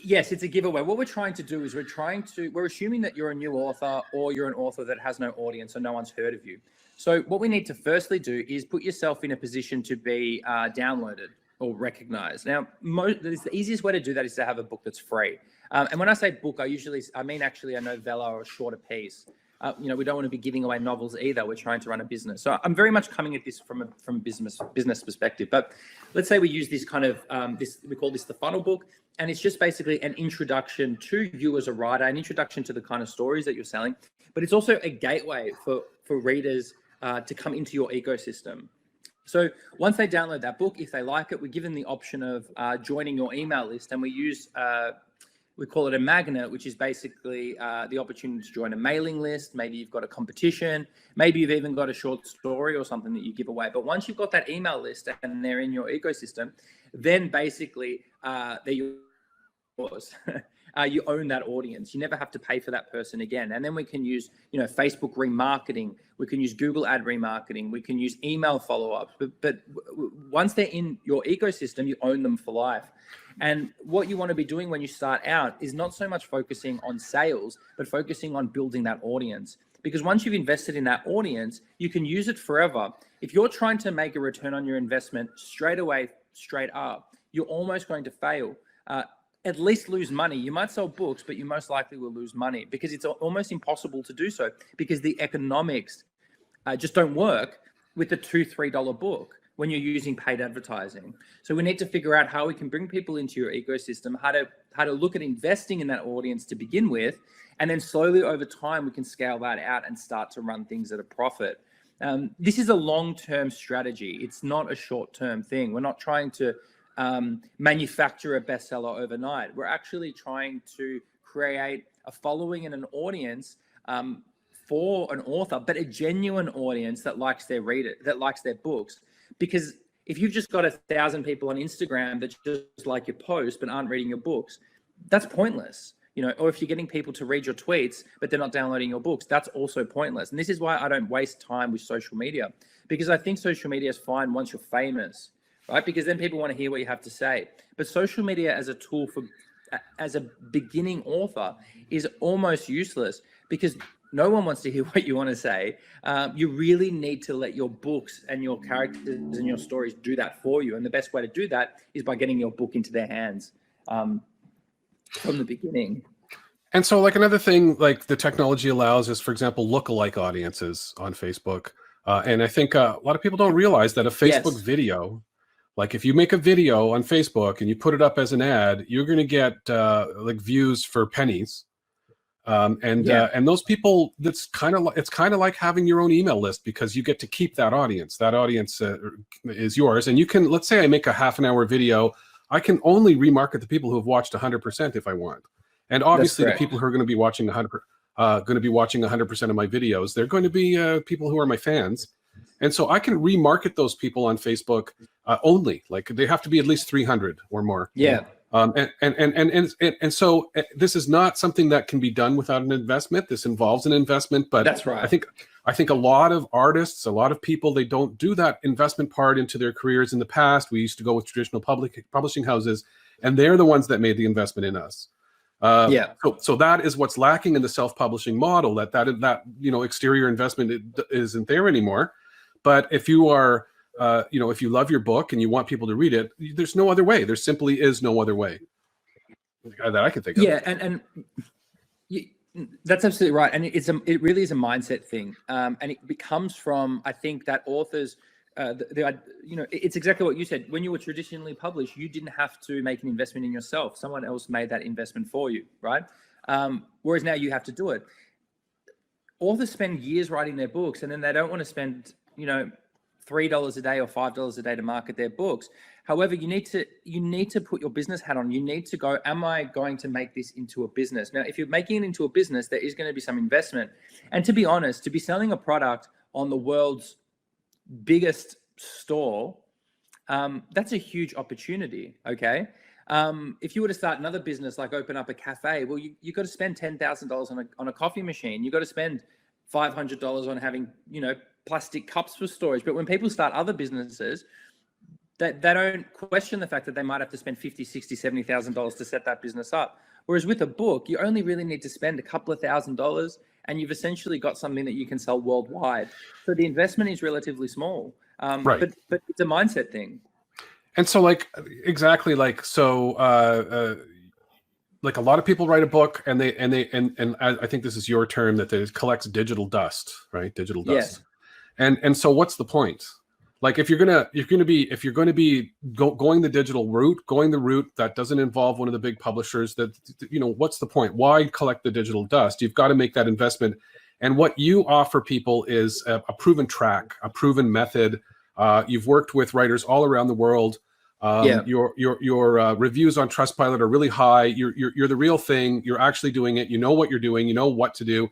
yes, it's a giveaway. What we're trying to do is we're assuming that you're a new author, or you're an author that has no audience or no one's heard of you. So what we need to firstly do is put yourself in a position to be downloaded or recognized. Now, the easiest way to do that is to have a book that's free. And when I say book, I mean actually a novella or a shorter piece. We don't want to be giving away novels either. We're trying to run a business. So I'm very much coming at this from a business perspective. But let's say we use this kind of, we call this the funnel book. And it's just basically an introduction to you as a writer, an introduction to the kind of stories that you're selling. But it's also a gateway for readers to come into your ecosystem. So once they download that book, if they like it, we give them the option of joining your email list, and we use, we call it a magnet, which is basically the opportunity to join a mailing list. Maybe you've got a competition, maybe you've even got a short story or something that you give away. But once you've got that email list and they're in your ecosystem, then basically they're yours. You own that audience. You never have to pay for that person again. And then we can use, Facebook remarketing. We can use Google ad remarketing. We can use email follow-ups. But once they're in your ecosystem, you own them for life. And what you want to be doing when you start out is not so much focusing on sales, but focusing on building that audience. Because once you've invested in that audience, you can use it forever. If you're trying to make a return on your investment straight away, straight up, you're almost going to fail. At least lose money. You might sell books, but you most likely will lose money, because it's almost impossible to do so, because the economics just don't work with the $2-3 book when you're using paid advertising. So we need to figure out how we can bring people into your ecosystem, how to look at investing in that audience to begin with, and then slowly over time we can scale that out and start to run things at a profit. This is a long-term strategy. It's not a short-term thing. We're not trying to manufacture a bestseller overnight. We're actually trying to create a following and an audience for an author, but a genuine audience that likes their reader, that likes their books. Because if you've just got 1,000 people on Instagram that just like your post but aren't reading your books, that's pointless. Or if you're getting people to read your tweets but they're not downloading your books, that's also pointless. And this is why I don't waste time with social media, because I think social media is fine once you're famous. Right? Because then people want to hear what you have to say. But social media as a tool for as a beginning author is almost useless, because no one wants to hear what you want to say. You really need to let your books and your characters and your stories do that for you. And the best way to do that is by getting your book into their hands from the beginning. And so, like, another thing like the technology allows is, for example, lookalike audiences on Facebook. And I think a lot of people don't realize that a Facebook video, like if you make a video on Facebook and you put it up as an ad, you're going to get like views for pennies. And those people, it's kind of like having your own email list, because you get to keep that audience. That audience is yours. And you can, let's say I make a half-an-hour video, I can only remarket the people who have watched 100% if I want. And obviously the people who are going to be watching 100% of my videos, they're going to be people who are my fans. And so I can remarket those people on Facebook only. Like, they have to be at least 300 or more. Yeah. And so this is not something that can be done without an investment. This involves an investment, but that's right. I think a lot of artists, a lot of people, they don't do that investment part into their careers. In the past, we used to go with traditional publishing houses, and they're the ones that made the investment in us. So that is what's lacking in the self-publishing model. That exterior investment isn't there anymore. But if you are if you love your book and you want people to read it, there's no other way. There simply is no other way that I can think of. Yeah, and that's absolutely right. And it really is a mindset thing. And it comes from, I think, that authors, it's exactly what you said. When you were traditionally published, you didn't have to make an investment in yourself. Someone else made that investment for you, right? Whereas now you have to do it. Authors spend years writing their books, and then they don't want to spend, $3 a day or $5 a day to market their books. However, you need to put your business hat on. You need to go, am I going to make this into a business? Now, if you're making it into a business, there is going to be some investment. And to be honest, to be selling a product on the world's biggest store, that's a huge opportunity. Okay. If you were to start another business, like open up a cafe, well, you got to spend $10,000 on a coffee machine. You got to spend $500 on having, plastic cups for storage. But when people start other businesses, they don't question the fact that they might have to spend $50,000, $60,000, $70,000 to set that business up. Whereas with a book, you only really need to spend a couple of $1,000s, and you've essentially got something that you can sell worldwide. So the investment is relatively small, right? But it's a mindset thing. And so, like a lot of people write a book, and I think this is your term, that it collects digital dust, right? Digital dust. Yeah. And so what's the point? Like, if you're going to be going the digital route, going the route that doesn't involve one of the big publishers, that, what's the point? Why collect the digital dust? You've got to make that investment. And what you offer people is a proven track, a proven method. You've worked with writers all around the world. Your reviews on Trustpilot are really high. You're the real thing. You're actually doing it. You know what you're doing. You know what to do.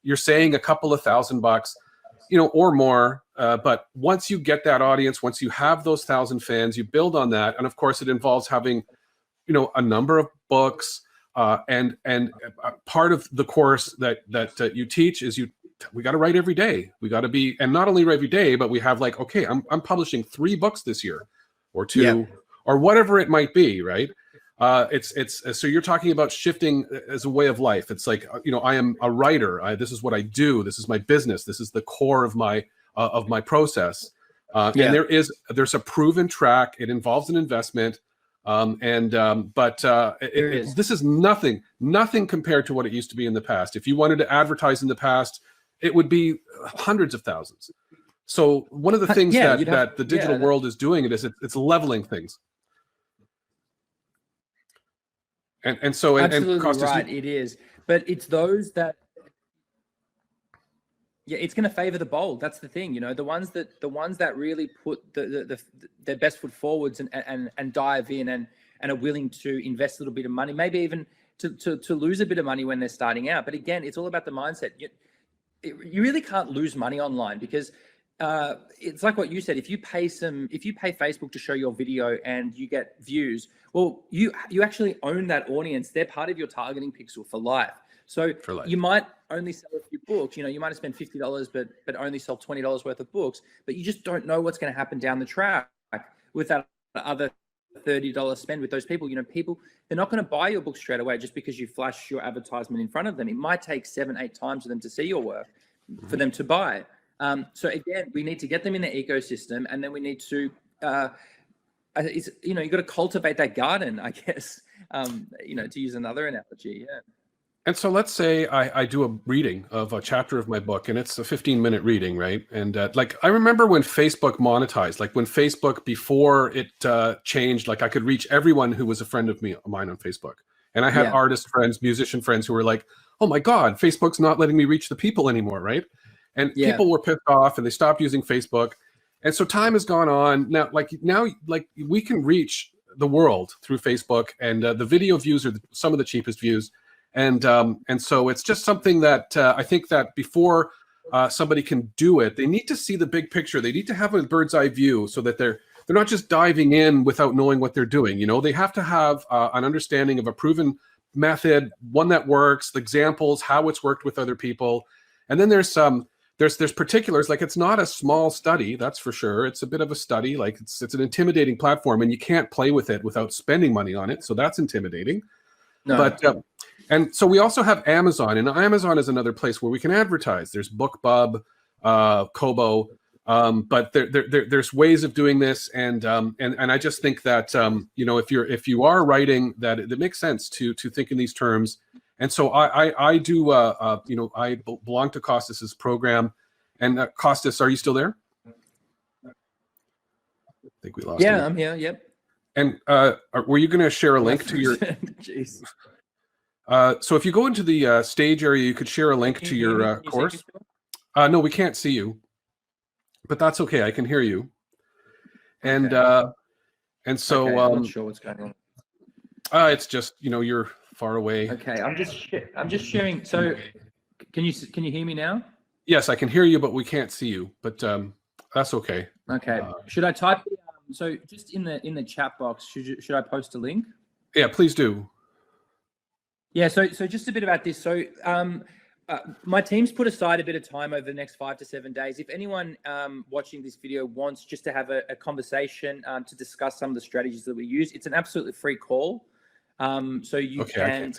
You're saying a couple of $1,000, or more. But once you get that audience, once you have those 1,000 fans, you build on that. And of course, it involves having, a number of books. And part of the course that you teach is we got to write every day. We got to be, and not only every day, but we have like, okay, I'm publishing 3 books this year, or 2, or whatever it might be, right? So you're talking about shifting as a way of life. It's like, I am a writer. This is what I do. This is my business. This is the core of my process. And there's a proven track. It involves an investment. This is nothing compared to what it used to be in the past. If you wanted to advertise in the past, it would be hundreds of thousands. So one of the things that the digital world is doing it's leveling things. And so absolutely Kostas, right, it is. But it's those that it's going to favor the bold. That's the thing, the ones that really put their best foot forwards and dive in and are willing to invest a little bit of money, maybe even to lose a bit of money when they're starting out. But again, it's all about the mindset. You really can't lose money online, because it's like what you said. If you pay Facebook to show your video and you get views, well, you actually own that audience. They're part of your targeting pixel for life. So you might only sell a few books. You might have spent $50, but only sell $20 worth of books. But you just don't know what's going to happen down the track with that other $30 spend with those people. People, they're not going to buy your book straight away just because you flash your advertisement in front of them. It might take 7-8 times for them to see your work, for them to buy. So again, we need to get them in the ecosystem, and then we need to, you got to cultivate that garden, I guess, to use another analogy. Yeah. And so let's say I do a reading of a chapter of my book, and it's a 15-minute reading, right? And I remember when Facebook monetized, like when Facebook, before it changed, like I could reach everyone who was a friend of mine on Facebook. And I had artist friends, musician friends who were like, oh my God, Facebook's not letting me reach the people anymore, right? And people were pissed off and they stopped using Facebook. And so time has gone on. Now we can reach the world through Facebook, and the video views are some of the cheapest views. And so it's just something that I think that before somebody can do it, they need to see the big picture. They need to have a bird's eye view so that they're not just diving in without knowing what they're doing. They have to have an understanding of a proven method, one that works, the examples, how it's worked with other people. And then there's particulars, like it's not a small study, that's for sure. It's a bit of a study, like it's an intimidating platform, and you can't play with it without spending money on it. So that's intimidating. No. But and so we also have Amazon, and Amazon is another place where we can advertise. There's BookBub, Kobo, but there's ways of doing this, and I just think that if you are writing, that it makes sense to think in these terms. And so I do I belong to Kostas's program, and Kostas, are you still there? I think we lost him. I'm here. Yep. And were you going to share a link to your? Jeez. So if you go into the stage area, you could share a link to your course. No, we can't see you, but that's okay. I can hear you. And okay. And so I'm not sure what's going on. It's just you're far away. Okay, I'm just sharing. So can you hear me now? Yes, I can hear you, but we can't see you. But that's okay. Okay. Should I type? So just in the chat box, should I post a link? Yeah, please do. Yeah, so just a bit about this. So my team's put aside a bit of time over the next 5 to 7 days. If anyone watching this video wants just to have a conversation to discuss some of the strategies that we use, it's an absolutely free call. So you can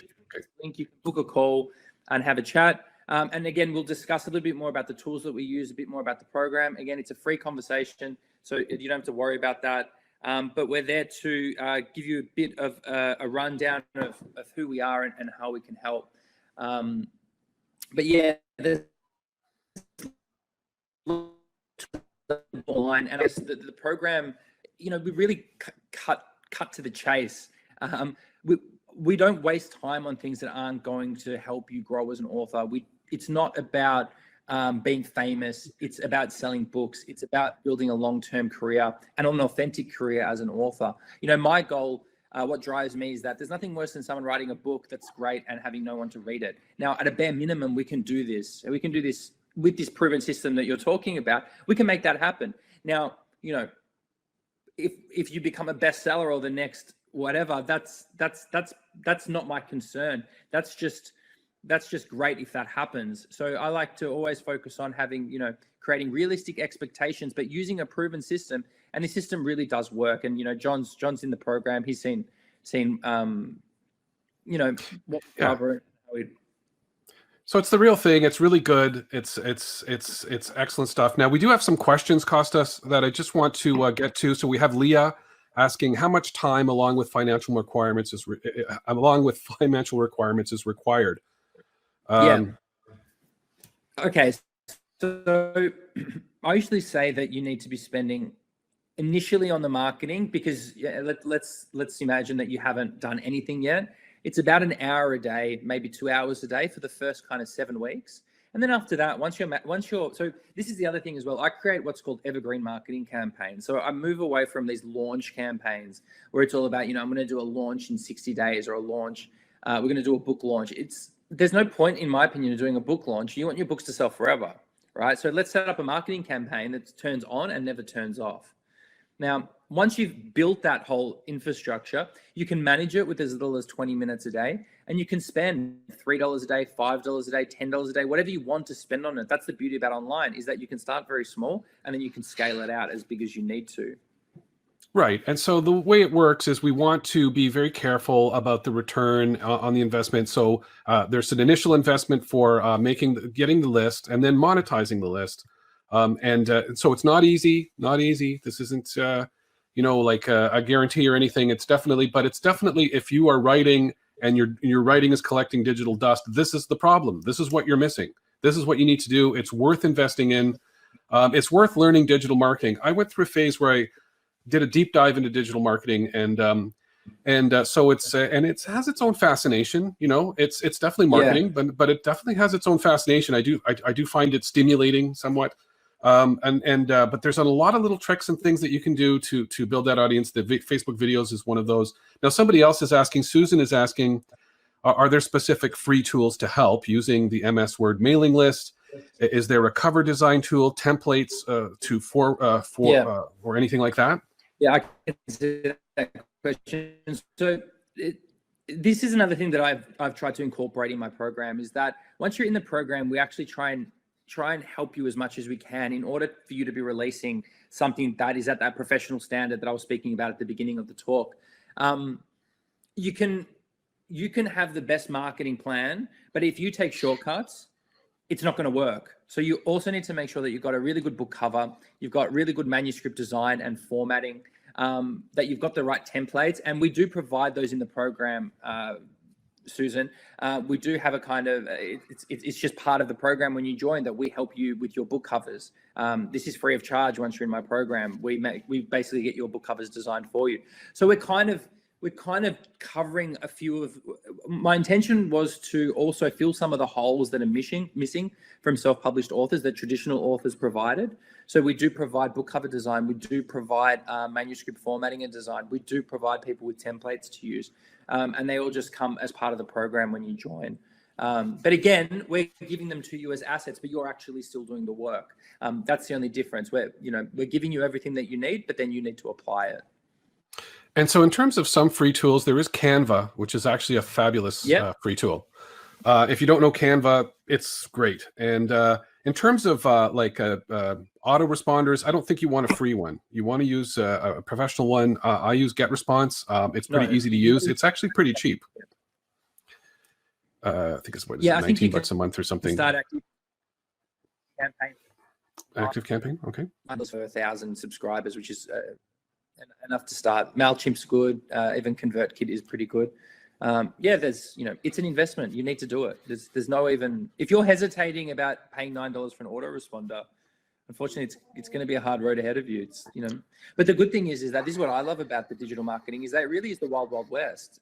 book a call and have a chat. And again, we'll discuss a little bit more about the tools that we use, a bit more about the program. Again, it's a free conversation, so you don't have to worry about that. But we're there to give you a bit of a rundown of who we are and how we can help. But yeah, the line, and the program, we really cut to the chase. We don't waste time on things that aren't going to help you grow as an author. It's not about being famous. It's about selling books. It's about building a long-term career and an authentic career as an author. My goal, what drives me, is that there's nothing worse than someone writing a book that's great and having no one to read it. Now, at a bare minimum, we can do this. We can do this with this proven system that you're talking about. We can make that happen. Now, if you become a bestseller or the next whatever, that's not my concern. That's just great if that happens. So I like to always focus on having, creating realistic expectations, but using a proven system. And the system really does work. And, John's in the program. He's seen what cover. So it's the real thing. It's really good. It's excellent stuff. Now we do have some questions, Kostas, that I just want to get to. So we have Leah asking how much time along with financial requirements is required. Okay. So I usually say that you need to be spending initially on the marketing, because let's imagine that you haven't done anything yet. It's about an hour a day, maybe 2 hours a day for the first kind of 7 weeks. And then after that, once you're, so this is the other thing as well. I create what's called evergreen marketing campaigns. So I move away from these launch campaigns where it's all about, I'm going to do a launch in 60 days or a launch. We're going to do a book launch. There's no point, in my opinion, of doing a book launch. You want your books to sell forever, right? So let's set up a marketing campaign that turns on and never turns off. Now, once you've built that whole infrastructure, you can manage it with as little as 20 minutes a day, and you can spend $3 a day, $5 a day, $10 a day, whatever you want to spend on it. That's the beauty about online, is that you can start very small and then you can scale it out as big as you need to. Right. And so the way it works is we want to be very careful about the return on the investment. So there's an initial investment for getting the list and then monetizing the list. And so it's not easy, not easy. This isn't, like a guarantee or anything. It's definitely if you are writing and your writing is collecting digital dust, this is the problem. This is what you're missing. This is what you need to do. It's worth investing in. It's worth learning digital marketing. I went through a phase where I did a deep dive into digital marketing, and so it has its own fascination. It's definitely marketing, but it definitely has its own fascination. I do find it stimulating somewhat, but there's a lot of little tricks and things that you can do to build that audience. The Facebook videos is one of those. Now somebody else is asking. Susan is asking, are there specific free tools to help using the MS Word mailing list? Is there a cover design tool, templates or anything like that? Yeah, I can see that question. So this is another thing that I've tried to incorporate in my program, is that once you're in the program, we actually try and help you as much as we can in order for you to be releasing something that is at that professional standard that I was speaking about at the beginning of the talk. You can have the best marketing plan, but if you take shortcuts, it's not going to work. So you also need to make sure that you've got a really good book cover, you've got really good manuscript design and formatting, that you've got the right templates. And we do provide those in the program, Susan. We do have a kind of, it's just part of the program when you join, that we help you with your book covers. This is free of charge once you're in my program. We basically get your book covers designed for you. So we're kind of covering a few of, my intention was to also fill some of the holes that are missing from self-published authors that traditional authors provided. So we do provide book cover design. We do provide manuscript formatting and design. We do provide people with templates to use. And they all just come as part of the program when you join. But again, we're giving them to you as assets, but you're actually still doing the work. That's the only difference. We're giving you everything that you need, but then you need to apply it. And so in terms of some free tools, there is Canva, which is actually a fabulous free tool. If you don't know Canva, it's great. And in terms of autoresponders, I don't think you want a free one. You want to use a professional one. I use GetResponse. It's pretty easy to use. It's actually pretty cheap. I think it's $19 a month or something. Start Active Campaign. Active Campaign, okay. For 1,000 subscribers, which is enough to start. MailChimp's good. Even ConvertKit is pretty good. There's, it's an investment. You need to do it. There's no even, if you're hesitating about paying $9 for an autoresponder, unfortunately, it's going to be a hard road ahead of you. It's, but the good thing is that this is what I love about the digital marketing, is that it really is the wild, wild west.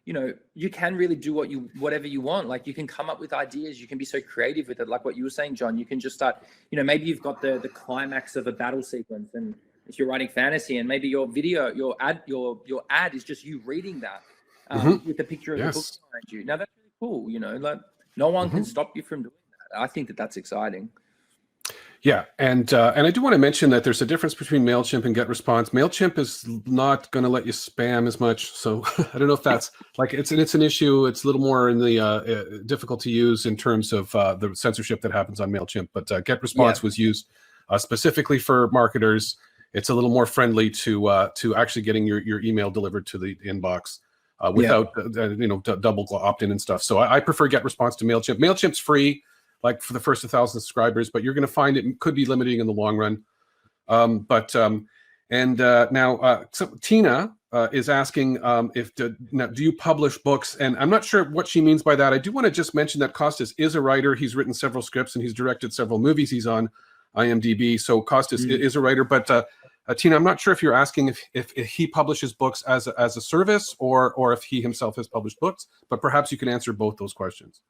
You can really do whatever you want. Like, you can come up with ideas. You can be so creative with it. Like what you were saying, John, you can just start, maybe you've got the climax of a battle sequence, and if you're writing fantasy, and maybe your video, your ad is just you reading that with a picture of the book behind you. Now that's really cool. Like, no one can stop you from doing that. I think that's exciting. Yeah, and I do want to mention that there's a difference between MailChimp and GetResponse. MailChimp is not going to let you spam as much, so I don't know if that's it's an issue. It's a little more in the difficult to use in terms of the censorship that happens on MailChimp. But GetResponse was used specifically for marketers. It's a little more friendly to actually getting your email delivered to the inbox without double opt-in and stuff. So I prefer GetResponse to MailChimp. MailChimp's free, like for the first 1,000 subscribers, but you're going to find it could be limiting in the long run. Now Tina is asking do you publish books? And I'm not sure what she means by that. I do want to just mention that Kostas is a writer. He's written several scripts and he's directed several movies. He's on IMDb. So Kostas is a writer, but Tina, I'm not sure if you're asking if he publishes books as a service or if he himself has published books, but perhaps you can answer both those questions.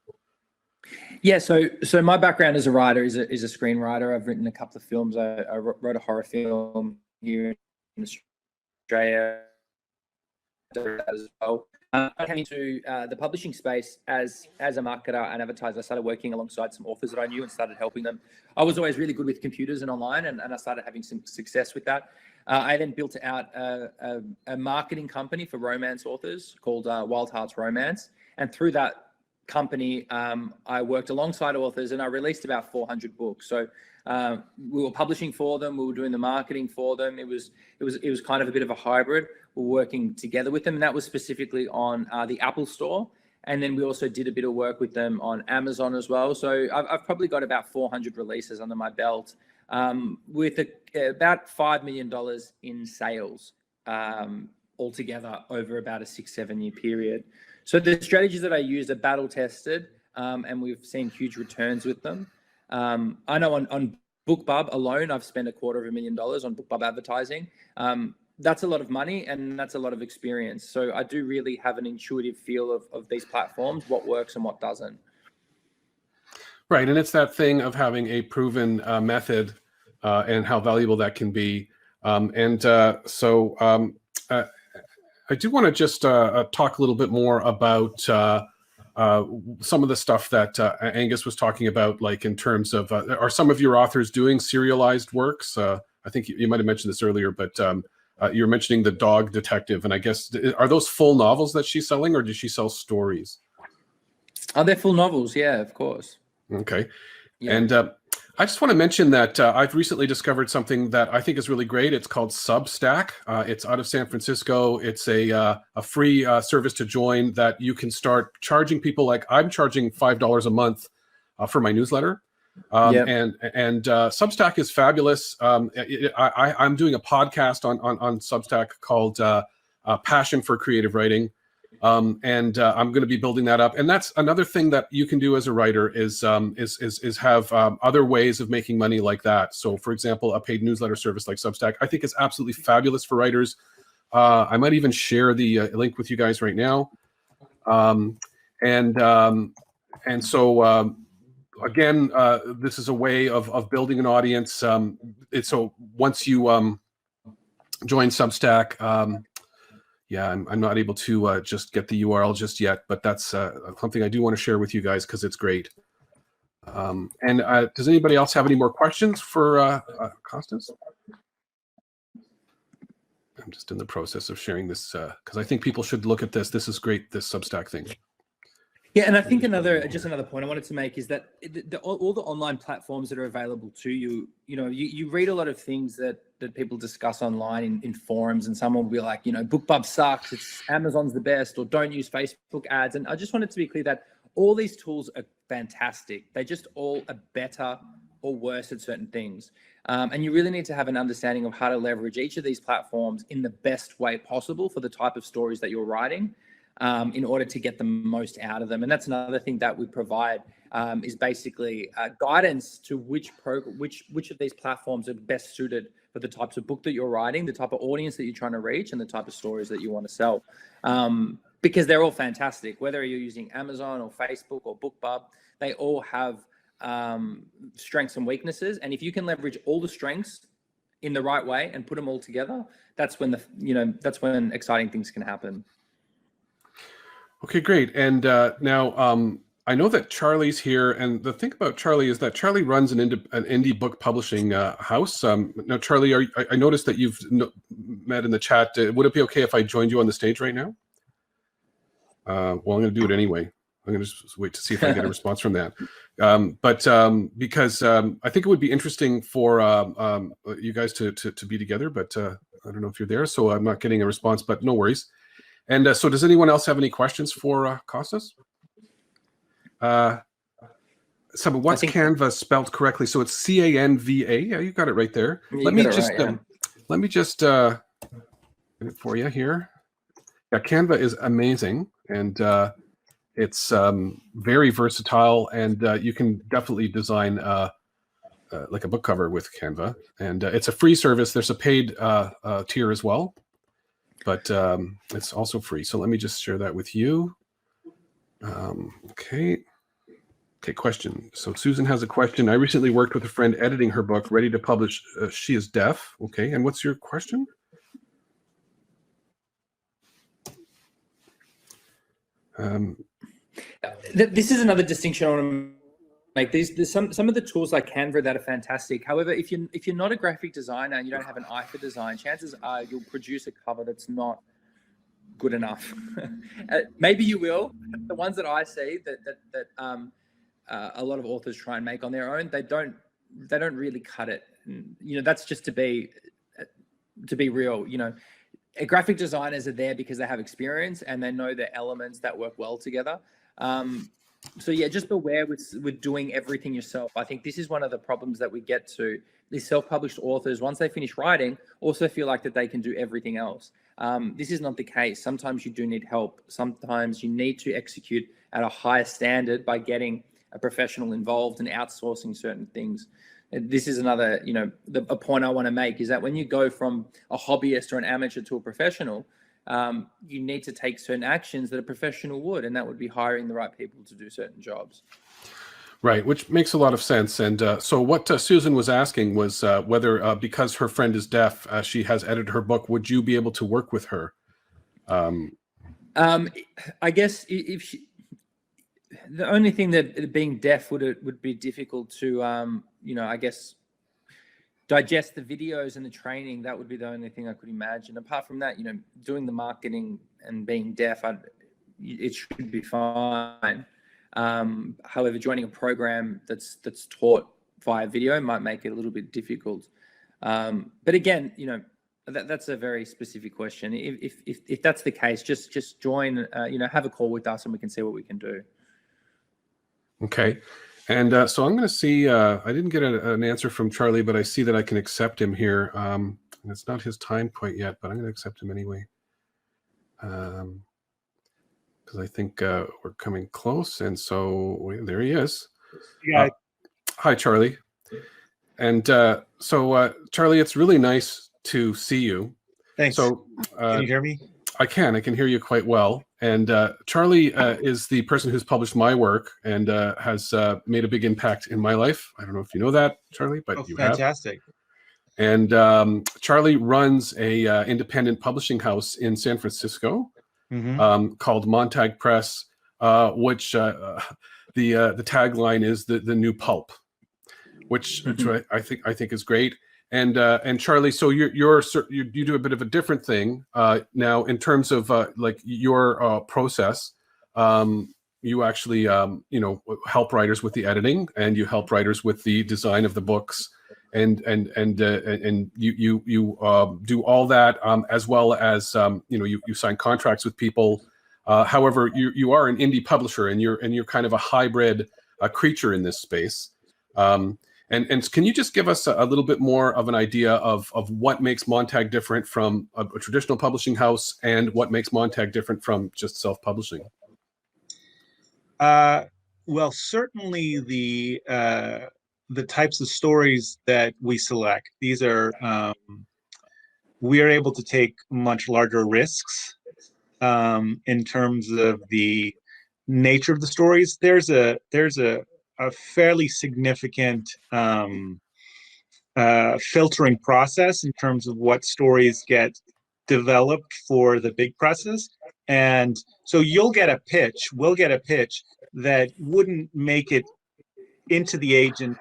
Yeah, so my background as a writer is a screenwriter. I've written a couple of films. I wrote a horror film here in Australia as well. I came into the publishing space as a marketer and advertiser. I started working alongside some authors that I knew and started helping them. I was always really good with computers and online, and I started having some success with that. I then built out a marketing company for romance authors called Wild Hearts Romance, and through that company, I worked alongside authors and I released about 400 books. So we were publishing for them, we were doing the marketing for them. It was kind of a bit of a hybrid. We're working together with them, and that was specifically on the Apple Store. And then we also did a bit of work with them on Amazon as well. So I've probably got about 400 releases under my belt, with about $5 million in sales altogether over about a 6-7 year period. So the strategies that I used are battle tested, and we've seen huge returns with them. I know on BookBub alone, I've spent $250,000 on BookBub advertising. That's a lot of money and that's a lot of experience. So I do really have an intuitive feel of these platforms, what works and what doesn't. Right, and it's that thing of having a proven method and how valuable that can be. So I do want to just talk a little bit more about some of the stuff that Angus was talking about, like in terms of, are some of your authors doing serialized works? I think you might have mentioned this earlier, but you were mentioning The Dog Detective, and I guess, are those full novels that she's selling, or does she sell stories? Oh, they're full novels, yeah, of course. Okay. Yeah. And I just want to mention that I've recently discovered something that I think is really great. It's called Substack. It's out of San Francisco. It's a free service to join that you can start charging people. Like I'm charging $5 a month for my newsletter. And Substack is fabulous. I'm doing a podcast on Substack called Passion for Creative Writing. I'm going to be building that up, and that's another thing that you can do as a writer is have other ways of making money like that. So, for example, a paid newsletter service like Substack, I think is absolutely fabulous for writers. I might even share the link with you guys right now. Again, this is a way of building an audience. So once you join Substack. Yeah, I'm not able to just get the URL just yet, but that's something I do want to share with you guys because it's great. Does anybody else have any more questions for Kostas? I'm just in the process of sharing this because I think people should look at this. This is great, this Substack thing. Yeah, and I think another point I wanted to make is that all the online platforms that are available to you, you read a lot of things that people discuss online in forums, and someone will be like, BookBub sucks, it's Amazon's the best, or don't use Facebook ads. And I just wanted to be clear that all these tools are fantastic. They just all are better or worse at certain things. And you really need to have an understanding of how to leverage each of these platforms in the best way possible for the type of stories that you're writing. In order to get the most out of them. And that's another thing that we provide is basically guidance to which of these platforms are best suited for the types of book that you're writing, the type of audience that you're trying to reach, and the type of stories that you want to sell. Because they're all fantastic, whether you're using Amazon or Facebook or BookBub, they all have strengths and weaknesses. And if you can leverage all the strengths in the right way and put them all together, that's when that's when exciting things can happen. Okay, great. And now I know that Charlie's here, and the thing about Charlie is that Charlie runs an indie book publishing house. Now, Charlie, I noticed that you've met in the chat. Would it be okay if I joined you on the stage right now? Well, I'm going to do it anyway. I'm going to just wait to see if I get a response from that. Because I think it would be interesting for you guys to be together, but I don't know if you're there, so I'm not getting a response, but no worries. And so does anyone else have any questions for Kostas? What's Canva spelled correctly? So it's C-A-N-V-A. Yeah, you got it right there. Let me just get it for you here. Yeah, Canva is amazing, and it's very versatile, and you can definitely design like a book cover with Canva. And it's a free service. There's a paid tier as well, but it's also free. So let me just share that with you. Okay, question. So Susan has a question. I recently worked with a friend editing her book, ready to publish. She is deaf. Okay, and what's your question? This is another distinction I want to make. There's some of the tools like Canva that are fantastic. However, if you're not a graphic designer and you don't have an eye for design, chances are you'll produce a cover that's not good enough. Maybe you will. The ones that I see that a lot of authors try and make on their own, they don't really cut it. And, that's just to be real. Graphic designers are there because they have experience and they know the elements that work well together. So yeah, just beware with doing everything yourself. I think this is one of the problems that we get to. These self-published authors, once they finish writing, also feel like that they can do everything else. This is not the case. Sometimes you do need help. Sometimes you need to execute at a higher standard by getting a professional involved and outsourcing certain things. And this is another, a point I want to make is that when you go from a hobbyist or an amateur to a professional, you need to take certain actions that a professional would, and that would be hiring the right people to do certain jobs. Right, which makes a lot of sense. And so what Susan was asking was whether, because her friend is deaf, she has edited her book, would you be able to work with her? I guess if the only thing that being deaf would be difficult to, I guess, digest the videos and the training. That would be the only thing I could imagine. Apart from that, doing the marketing and being deaf, it should be fine. However, joining a program that's taught via video might make it a little bit difficult. But again, that's a very specific question. If that's the case, just join. Have a call with us, and we can see what we can do. Okay. And so I'm going to see, I didn't get an answer from Charlie, but I see that I can accept him here. And it's not his time quite yet, but I'm going to accept him anyway. Because I think we're coming close. And so there he is. Yeah. Hi, Charlie. And so, Charlie, it's really nice to see you. Thanks. So can you hear me? I can hear you quite well. And Charlie is the person who's published my work and has made a big impact in my life. I don't know if you know that, Charlie, but you fantastic. Have. And Charlie runs a independent publishing house in San Francisco called Montag Press, which the tagline is the new pulp, which I think is great. And Charlie, so you do a bit of a different thing now in terms of like your process. You actually help writers with the editing, and you help writers with the design of the books, and you do all that as well as you sign contracts with people. However, you are an indie publisher, and you're kind of a hybrid creature in this space. And can you just give us a little bit more of an idea of what makes Montag different from a traditional publishing house, and what makes Montag different from just self-publishing? Well, certainly the types of stories that we select. These are we are able to take much larger risks in terms of the nature of the stories. There's a fairly significant filtering process in terms of what stories get developed for the big presses. And so we'll get a pitch that wouldn't make it into the agent,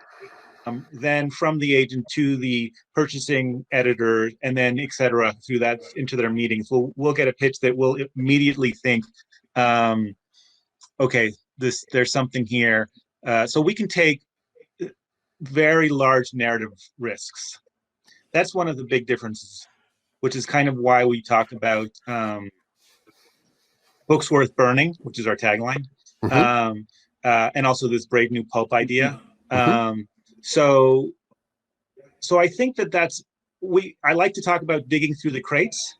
then from the agent to the purchasing editor, and then et cetera, through that into their meetings. We'll get a pitch that will immediately think, okay, there's something here. So we can take very large narrative risks. That's one of the big differences, which is kind of why we talk about books worth burning, which is our tagline, and also this brave new pulp idea. So I think that's I like to talk about digging through the crates.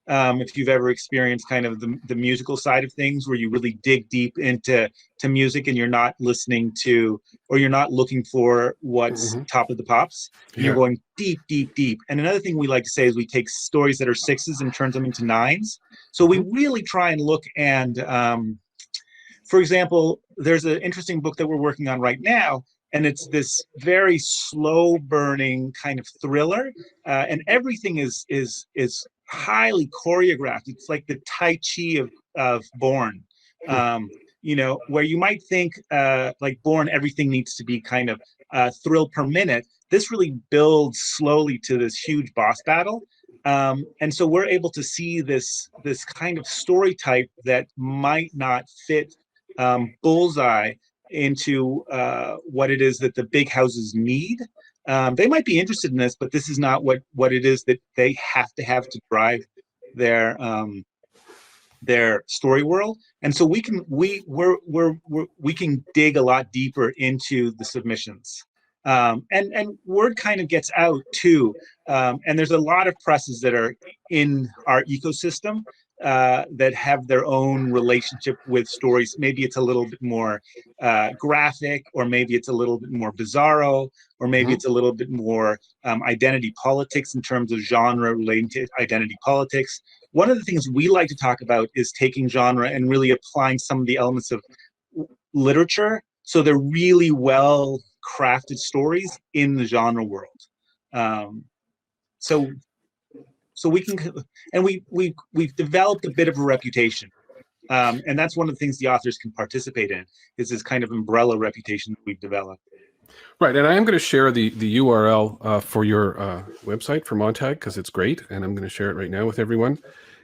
If you've ever experienced kind of the musical side of things, where you really dig deep into music and you're not listening to, or you're not looking for what's top of the pops, you're going deep, deep, deep. And another thing we like to say is we take stories that are 6s and turn them into 9s. So we really try and look, and for example, there's an interesting book that we're working on right now, and it's this very slow burning kind of thriller, and everything is highly choreographed. It's like the Tai Chi of Bourne, where you might think like Bourne, everything needs to be kind of thrill per minute. This really builds slowly to this huge boss battle. And so we're able to see this kind of story type that might not fit bullseye into what it is that the big houses need. They might be interested in this, but this is not what it is that they have to drive their story world. And so we can dig a lot deeper into the submissions. And word kind of gets out too. And there's a lot of presses that are in our ecosystem that have their own relationship with stories. Maybe it's a little bit more graphic, or maybe it's a little bit more bizarro, or maybe it's a little bit more identity politics in terms of genre relating to identity politics. One of the things we like to talk about is taking genre and really applying some of the elements of literature, so they're really well crafted stories in the genre world. So we can, and we've developed a bit of a reputation, and that's one of the things the authors can participate in, is this kind of umbrella reputation that we've developed. Right, and I am going to share the URL for your website for Montag, because it's great, and I'm going to share it right now with everyone.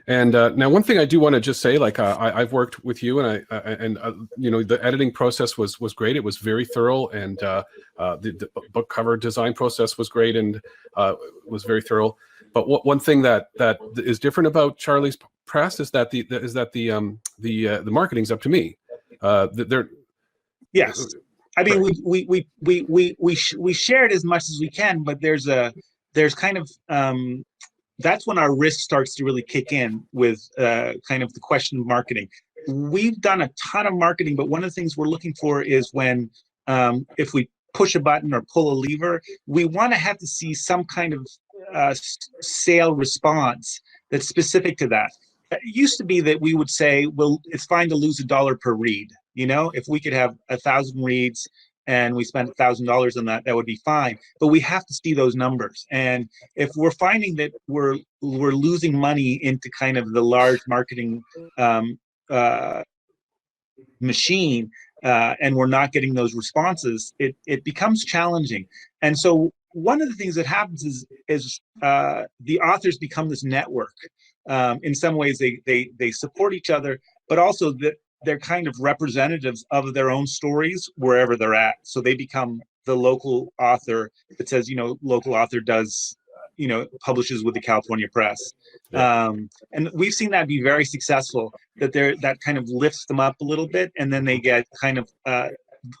And now, one thing I do want to just say, like I've worked with you, and you know, the editing process was great. It was very thorough, and the book cover design process was great and was very thorough. But one thing that is different about Charlie's press is that the marketing's up to me. Yes. I mean, we share it as much as we can, but there's kind of that's when our risk starts to really kick in with kind of the question of marketing. We've done a ton of marketing, but one of the things we're looking for is when if we push a button or pull a lever, we want to have to see some kind of sale response that's specific to that. It used to be that we would say, well, it's fine to lose $1 per read. You know, if we could have 1,000 reads and we spent $1,000 on that, that would be fine. But we have to see those numbers. And if we're finding that we're losing money into kind of the large marketing machine, and we're not getting those responses, it becomes challenging. And so one of the things that happens is the authors become this network. In some ways, they support each other, but also they're kind of representatives of their own stories wherever they're at. So they become the local author that says, you know, local author does, you know, publishes with the California Press. Yeah. And we've seen that be very successful, that kind of lifts them up a little bit. And then they get kind of,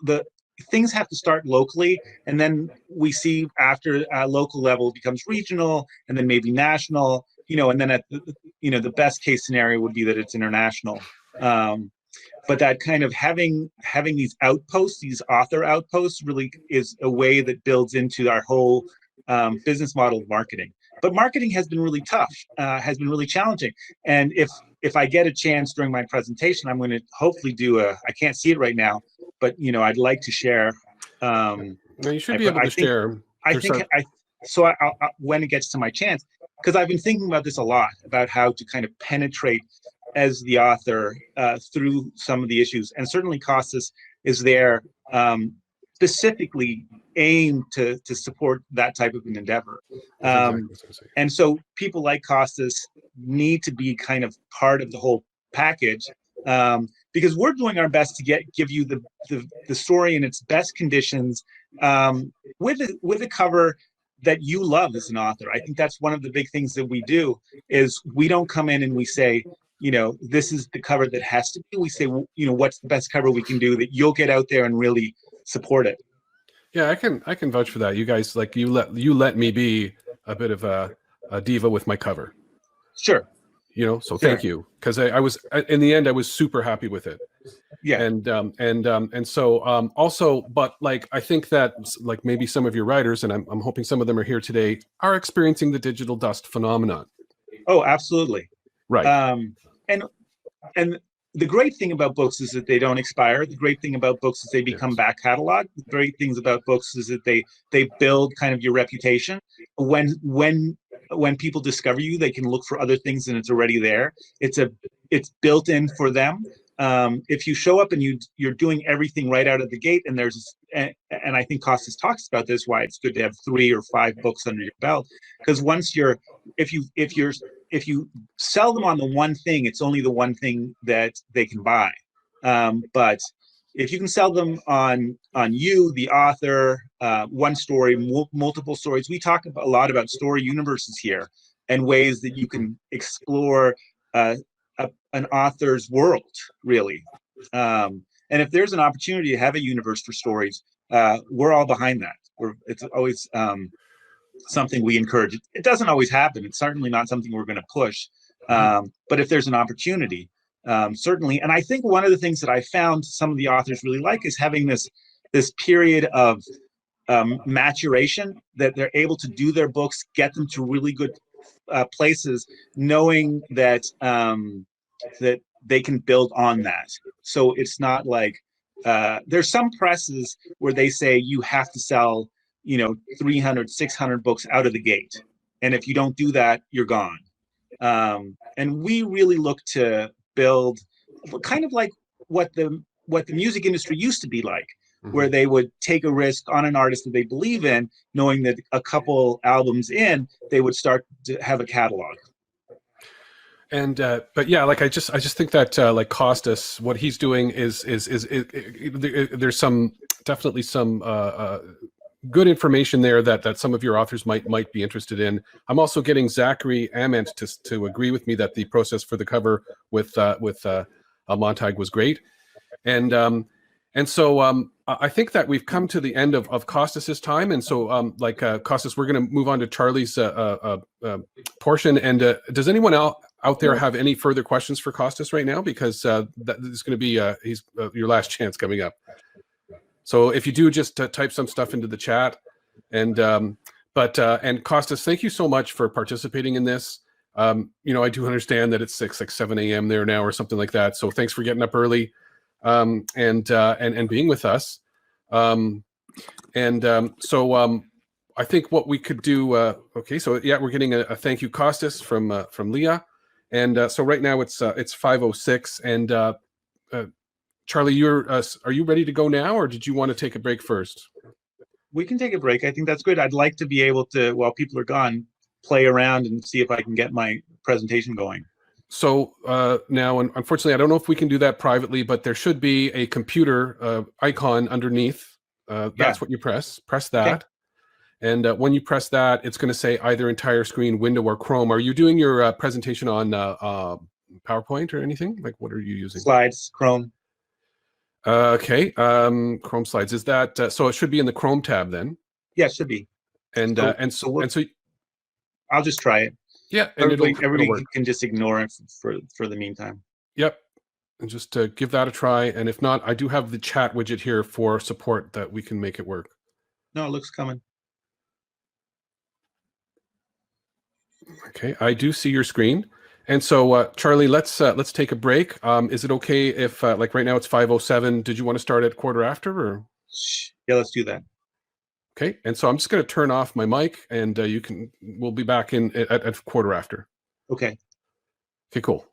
the things have to start locally. And then we see after local level becomes regional, and then maybe national, you know, and then at the best case scenario would be that it's international. But that kind of having these outposts, these author outposts, really is a way that builds into our whole business model of marketing. But marketing has been really tough, has been really challenging. And if I get a chance during my presentation, I'm going to hopefully do I can't see it right now, but you know, I'd like to share. No, you should be able to share. So when it gets to my chance, because I've been thinking about this a lot, about how to kind of penetrate as the author through some of the issues. And certainly Kostas is there specifically aimed to support that type of an endeavor. And so people like Kostas need to be kind of part of the whole package, because we're doing our best to give you the story in its best conditions, with a cover that you love as an author. I think that's one of the big things that we do, is we don't come in and we say, you know, this is the cover that has to be. We say, well, you know, what's the best cover we can do that you'll get out there and really support it. Yeah, I can vouch for that. You guys, like, you let me be a bit of a diva with my cover. Sure. You know, so thank you, because I was, in the end, I was super happy with it. Yeah. And so also, but like, I think that like maybe some of your writers, and I'm hoping some of them are here today, are experiencing the digital dust phenomenon. Oh, absolutely. Right. And the great thing about books is that they don't expire. The great thing about books is they become back catalog. The great things about books is that they build kind of your reputation. When people discover you, they can look for other things and it's already there. It's built in for them. if you show up and you're doing everything right out of the gate, and I think Kostas talks about this, why it's good to have 3 or 5 books under your belt, because if you sell them on the one thing, it's only the one thing that they can buy. But if you can sell them on you, the author, one story, multiple stories. We talk a lot about story universes here and ways that you can explore an author's world, really. And if there's an opportunity to have a universe for stories, we're all behind that. It's always something we encourage. It doesn't always happen. It's certainly not something we're going to push. But if there's an opportunity, certainly. And I think one of the things that I found some of the authors really like is having this period of maturation, that they're able to do their books, get them to really good places, knowing that that they can build on that. So it's not like there's some presses where they say you have to sell 300, 600 books out of the gate, and if you don't do that, you're gone. And we really look to build kind of like what the music industry used to be like, where they would take a risk on an artist that they believe in, knowing that a couple albums in, they would start to have a catalog. And but yeah, like I just think that like Kostas, what he's doing is there's definitely some good information there that some of your authors might be interested in. I'm also getting Zachary Ament to agree with me that the process for the cover with Montag was great, and so I think that we've come to the end of Kostas's time, and so Kostas, we're going to move on to Charlie's portion. And does anyone out there have any further questions for Kostas right now? Because that is going to be your last chance coming up. So if you do, just type some stuff into the chat. And Kostas, thank you so much for participating in this. I do understand that it's like 7 a.m. there now or something like that. So thanks for getting up early and being with us. So I think what we could do. Okay, so yeah, we're getting a thank you, Kostas, from Leah. And so right now it's 5:06, and Charlie, are you ready to go now, or did you want to take a break first? We can take a break. I think that's good. I'd like to be able to, while people are gone, play around and see if I can get my presentation going. So now, unfortunately, I don't know if we can do that privately, but there should be a computer icon underneath. That's what you press. Press that. Okay. And when you press that, it's going to say either entire screen, window, or Chrome. Are you doing your presentation on PowerPoint or anything? Like, what are you using? Slides, Chrome. Okay. Chrome slides. Is that so? It should be in the Chrome tab then. Yeah, it should be. And so I'll just try it. Yeah, and everybody can just ignore it for the meantime. Yep. And just give that a try. And if not, I do have the chat widget here for support that we can make it work. No, it looks coming. Okay, I do see your screen. And so, Charlie, let's take a break. Is it okay if, like right now it's 5:07? Did you want to start at quarter after, or? Yeah, let's do that. Okay, and so I'm just going to turn off my mic, and we'll be back in at quarter after. Okay. Okay, cool.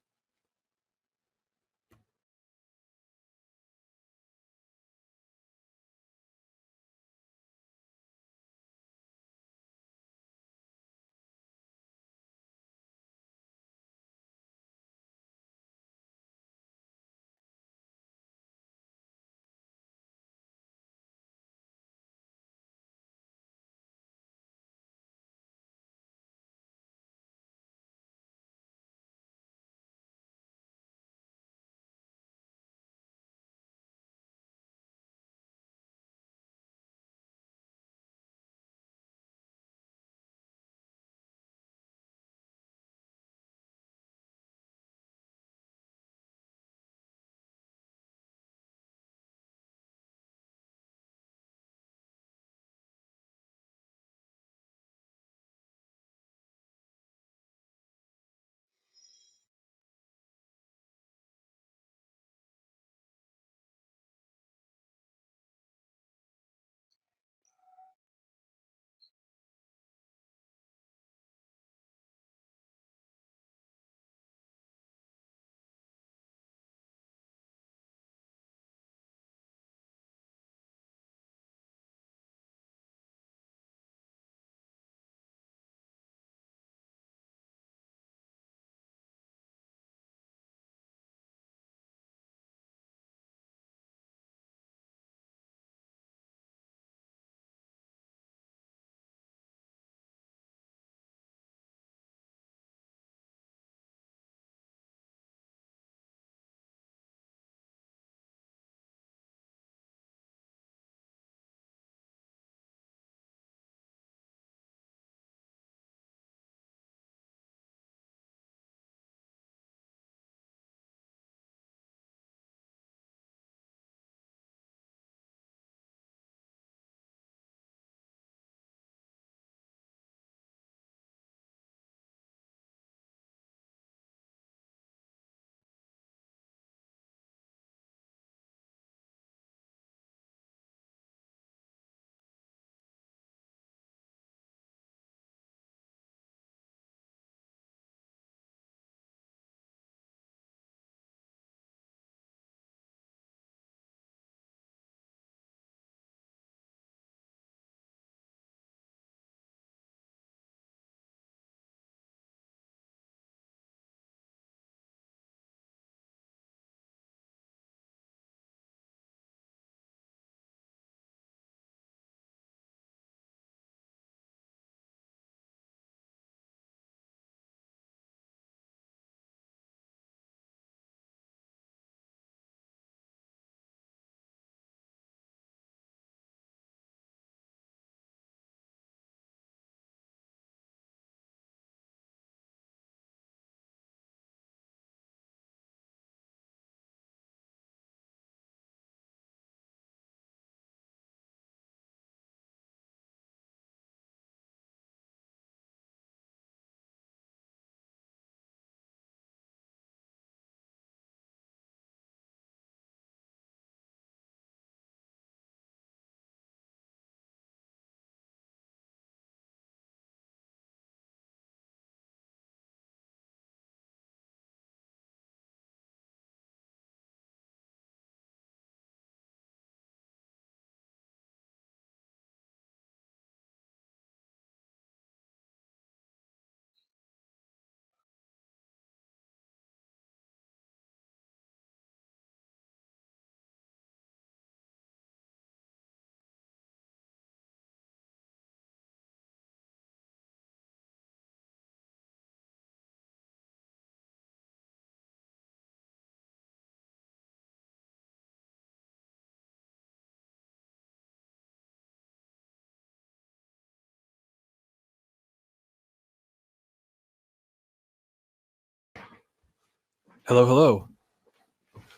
Hello, hello.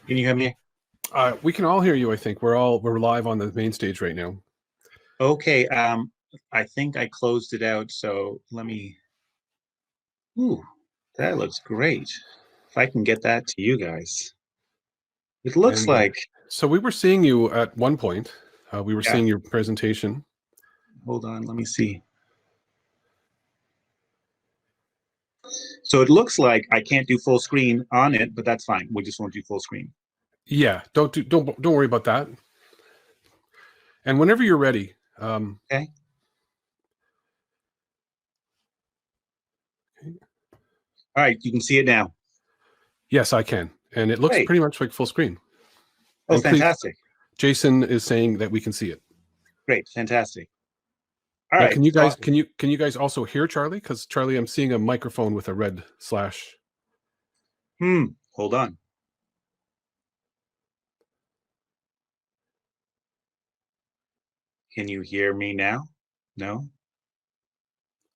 Can you hear me? We can all hear you. I think we're live on the main stage right now. Okay. I think I closed it out. So let me. Ooh, that looks great. If I can get that to you guys, it looks And, like. So we were seeing you at one point. We were Yeah. seeing your presentation. Hold on. Let me see. So it looks like I can't do full screen on it, but that's fine. We just won't do full screen. Yeah. Don't worry about that. And whenever you're ready. Okay. All right. You can see it now. Yes, I can. And it looks Great. pretty much like full screen. Oh, And please, fantastic. Jason is saying that we can see it. Great. Fantastic. All Now, right. can you guys can you guys also hear Charlie? Because Charlie, I'm seeing a microphone with a red slash. Hold on. Can you hear me now? No?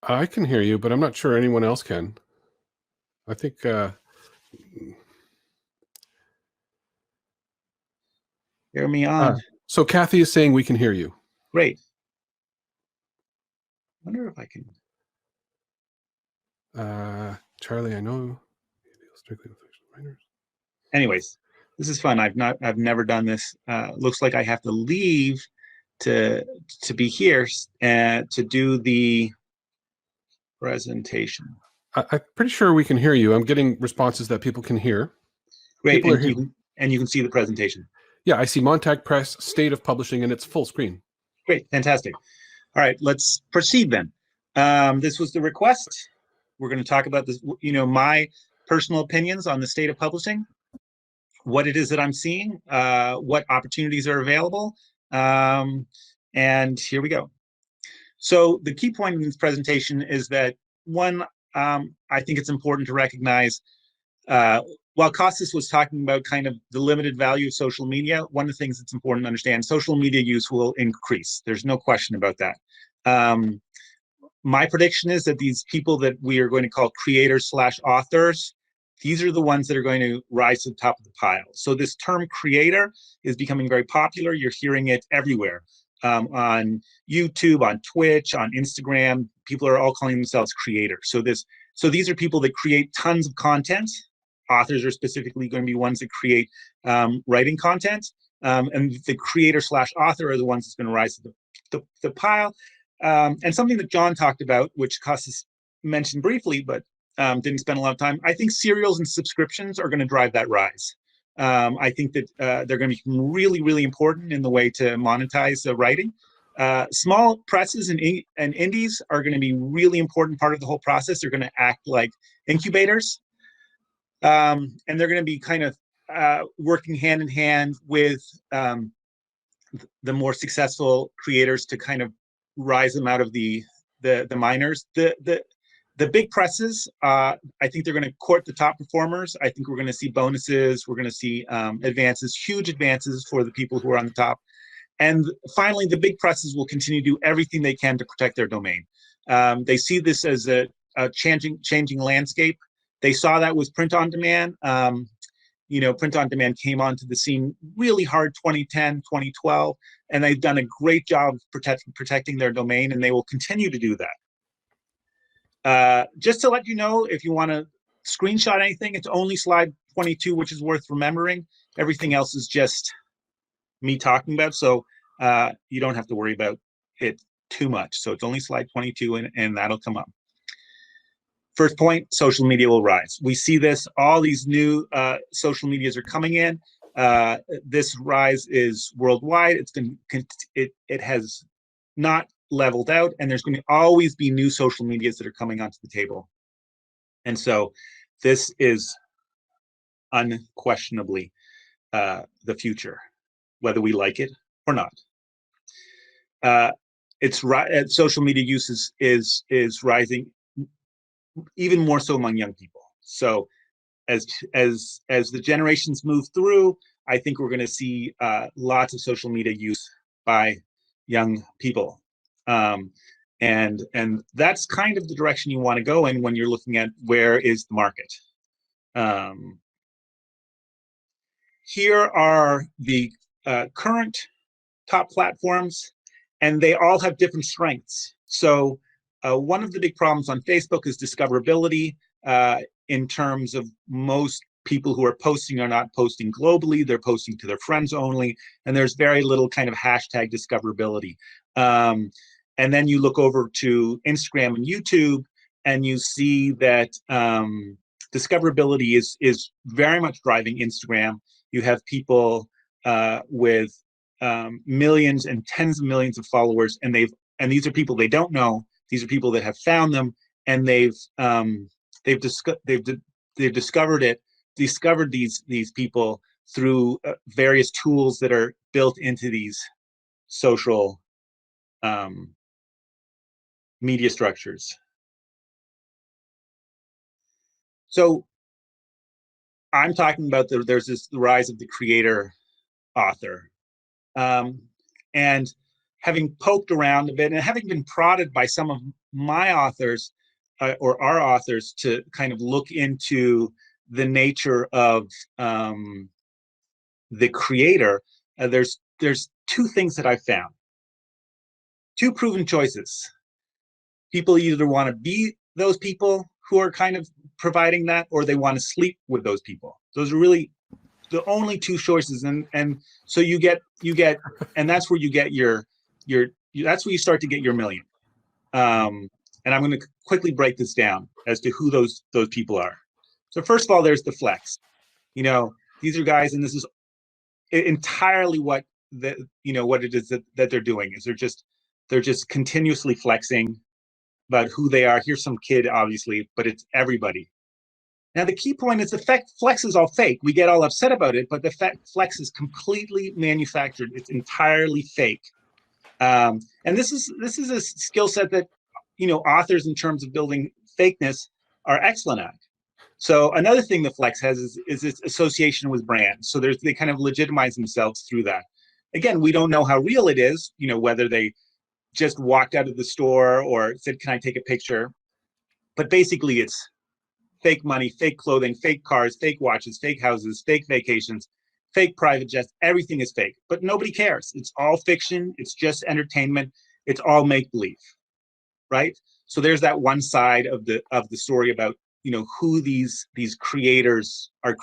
I can hear you, but I'm not sure anyone else can. I think Hear me on. so Kathy is saying we can hear you. Great. Wonder if I can. Charlie, I know. Strictly with writers. Anyways, this is fun. I've never done this. Looks like I have to leave to be here and to do the presentation. I'm pretty sure we can hear you. I'm getting responses that people can hear. Great, People and you can see the presentation. Yeah, I see Montag Press, State of Publishing, and it's full screen. Great, fantastic. All right, let's proceed then. This was the request. We're going to talk about this, my personal opinions on the state of publishing, what it is that I'm seeing, what opportunities are available, and here we go. So the key point in this presentation is that, one, I think it's important to recognize, while Kostas was talking about kind of the limited value of social media, one of the things that's important to understand, social media use will increase. There's no question about that. My prediction is that these people that we are going to call creators/authors, these are the ones that are going to rise to the top of the pile. So this term creator is becoming very popular. You're hearing it everywhere. On YouTube, on Twitch, on Instagram, people are all calling themselves creators. So these are people that create tons of content. Authors are specifically going to be ones that create writing content, and the creator/author are the ones that's going to rise to the pile. And something that John talked about, which Kostas mentioned briefly, but didn't spend a lot of time. I think serials and subscriptions are going to drive that rise. I think that they're going to become really, really important in the way to monetize writing. Small presses and indies are going to be really important part of the whole process. They're going to act like incubators. And they're going to be kind of working hand in hand with the more successful creators to kind of rise them out of the minors. The big presses, I think they're going to court the top performers. I think we're going to see bonuses. We're going to see advances, huge advances for the people who are on the top. And finally, the big presses will continue to do everything they can to protect their domain. They see this as a changing landscape. They saw that with print on demand. Print on demand came onto the scene really hard 2010, 2012, and they've done a great job protecting their domain, and they will continue to do that. Just to let you know, if you want to screenshot anything, it's only slide 22, which is worth remembering. Everything else is just me talking about, so you don't have to worry about it too much. So it's only slide 22, and that'll come up. First point, social media will rise. We see this, all these new social medias are coming in. This rise is worldwide. It has not leveled out, and there's going to always be new social medias that are coming onto the table. And so this is unquestionably the future, whether we like it or not. Social media use is rising even more so among young people. So as the generations move through, I think we're going to see lots of social media use by young people. And that's kind of the direction you want to go in when you're looking at where is the market. here are the current top platforms, and they all have different strengths. So one of the big problems on Facebook is discoverability, in terms of most people who are posting are not posting globally, they're posting to their friends only, and there's very little kind of hashtag discoverability. And then you look over to Instagram and YouTube, and you see that discoverability is very much driving Instagram. You have people with millions and tens of millions of followers, and these are people they don't know. These are people that have found them, and they've discovered these people through various tools that are built into these social media structures. So I'm talking about there's the rise of the creator author, and having poked around a bit and having been prodded by some of my authors or our authors to kind of look into the nature of the creator, there's two things that I found, two proven choices. People either want to be those people who are kind of providing that, or they want to sleep with those people. Those are really the only two choices, and so you get, and that's where you get your that's where you start to get your million. And I'm going to quickly break this down as to who those people are. So first of all, there's the flex. You know, these are guys, and this is entirely what what it is that they're doing is they're just continuously flexing about who they are. Here's some kid, obviously, but it's everybody. Now, the key point is the flex is all fake. We get all upset about it, but the flex is completely manufactured. It's entirely fake. And this is a skill set that, authors in terms of building fakeness are excellent at. So another thing the flex has is its association with brands. So they kind of legitimize themselves through that. Again, we don't know how real it is, whether they just walked out of the store or said, "Can I take a picture?" But basically it's fake money, fake clothing, fake cars, fake watches, fake houses, fake vacations, fake private jets. Everything is fake, but nobody cares. It's all fiction. It's just entertainment. It's all make-believe, right? So there's that one side of the story about who these creators are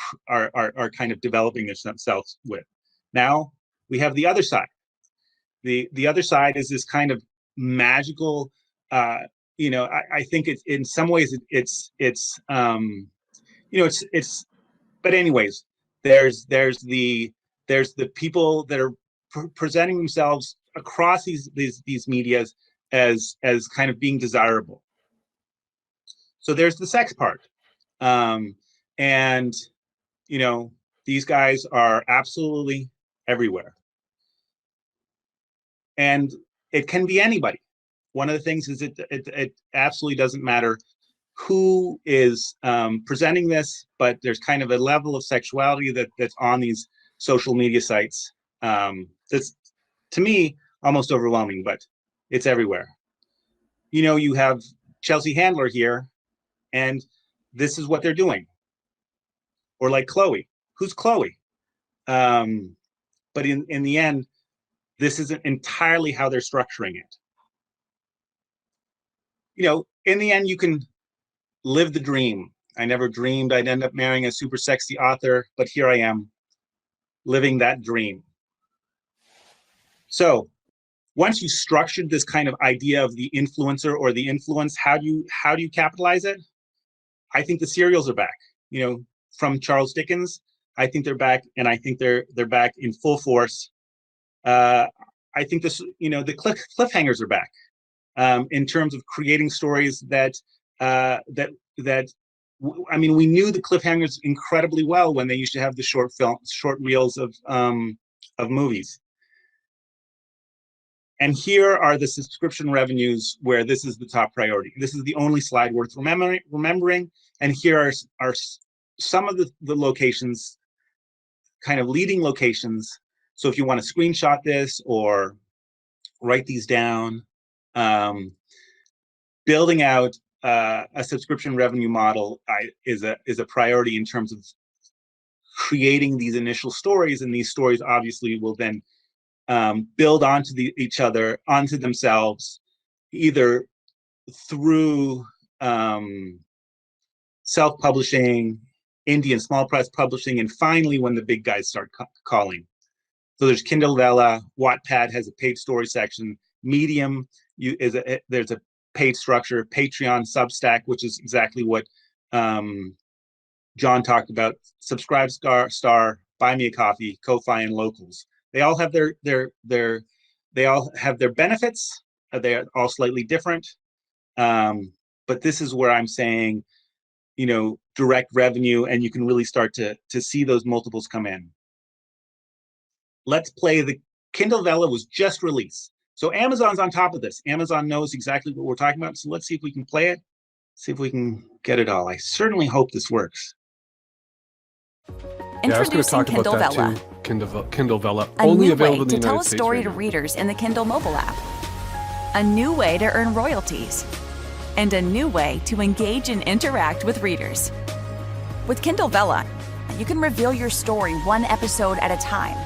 kind of developing themselves with. Now we have the other side. The other side is this kind of magical. I think it's in some ways it's but anyways, there's the people that are presenting themselves across these medias as kind of being desirable. So there's the sex part, and these guys are absolutely everywhere, and it can be anybody. One of the things is it absolutely doesn't matter who is presenting this, but there's kind of a level of sexuality that's on these social media sites that's, to me, almost overwhelming, but it's everywhere. You have Chelsea Handler here, and this is what they're doing. Or like Chloe. Who's Chloe? But in the end, this isn't entirely how they're structuring it. In the end, you can live the dream. I never dreamed I'd end up marrying a super sexy author, but here I am, living that dream. So once you structured this kind of idea of the influencer or the influence, how do you capitalize it? I think the serials are back. From Charles Dickens, I think they're back, and I think they're back in full force. I think the cliffhangers are back. In terms of creating stories that we knew the cliffhangers incredibly well when they used to have the short reels of movies. And here are the subscription revenues where this is the top priority. This is the only slide worth remembering. And here are some of the locations, kind of leading locations. So if you want to screenshot this or write these down, building out a subscription revenue model is a priority in terms of creating these initial stories, and these stories obviously will then build onto each other, onto themselves, either through self-publishing, indie and small press publishing, and finally when the big guys start calling. So there's Kindle Vella, Wattpad has a paid story section, Medium there's a paid structure, Patreon, Substack, which is exactly what John talked about, Subscribe Star, Buy Me a Coffee, Ko-Fi, and Locals. They all have their benefits. They are all slightly different. But this is where I'm saying, you know, direct revenue, and you can really start to see those multiples come in. Let's play the Kindle Vella was just released. So Amazon's on top of this. Amazon knows exactly what we're talking about. So let's see if we can play it, see if we can get it all. I certainly hope this works. Introducing Kindle Vella, Kindle Vella, a only new available way in the to tell a United States story right to now. readers in the Kindle mobile app, a new way to earn royalties, and a new way to engage and interact with readers. With Kindle Vella, you can reveal your story one episode at a time.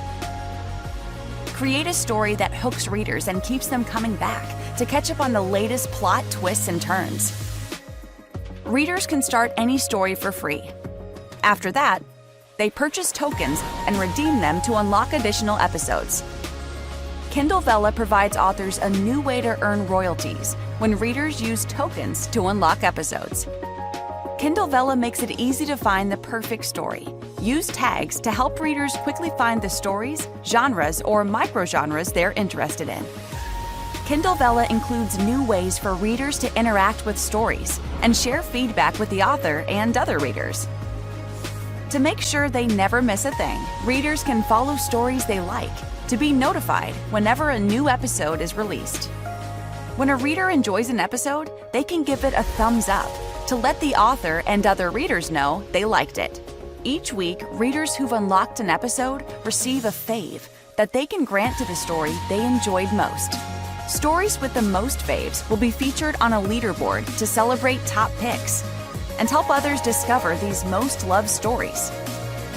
Create a story that hooks readers and keeps them coming back to catch up on the latest plot twists and turns. Readers can start any story for free. After that, they purchase tokens and redeem them to unlock additional episodes. Kindle Vella provides authors a new way to earn royalties when readers use tokens to unlock episodes. Kindle Vella makes it easy to find the perfect story. Use tags to help readers quickly find the stories, genres, or microgenres they're interested in. Kindle Vella includes new ways for readers to interact with stories and share feedback with the author and other readers. To make sure they never miss a thing, readers can follow stories they like to be notified whenever a new episode is released. When a reader enjoys an episode, they can give it a thumbs up to let the author and other readers know they liked it. Each week, readers who've unlocked an episode receive a fave that they can grant to the story they enjoyed most. Stories with the most faves will be featured on a leaderboard to celebrate top picks and help others discover these most loved stories.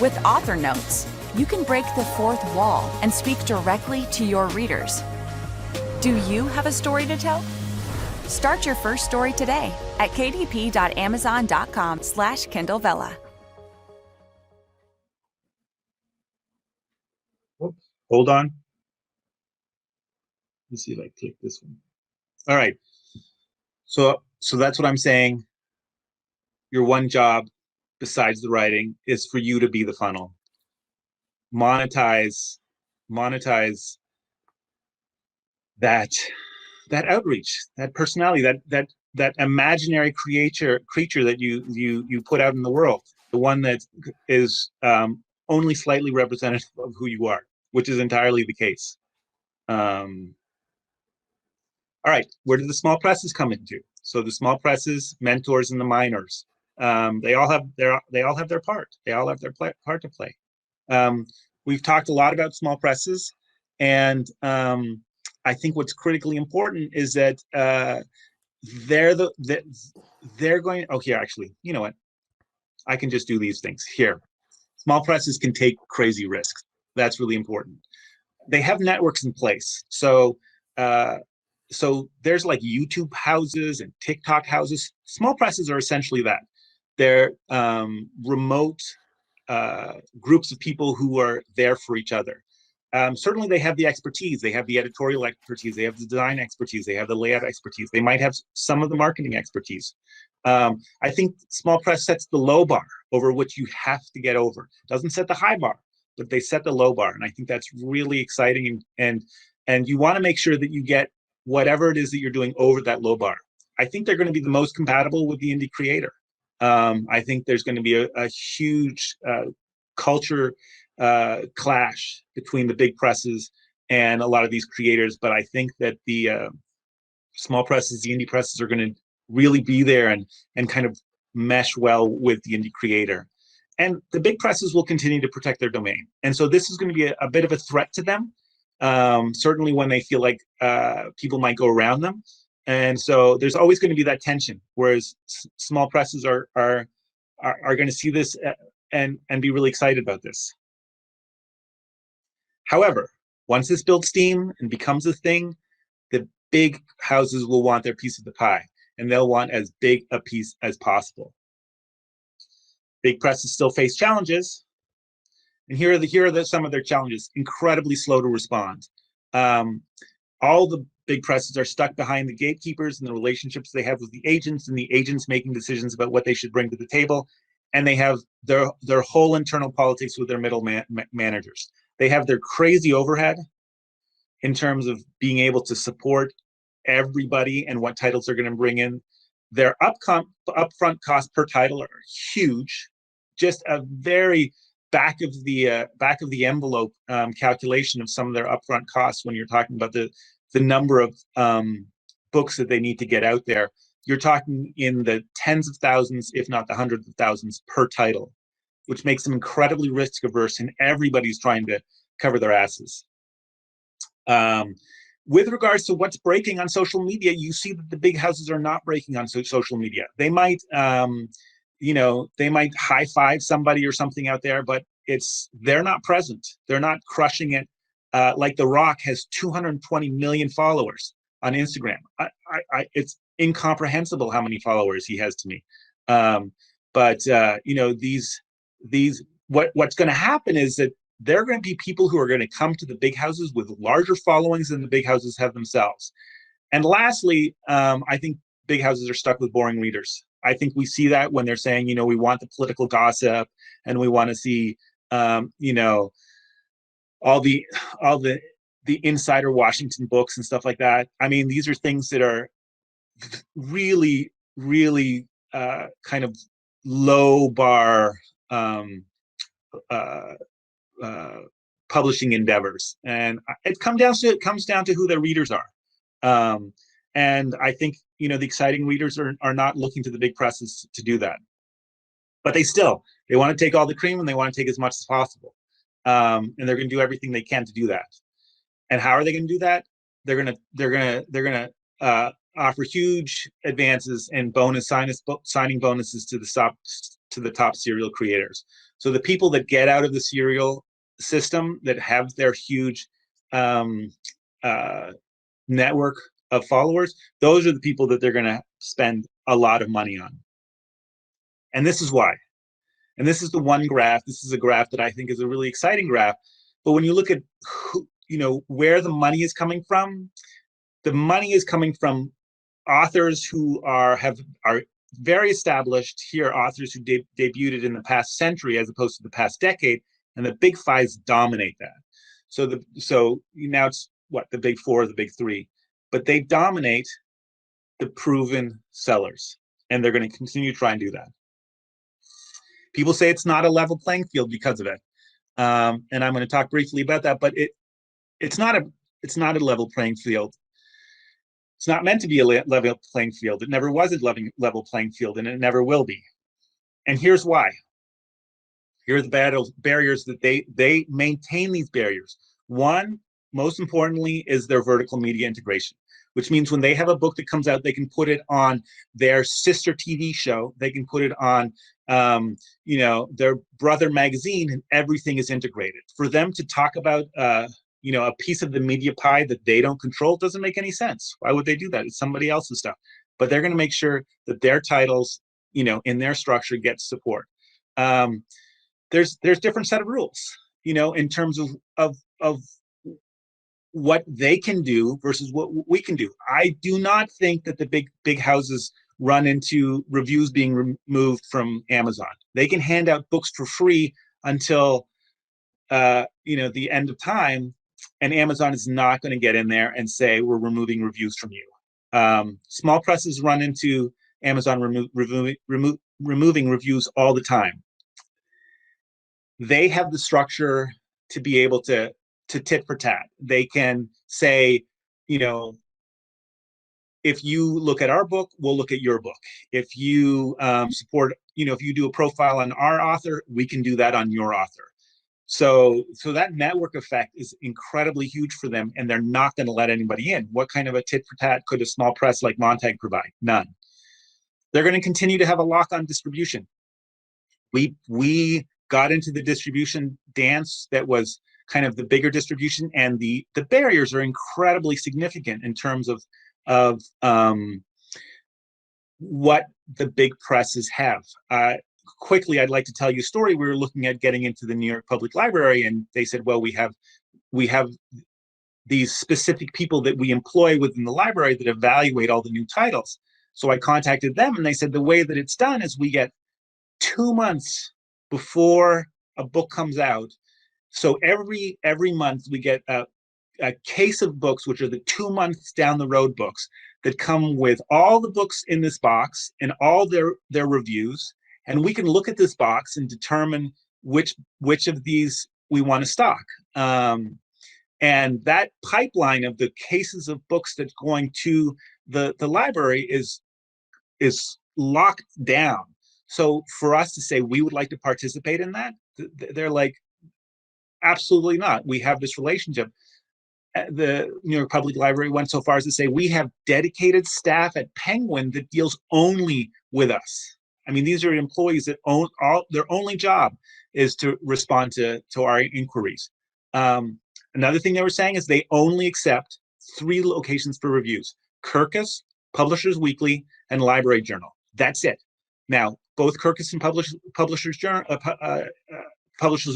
With author notes, you can break the fourth wall and speak directly to your readers. Do you have a story to tell? Start your first story today at kdp.amazon.com/Kindle Vella. Hold on. Let's see if I click this one. All right. So that's what I'm saying. Your one job, besides the writing, is for you to be the funnel. Monetize that outreach, that personality, that imaginary creature that you put out in the world, the one that is only slightly representative of who you are, which is entirely the case. All right, where do the small presses come into? So the small presses, mentors, and the minors, they all have their part. They all have their part to play. We've talked a lot about small presses, and I think what's critically important is that they're going. Oh, here, actually, you know what? I can just do these things here. Small presses can take crazy risks. That's really important. They have networks in place. So there's like YouTube houses and TikTok houses. Small presses are essentially that. They're remote groups of people who are there for each other. Certainly they have the expertise. They have the editorial expertise. They have the design expertise. They have the layout expertise. They might have some of the marketing expertise. I think small press sets the low bar over which you have to get over. Doesn't set the high bar, but they set the low bar. And I think that's really exciting. And you want to make sure that you get whatever it is that you're doing over that low bar. I think they're going to be the most compatible with the indie creator. I think there's going to be a huge culture clash between the big presses and a lot of these creators. But I think that the small presses, the indie presses, are going to really be there and kind of mesh well with the indie creator. And the big presses will continue to protect their domain. And so this is going to be a bit of a threat to them, certainly when they feel like people might go around them. And so there's always going to be that tension, whereas small presses are going to see this and be really excited about this. However, once this builds steam and becomes a thing, the big houses will want their piece of the pie, and they'll want as big a piece as possible. Big presses still face challenges, and here are some of their challenges. Incredibly slow to respond. All the big presses are stuck behind the gatekeepers and the relationships they have with the agents, and the agents making decisions about what they should bring to the table. And they have their whole internal politics with their middle managers. They have their crazy overhead in terms of being able to support everybody and what titles they're going to bring in. Their upfront cost per title are huge. Just a very back of the envelope calculation of some of their upfront costs when you're talking about the number of books that they need to get out there. You're talking in the tens of thousands, if not the hundreds of thousands per title, which makes them incredibly risk averse, and everybody's trying to cover their asses. With regards to what's breaking on social media, you see that the big houses are not breaking on social media. They might, they might high five somebody or something out there, but they're not present. They're not crushing it. Like The Rock has 220 million followers on Instagram. It's incomprehensible how many followers he has to me. What's going to happen is that there are going to be people who are going to come to the big houses with larger followings than the big houses have themselves. And lastly, I think big houses are stuck with boring readers. I think we see that when they're saying, we want the political gossip and we want to see, all the insider Washington books and stuff like that. I mean, these are things that are really, really kind of low bar publishing endeavors, and it comes down to who their readers are. And I think the exciting readers are not looking to the big presses to do that, but they want to take all the cream and they want to take as much as possible. And they're going to do everything they can to do that. And how are they going to do that? They're going to offer huge advances and signing bonuses to the top serial creators. So the people that get out of the serial system, that have their huge network of followers, those are the people that they're going to spend a lot of money on. And this is why. And this is the one graph. This is a graph that I think is a really exciting graph. But when you look at where the money is coming from, the money is coming from authors who are very established. Here, authors who debuted in the past century as opposed to the past decade, and the big fives dominate that. So now it's the big four or the big three, but they dominate the proven sellers, and they're going to continue to try and do that. People say it's not a level playing field because of it, and I'm going to talk briefly about that. But it's not a level playing field. It's not meant to be a level playing field. It never was a level playing field, and it never will be. And here's why. Here are the barriers that they maintain these barriers. One, most importantly, is their vertical media integration, which means when they have a book that comes out, they can put it on their sister TV show. They can put it on, their brother magazine, and everything is integrated. For them to talk about, a piece of the media pie that they don't control doesn't make any sense. Why would they do that? It's somebody else's stuff. But they're going to make sure that their titles, in their structure, get support. There's different set of rules, in terms of what they can do versus what we can do. I do not think that the big houses run into reviews being removed from Amazon. They can hand out books for free until the end of time, and Amazon is not going to get in there and say we're removing reviews from you. Small presses run into Amazon removing reviews all the time. They have the structure to be able to tit for tat. They can say, if you look at our book, we'll look at your book. If you support, if you do a profile on our author, we can do that on your author. So that network effect is incredibly huge for them, and they're not going to let anybody in. What kind of a tit for tat could a small press like Montag provide? None. They're going to continue to have a lock on distribution. We got into the distribution dance that was kind of the bigger distribution, and the barriers are incredibly significant in terms of what the big presses have. Quickly, I'd like to tell you a story. We were looking at getting into the New York Public Library, and they said, well, we have these specific people that we employ within the library that evaluate all the new titles. So I contacted them, and they said the way that it's done is we get 2 months before a book comes out. So every month we get a case of books, which are the 2 months down the road books that come with all the books in this box and all their reviews. And we can look at this box and determine which of these we want to stock. And that pipeline of the cases of books that's going to the library is locked down. So for us to say we would like to participate in that, they're like, absolutely not. We have this relationship. The New York Public Library went so far as to say we have dedicated staff at Penguin that deals only with us. I mean, these are employees that their only job is to respond to our inquiries. Another thing they were saying is they only accept 3 locations for reviews: Kirkus, Publishers Weekly, and Library Journal. That's it. Now, both Kirkus and Publishers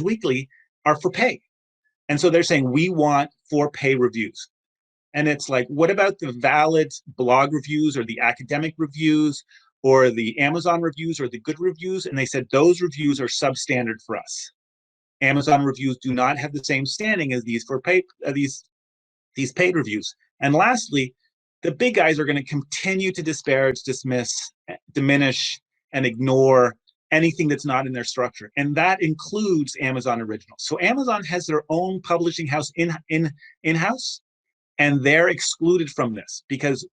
Weekly are for pay. And so they're saying we want for pay reviews. And it's like, what about the valid blog reviews or the academic reviews or the Amazon reviews or the good reviews? And they said those reviews are substandard for us. Amazon reviews do not have the same standing as these for pay, these paid reviews. And lastly, the big guys are going to continue to disparage, dismiss, diminish, and ignore anything that's not in their structure. And that includes Amazon Originals. So Amazon has their own publishing house in-house, and they're excluded from this because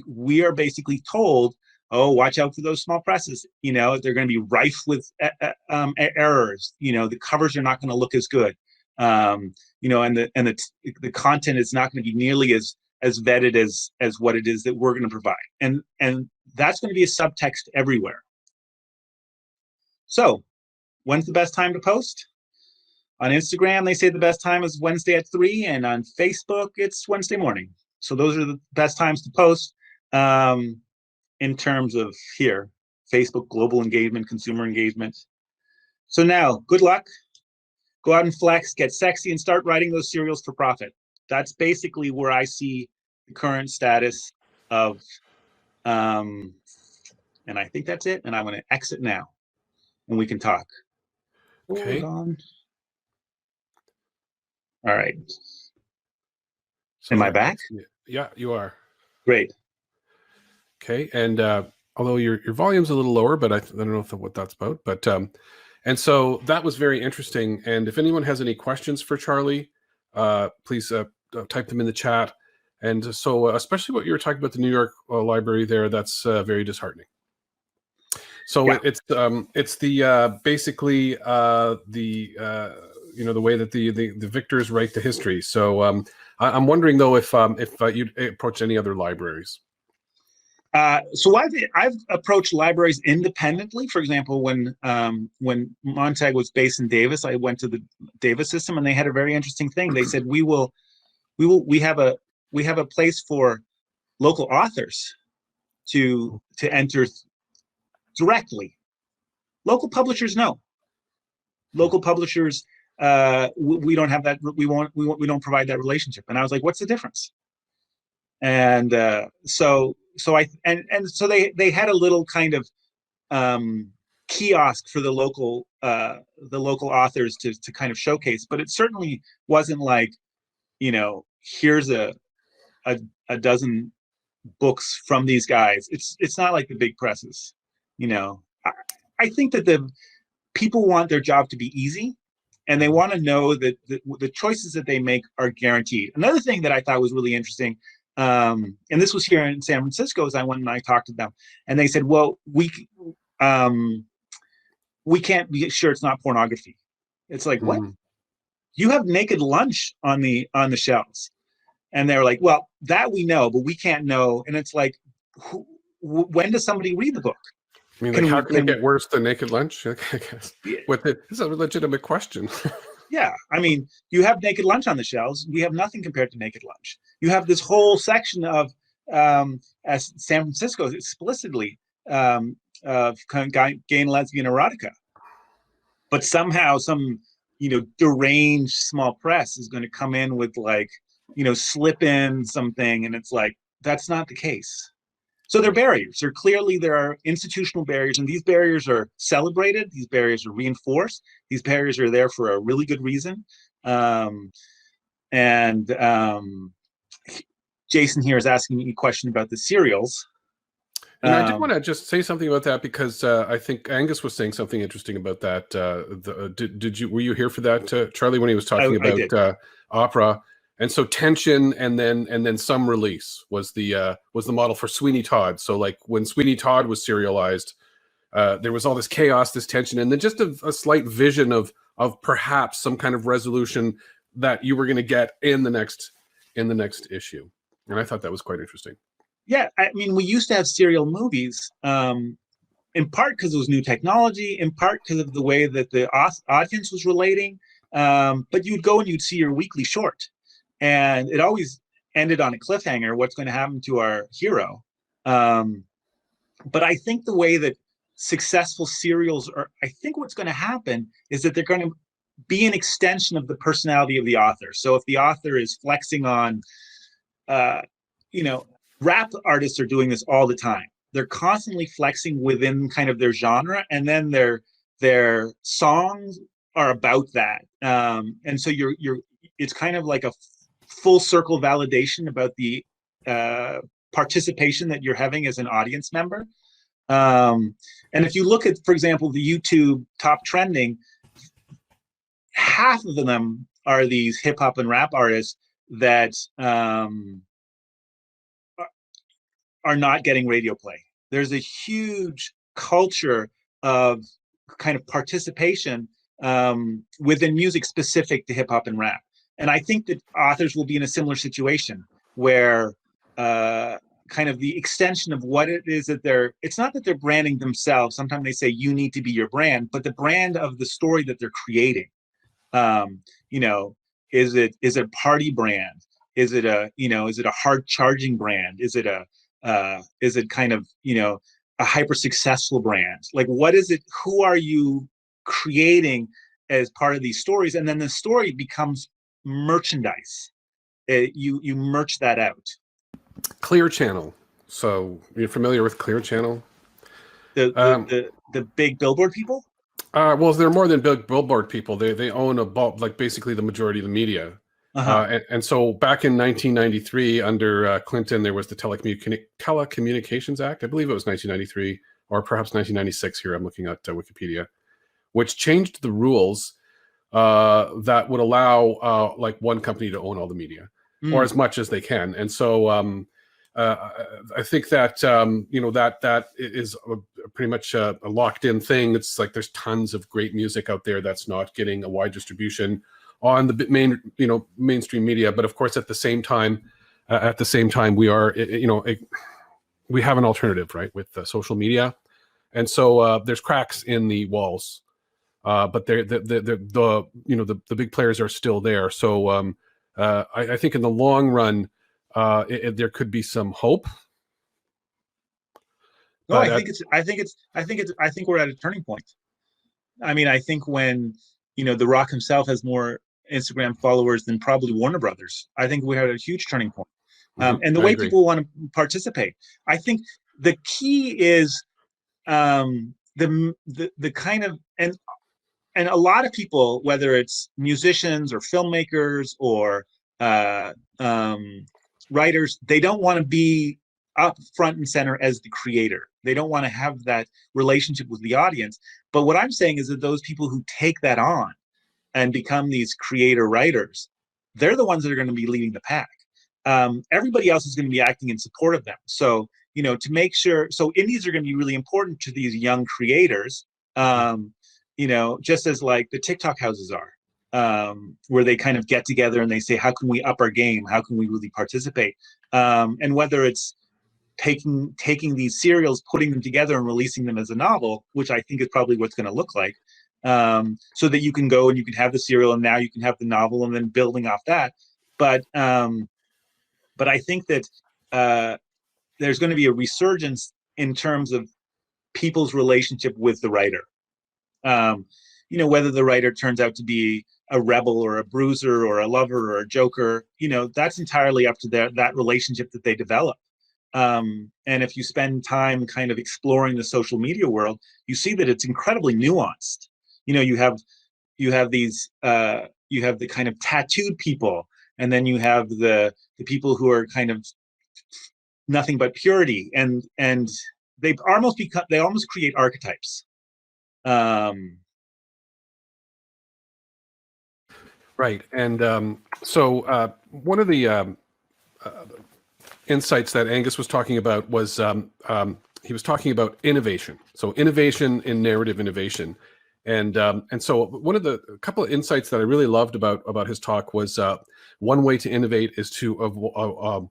we are basically told, oh, watch out for those small presses. You know, they're going to be rife with errors. You know, the covers are not going to look as good. You know, and the content is not going to be nearly as vetted as what it is that we're going to provide. And that's going to be a subtext everywhere. So, when's the best time to post? On Instagram, they say the best time is Wednesday at 3, and on Facebook, it's Wednesday morning. So those are the best times to post in terms of here, Facebook, global engagement, consumer engagement. So now, good luck. Go out and flex, get sexy, and start writing those serials for profit. That's basically where I see the current status of, and I think that's it. And I'm going to exit now. And we can talk. Okay. Hold on. All right. So Am I back? Yeah, you are. Great. Okay, and although your volume's a little lower, but I don't know what that's about. But and so that was very interesting. And if anyone has any questions for Charlie, please type them in the chat. And so, especially what you were talking about the New York Library there, that's very disheartening. So yeah. It's the basically the you know, the way that the victors write the history. So I'm wondering though if you'd approached any other libraries. So I've approached libraries independently. For example, when Montag was based in Davis, I went to the Davis system, and they had a very interesting thing. They said we have a place for local authors to enter directly. Local publishers, no. Local publishers, we don't have that. We don't provide that relationship. And I was like, what's the difference? And so they had a little kind of kiosk for the local authors to kind of showcase, but it certainly wasn't like, you know, here's a dozen books from these guys. It's not like the big presses, you know. I think that the people want their job to be easy, and they want to know that the choices that they make are guaranteed. Another thing that I thought was really interesting, and this was here in San Francisco, as I went and I talked to them, and they said, well, we can't be sure it's not pornography. It's like, what? You have Naked Lunch on the shelves. And they're like, well, that we know, but we can't know. And it's like, when does somebody read the book? I mean, like, Can how we, can it can get worse than Naked Lunch? I guess. we, This is a legitimate question. yeah, I mean, you have Naked Lunch on the shelves. We have nothing compared to Naked Lunch. You have this whole section of as San Francisco explicitly of gay and lesbian erotica, but somehow some deranged small press is going to come in with like slip in something, and it's like that's not the case. So there are barriers. There are institutional barriers, and these barriers are celebrated. These barriers are reinforced. These barriers are there for a really good reason. Jason here is asking me a question about the serials. And I did want to just say something about that, because I think Angus was saying something interesting about that. Were you here for that, Charlie, when he was talking about opera? And so tension and then some release was the model for Sweeney Todd. So like when Sweeney Todd was serialized, there was all this chaos, this tension, and then just a slight vision of perhaps some kind of resolution that you were going to get in the next issue. And I thought that was quite interesting. Yeah, I mean, we used to have serial movies, in part because it was new technology, in part because of the way that the audience was relating. But you'd go and you'd see your weekly short, and it always ended on a cliffhanger. What's going to happen to our hero? But I think the way that successful serials are, I think what's going to happen is that they're going to be an extension of the personality of the author. So if the author is flexing on, rap artists are doing this all the time. They're constantly flexing within kind of their genre, and then their songs are about that. And so it's kind of like a full circle validation about the participation that you're having as an audience member. And if you look at, for example, the YouTube top trending, half of them are these hip hop and rap artists that are not getting radio play. There's a huge culture of kind of participation within music specific to hip hop and rap. And I think that authors will be in a similar situation where kind of the extension of what it is that it's not that they're branding themselves. Sometimes they say you need to be your brand, but the brand of the story that they're creating. Is it a party brand? Is it a hard charging brand? Is it kind of, a hyper successful brand? Like, what is it? Who are you creating as part of these stories? And then the story becomes merchandise. You merch that out. Clear Channel. So you're familiar with Clear Channel? The big billboard people? Well, they're more than big billboard people. They own basically the majority of the media. And so back in 1993, under Clinton, there was the Telecommunications Act. I believe it was 1993 or perhaps 1996 here. I'm looking at Wikipedia, which changed the rules that would allow like one company to own all the media or as much as they can. And so I think that, that is pretty much a locked in thing. It's like there's tons of great music out there that's not getting a wide distribution on the mainstream media. But of course, at the same time, we are, we have an alternative, right, with social media. And so there's cracks in the walls, but the big players are still there. So I think in the long run, there could be some hope. No, I think we're at a turning point. I mean, I think when The Rock himself has more Instagram followers than probably Warner Brothers, I think we had a huge turning point. And the way people want to participate, I think the key is the kind of and a lot of people, whether it's musicians or filmmakers or writers, they don't want to be up front and center as the creator. They don't want to have that relationship with the audience. But what I'm saying is that those people who take that on and become these creator writers, they're the ones that are going to be leading the pack. Everybody else is going to be acting in support of them. So, to make sure, so indies are going to be really important to these young creators, just as like the TikTok houses are, where they kind of get together and they say, how can we up our game? How can we really participate? And whether it's taking these serials, putting them together and releasing them as a novel, which I think is probably what's going to look like, so that you can go and you can have the serial and now you can have the novel and then building off that. But I think that there's going to be a resurgence in terms of people's relationship with the writer. Whether the writer turns out to be a rebel or a bruiser or a lover or a joker, that's entirely up to that relationship that they develop. And if you spend time kind of exploring the social media world, you see that it's incredibly nuanced. You have these, you have the kind of tattooed people, and then you have the people who are kind of nothing but purity, and they almost create archetypes. Right. And so one of the insights that Angus was talking about was he was talking about innovation. So innovation in narrative innovation. And so one of the couple of insights that I really loved about his talk was one way to innovate is to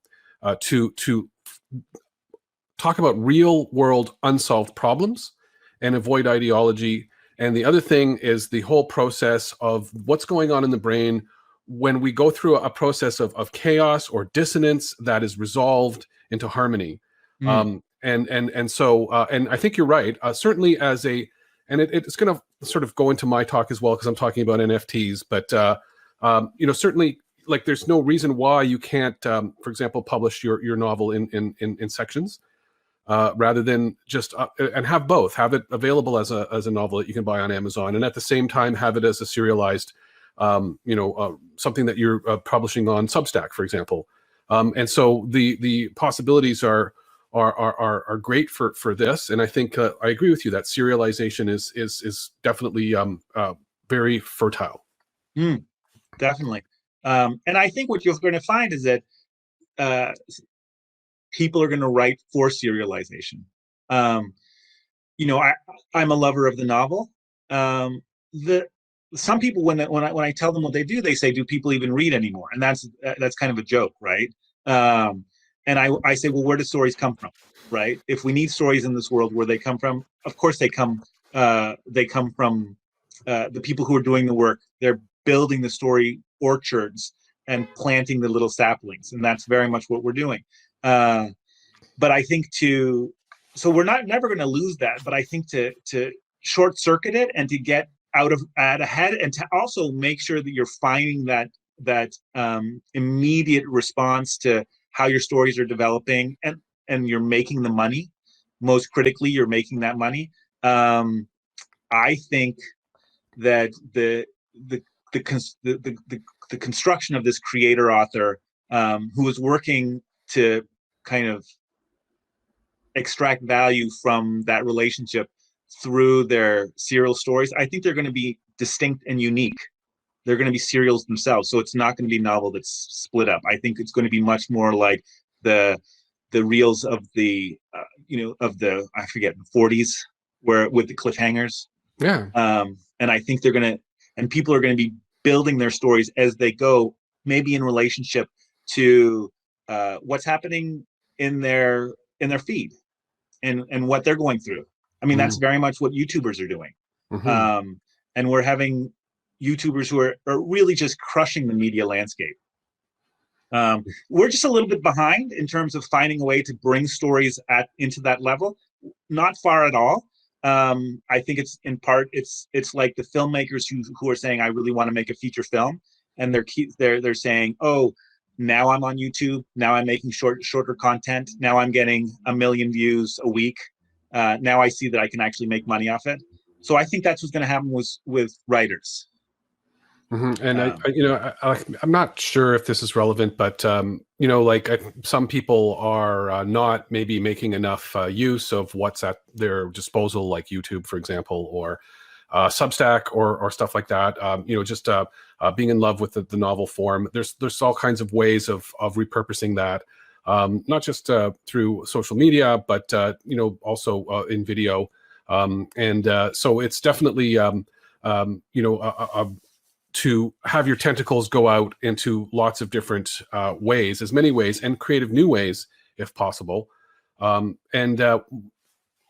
talk about real world unsolved problems and avoid ideology. And the other thing is the whole process of what's going on in the brain when we go through a process of chaos or dissonance that is resolved into harmony. And I think you're right. Certainly and it's going to sort of go into my talk as well, because I'm talking about NFTs, but certainly, like, there's no reason why you can't, for example, publish your novel in sections, rather than just and have both. Have it available as a novel that you can buy on Amazon, and at the same time have it as a serialized, something that you're publishing on Substack, for example. And so the possibilities are great for this, and I think I agree with you that serialization is definitely very fertile. Definitely. And I think what you're going to find is that people are going to write for serialization. I'm a lover of the novel. Some people, when I tell them what they do, they say, "Do people even read anymore?" And that's kind of a joke, right? And I say, well, where do stories come from, right? If we need stories in this world, where they come from? Of course, they come from the people who are doing the work. They're building the story orchards and planting the little saplings, and that's very much what we're doing. But I think so we're never going to lose that. But I think to short circuit it and to get out ahead, and to also make sure that you're finding that immediate response to how your stories are developing, and you're making the money. Most critically, you're making that money. I think that the construction of this creator author who is working to kind of extract value from that relationship through their serial stories, I think they're going to be distinct and unique. They're going to be serials themselves, so it's not going to be a novel that's split up. I think it's going to be much more like the reels of the the 40s, where with the cliffhangers. Yeah. And I think people are going to be building their stories as they go, maybe in relationship to what's happening in their feed and what they're going through. I mean, that's very much what YouTubers are doing. And we're having YouTubers who are really just crushing the media landscape. We're just a little bit behind in terms of finding a way to bring stories into that level. Not far at all. I think it's in part it's like the filmmakers who are saying, I really want to make a feature film, and they're saying, oh, now I'm on YouTube, now I'm making shorter content, now I'm getting 1 million views a week. Now I see that I can actually make money off it. So I think that's what's going to happen with writers. And I'm not sure if this is relevant, but some people are not maybe making enough use of what's at their disposal, like YouTube, for example, or Substack or stuff like that. Just being in love with the novel form. There's all kinds of ways of repurposing that, not just through social media, but also in video. So it's definitely to have your tentacles go out into lots of different ways, as many ways, and creative new ways, if possible. And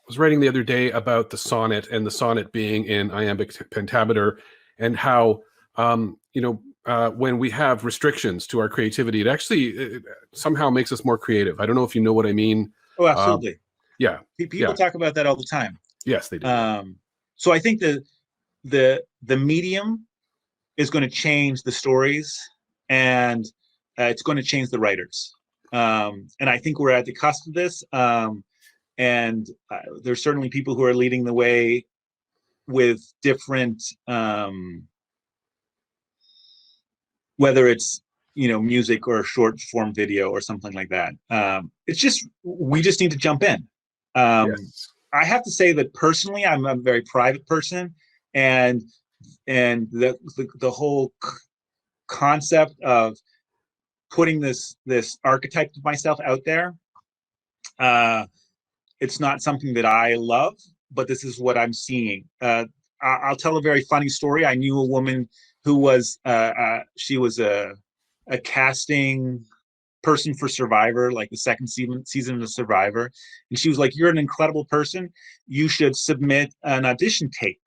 was writing the other day about the sonnet and the sonnet being in iambic pentameter, and how when we have restrictions to our creativity, it actually somehow makes us more creative. I don't know if you know what I mean. Oh, absolutely. Yeah. People talk about that all the time. Yes, they do. So I think the medium is going to change the stories, and it's going to change the writers. And I think we're at the cusp of this. And there's certainly people who are leading the way with different, whether it's music or short form video or something like that. It's just, we just need to jump in. Yes. I have to say that personally, I'm a very private person, and the whole concept of putting this archetype of myself out there, it's not something that I love, but this is what I'm seeing. I'll tell a very funny story. I knew a woman who was she was a casting person for Survivor, like the second season of Survivor, and she was like, "You're an incredible person. You should submit an audition tape."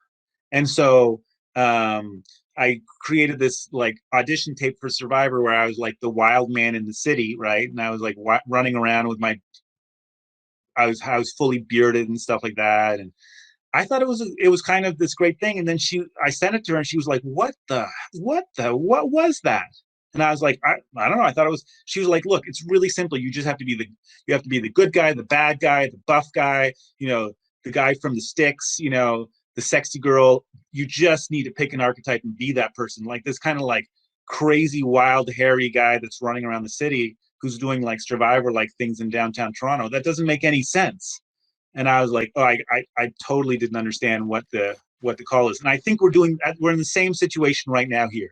And so I created this like audition tape for Survivor where I was like the wild man in the city, right? And I was like running around with I was fully bearded and stuff like that, and I thought it was kind of this great thing. And then I sent it to her, and she was like, what was that? And I was like, I don't know. I thought it was. She was like, look, it's really simple. You just have to be the good guy, the bad guy, the buff guy, the guy from the sticks, the sexy girl. You just need to pick an archetype and be that person, like this kind of like crazy, wild, hairy guy that's running around the city, who's doing like Survivor-like things in downtown Toronto. That doesn't make any sense. And I was like, oh, I totally didn't understand what the call is. And I think we're in the same situation right now here.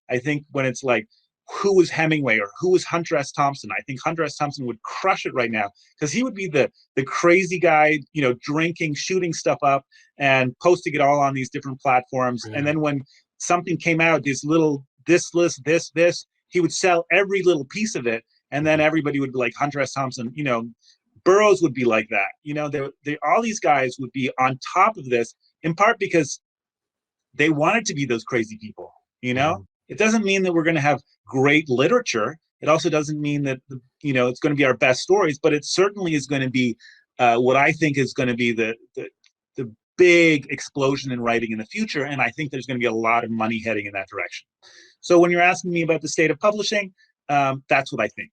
I think when it's like, who was Hemingway or who was Hunter S. Thompson? I think Hunter S. Thompson would crush it right now, because he would be the crazy guy, drinking, shooting stuff up and posting it all on these different platforms. Yeah. And then when something came out, this list, this, he would sell every little piece of it, and then everybody would be like, Hunter S. Thompson. Burroughs would be like that. All these guys would be on top of this, in part because they wanted to be those crazy people. It doesn't mean that we're going to have great literature. It also doesn't mean that it's going to be our best stories, but it certainly is going to be what I think is going to be the big explosion in writing in the future. And I think there's going to be a lot of money heading in that direction. So when you're asking me about the state of publishing, that's what I think.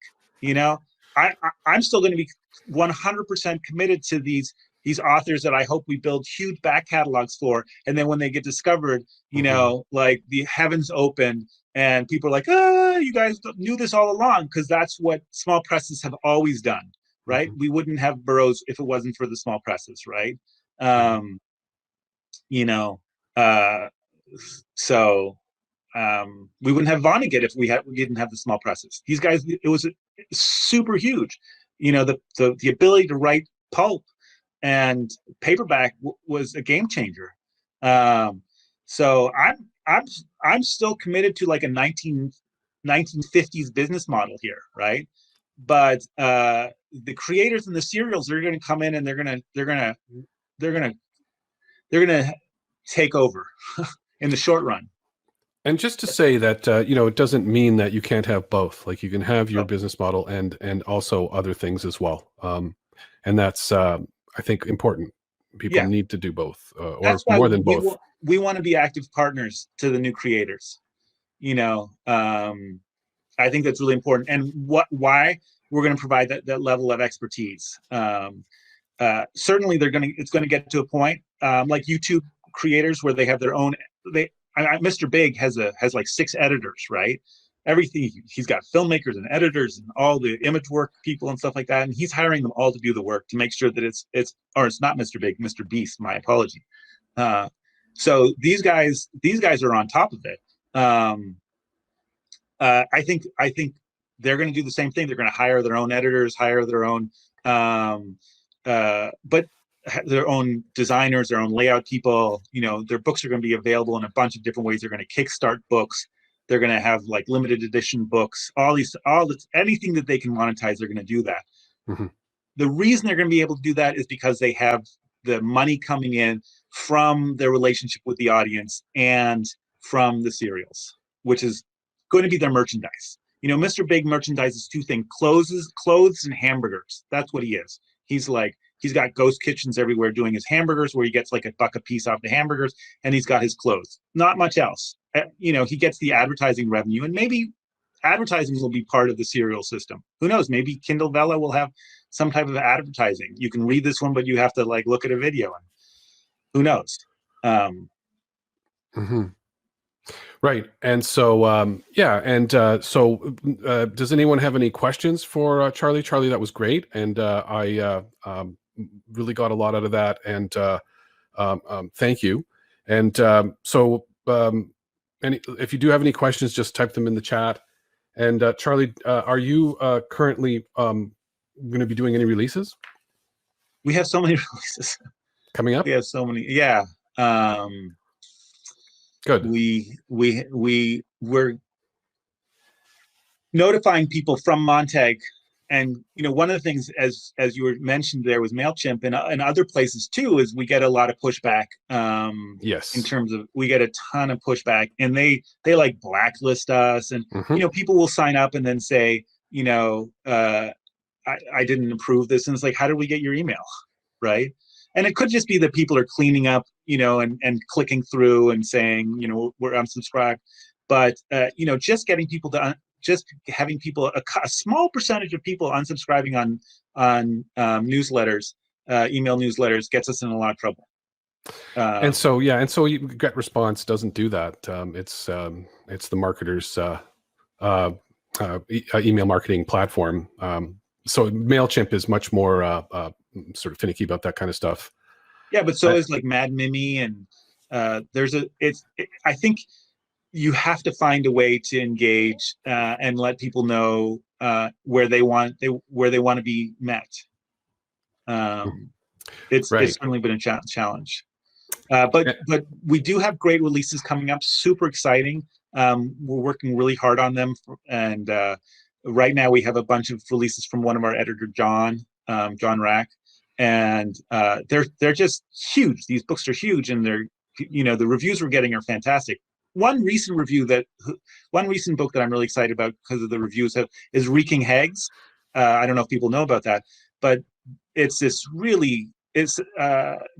I'm still going to be 100% committed to these authors that I hope we build huge back catalogs for. And then when they get discovered, like the heavens open and people are like, you guys knew this all along, because that's what small presses have always done, right? We wouldn't have Burroughs if it wasn't for the small presses, right? So we wouldn't have Vonnegut if we didn't have the small presses. These guys, it was super huge. The ability to write pulp and paperback was a game changer. So I'm still committed to like a 1950s business model here, right? But the creators and the serials are going to come in, and they're going to take over in the short run. And just to say that, it doesn't mean that you can't have both. Like, you can have your business model and also other things as well. And that's, I think, important. People need to do both, or more than both. We want to be active partners to the new creators. I think that's really important. And why we're going to provide that level of expertise. Certainly, it's going to get to a point like YouTube creators where they have their own. Mr. Big has like 6 editors, right? Everything, he's got filmmakers and editors and all the image work people and stuff like that, and he's hiring them all to do the work to make sure that it's not Mr. Big, Mr. Beast. My apology. So these guys are on top of it. I think they're going to do the same thing. They're going to hire their own editors, hire their own, but their own designers, their own layout people. Their books are going to be available in a bunch of different ways. They're going to kickstart books. They're going to have like limited edition books. Anything that they can monetize, they're going to do that. the reason they're going to be able to do that is because they have the money coming in from their relationship with the audience and from the serials, which is going to be their merchandise. You know, Mr. Big merchandises two things: clothes and hamburgers. That's what he is. He's got ghost kitchens everywhere doing his hamburgers, where he gets like $1 a piece off the hamburgers, and he's got his clothes. Not much else. You know, he gets the advertising revenue, and maybe advertising will be part of the serial system. Who knows? Maybe Kindle Vella will have some type of advertising. You can read this one, but you have to like look at a video. And who knows? Right. And so, does anyone have any questions for Charlie? Charlie, that was great. And I really got a lot out of that. And thank you. And if you do have any questions, just type them in the chat. And Charlie, are you currently going to be doing any releases? We have so many releases coming up. We have so many. Yeah. Good. We're notifying people from Montag, and you know, one of the things, as you were mentioned there, was MailChimp, and other places too, is we get a lot of pushback. Yes. In terms of, we get a ton of pushback, and they like blacklist us, and you know, people will sign up and then say, you know, I didn't approve this, and it's like, how did we get your email, right? And it could just be that people are cleaning up, you know, and clicking through and saying, you know, we're unsubscribed. But, you know, just getting people to, just having people, a small percentage of people unsubscribing on newsletters, email newsletters, gets us in a lot of trouble. And so you get response doesn't do that. It's the marketer's email marketing platform. So MailChimp is much more sort of finicky about that kind of stuff. Yeah, but so is like Mad Mimi, and I think you have to find a way to engage and let people know where they want to be met. It's certainly been a challenge. But we do have great releases coming up, super exciting. We're working really hard on them, and right now we have a bunch of releases from one of our editor, John Rack, and they're just huge. These books are huge, and they're, you know, the reviews we're getting are fantastic. One recent book that I'm really excited about because of the reviews is Reeking Hags. I don't know if people know about that, but it's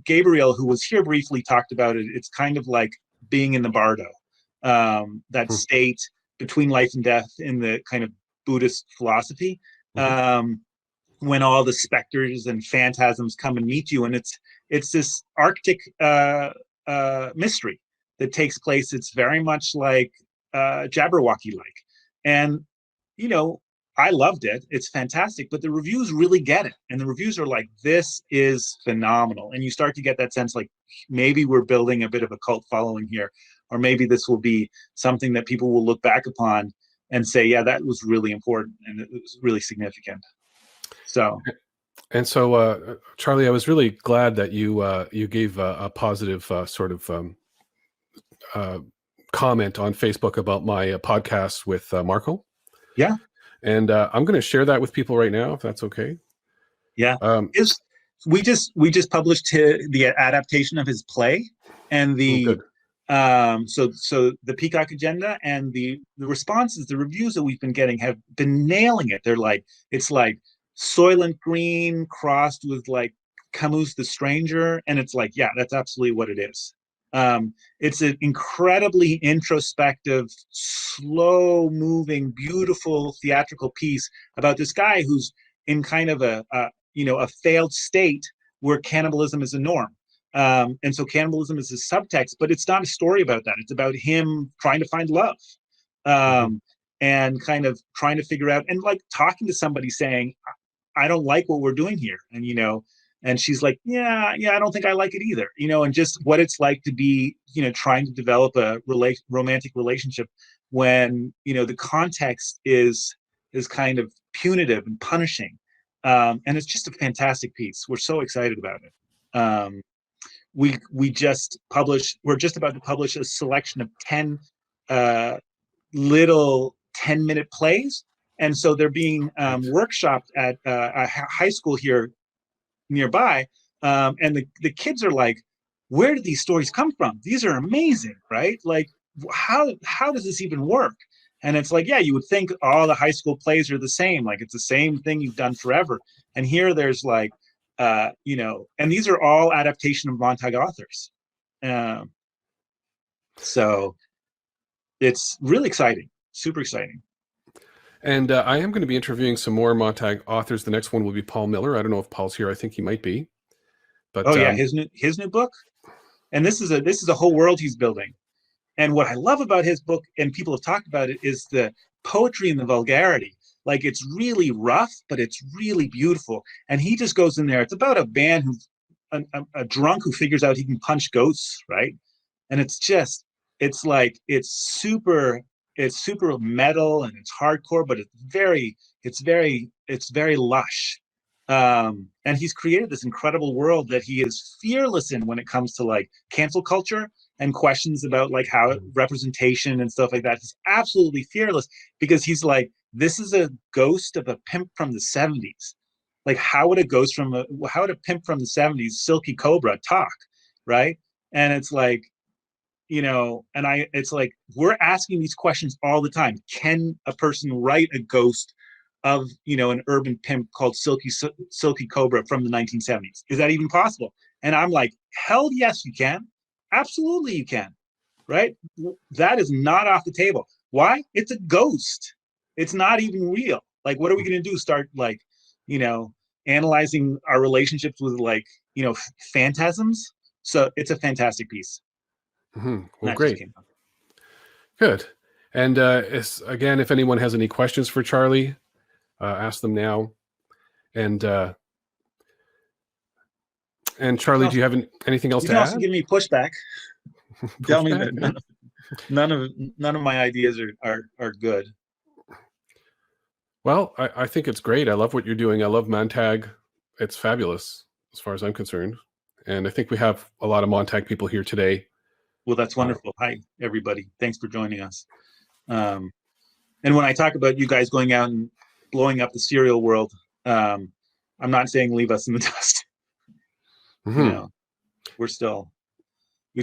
Gabriel, who was here briefly, talked about it. It's kind of like being in the bardo, that state between life and death in the kind of Buddhist philosophy, when all the specters and phantasms come and meet you, and it's this Arctic mystery that takes place. It's very much like Jabberwocky-like, and you know, I loved it. It's fantastic, but the reviews really get it, and the reviews are like, "This is phenomenal," and you start to get that sense like maybe we're building a bit of a cult following here, or maybe this will be something that people will look back upon and say, "Yeah, that was really important and it was really significant." So, Charlie, I was really glad that you gave a positive sort of comment on Facebook about my podcast with Marco. Yeah. And I'm going to share that with people right now, if that's okay. Yeah. We just published the adaptation of his play, and the so the Peacock Agenda, and the responses, the reviews that we've been getting have been nailing it. They're like, it's like Soylent Green crossed with like Camus' The Stranger, and it's like, yeah, that's absolutely what it is. It's an incredibly introspective, slow-moving, beautiful theatrical piece about this guy who's in kind of a failed state where cannibalism is a norm. And so cannibalism is a subtext, but it's not a story about that. It's about him trying to find love, and kind of trying to figure out, and like talking to somebody saying, I don't like what we're doing here. And, you know, and she's like, yeah, I don't think I like it either, you know, and just what it's like to be, you know, trying to develop a romantic relationship when, you know, the context is kind of punitive and punishing. And it's just a fantastic piece. We're so excited about it. We're just about to publish a selection of 10 little 10-minute plays And so they're being workshopped at a high school here nearby. And the kids are like, where did these stories come from? These are amazing, right? Like, how does this even work? And it's like, yeah, you would think all the high school plays are the same. Like, it's the same thing you've done forever. And here there's like, you know, and these are all adaptation of Montag authors. So it's really exciting, super exciting. And I am going to be interviewing some more Montag authors. The next one will be Paul Miller. I don't know if Paul's here. I think he might be. But oh yeah, his new book. And this is a whole world he's building. And what I love about his book, and people have talked about it, is the poetry and the vulgarity. Like, it's really rough, but it's really beautiful. And he just goes in there. It's about a man who's a drunk who figures out he can punch ghosts, right? And it's like, it's super metal and it's hardcore, but it's very lush. And he's created this incredible world that he is fearless in when it comes to like cancel culture and questions about like how representation and stuff like that. He's absolutely fearless because he's like, this is a ghost of a pimp from the 70s. Like, how would a pimp from the 70s, Silky Cobra, talk, right? And it's like, you know, it's like, we're asking these questions all the time. Can a person write a ghost of, you know, an urban pimp called Silky Cobra from the 1970s? Is that even possible? And I'm like, hell yes, you can. Absolutely you can, right? That is not off the table. Why? It's a ghost. It's not even real. Like, what are we going to do? Start like, you know, analyzing our relationships with like, you know, phantasms? So it's a fantastic piece. Mm-hmm. Well, great. Good. And again, if anyone has any questions for Charlie, ask them now. And Charlie, do you have anything else to add? You can also give me pushback. Tell me that none of my ideas are good. Well, I think it's great. I love what you're doing. I love Montag. It's fabulous as far as I'm concerned. And I think we have a lot of Montag people here today. Well, that's wonderful. Hi, everybody. Thanks for joining us. And when I talk about you guys going out and blowing up the cereal world, I'm not saying leave us in the dust. Mm-hmm. You know, we'd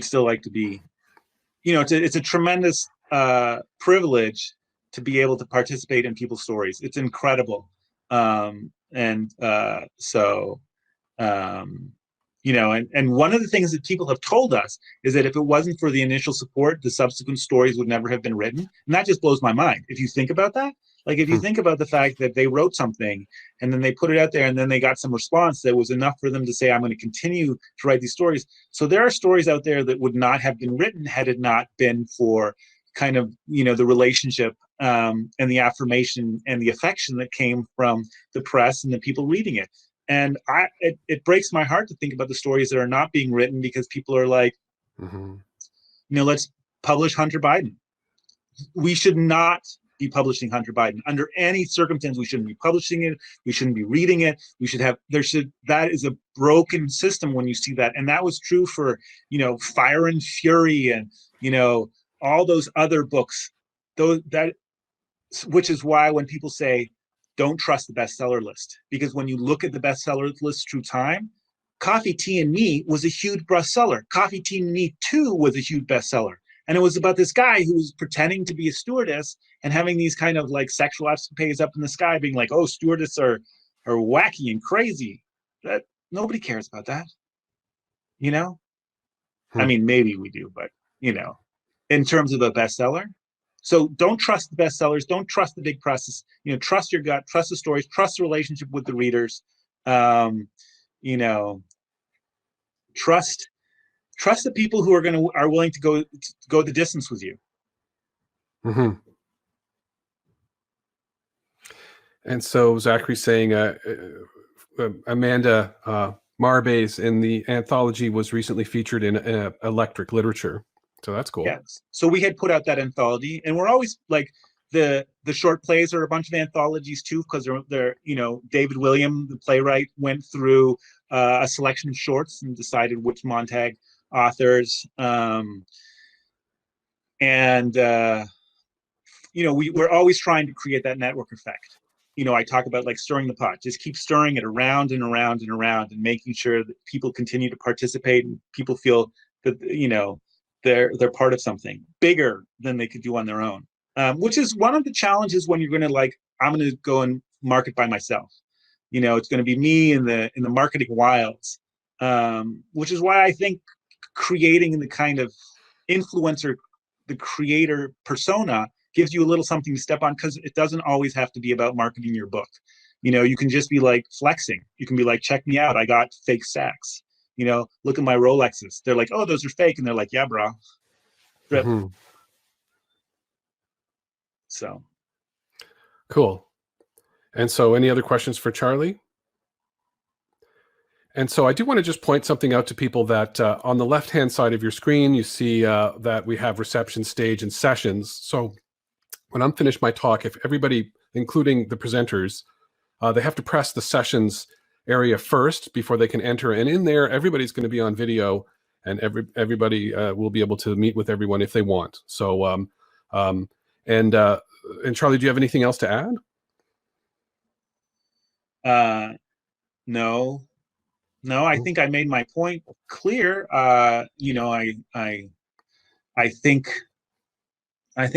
still like to be, you know, it's a tremendous privilege to be able to participate in people's stories. It's incredible. You know, and one of the things that people have told us is that if it wasn't for the initial support, the subsequent stories would never have been written. And that just blows my mind. If you think about that, like if you think about the fact that they wrote something and then they put it out there and then they got some response that was enough for them to say, I'm going to continue to write these stories. So there are stories out there that would not have been written had it not been for kind of, you know, the relationship and the affirmation and the affection that came from the press and the people reading it. And it breaks my heart to think about the stories that are not being written because people are like, you know, let's publish Hunter Biden. We should not be publishing Hunter Biden under any circumstance. We shouldn't be publishing it. We shouldn't be reading it. That is a broken system when you see that. And that was true for, you know, Fire and Fury and, you know, all those other books, which is why when people say, don't trust the bestseller list, because when you look at the bestseller list through time, Coffee, Tea, and Me was a huge bestseller. Coffee, Tea, and Me 2 was a huge bestseller. And it was about this guy who was pretending to be a stewardess and having these kind of like sexual escapades up in the sky, being like, oh, stewardess are wacky and crazy. That nobody cares about that. You know? I mean, maybe we do, but you know, in terms of a bestseller. So don't trust the bestsellers. Don't trust the big presses. You know, trust your gut. Trust the stories. Trust the relationship with the readers. You know, trust the people who are willing to go the distance with you. Mm-hmm. And so Zachary's saying, Amanda Marbay's in the anthology was recently featured in Electric Literature. So that's cool. Yes. So we had put out that anthology, and we're always like the short plays are a bunch of anthologies too, because they're you know, David William, the playwright, went through a selection of shorts and decided which Montag authors and we're always trying to create that network effect. I talk about like stirring the pot, just keep stirring it around and around and around, and making sure that people continue to participate and people feel that, they're part of something bigger than they could do on their own. Which is one of the challenges when you're going to I'm going to go and market by myself. It's going to be me in the marketing wilds, which is why I think creating the kind of influencer, the creator persona, gives you a little something to step on, because it doesn't always have to be about marketing your book. You can just be like flexing. You can be like, check me out, I got fake stacks. Look at my Rolexes. They're like, oh, those are fake, and they're like, yeah, bro. Drip. Mm-hmm. So Cool. And so any other questions for Charlie? And so I do want to just point something out to people that on the left-hand side of your screen, you see that we have reception, stage, and sessions. So when I'm finished my talk, if everybody, including the presenters, they have to press the sessions area first before they can enter. And in there, everybody's going to be on video, and everybody will be able to meet with everyone if they want. So, and Charlie, do you have anything else to add? No, I think I made my point clear. I think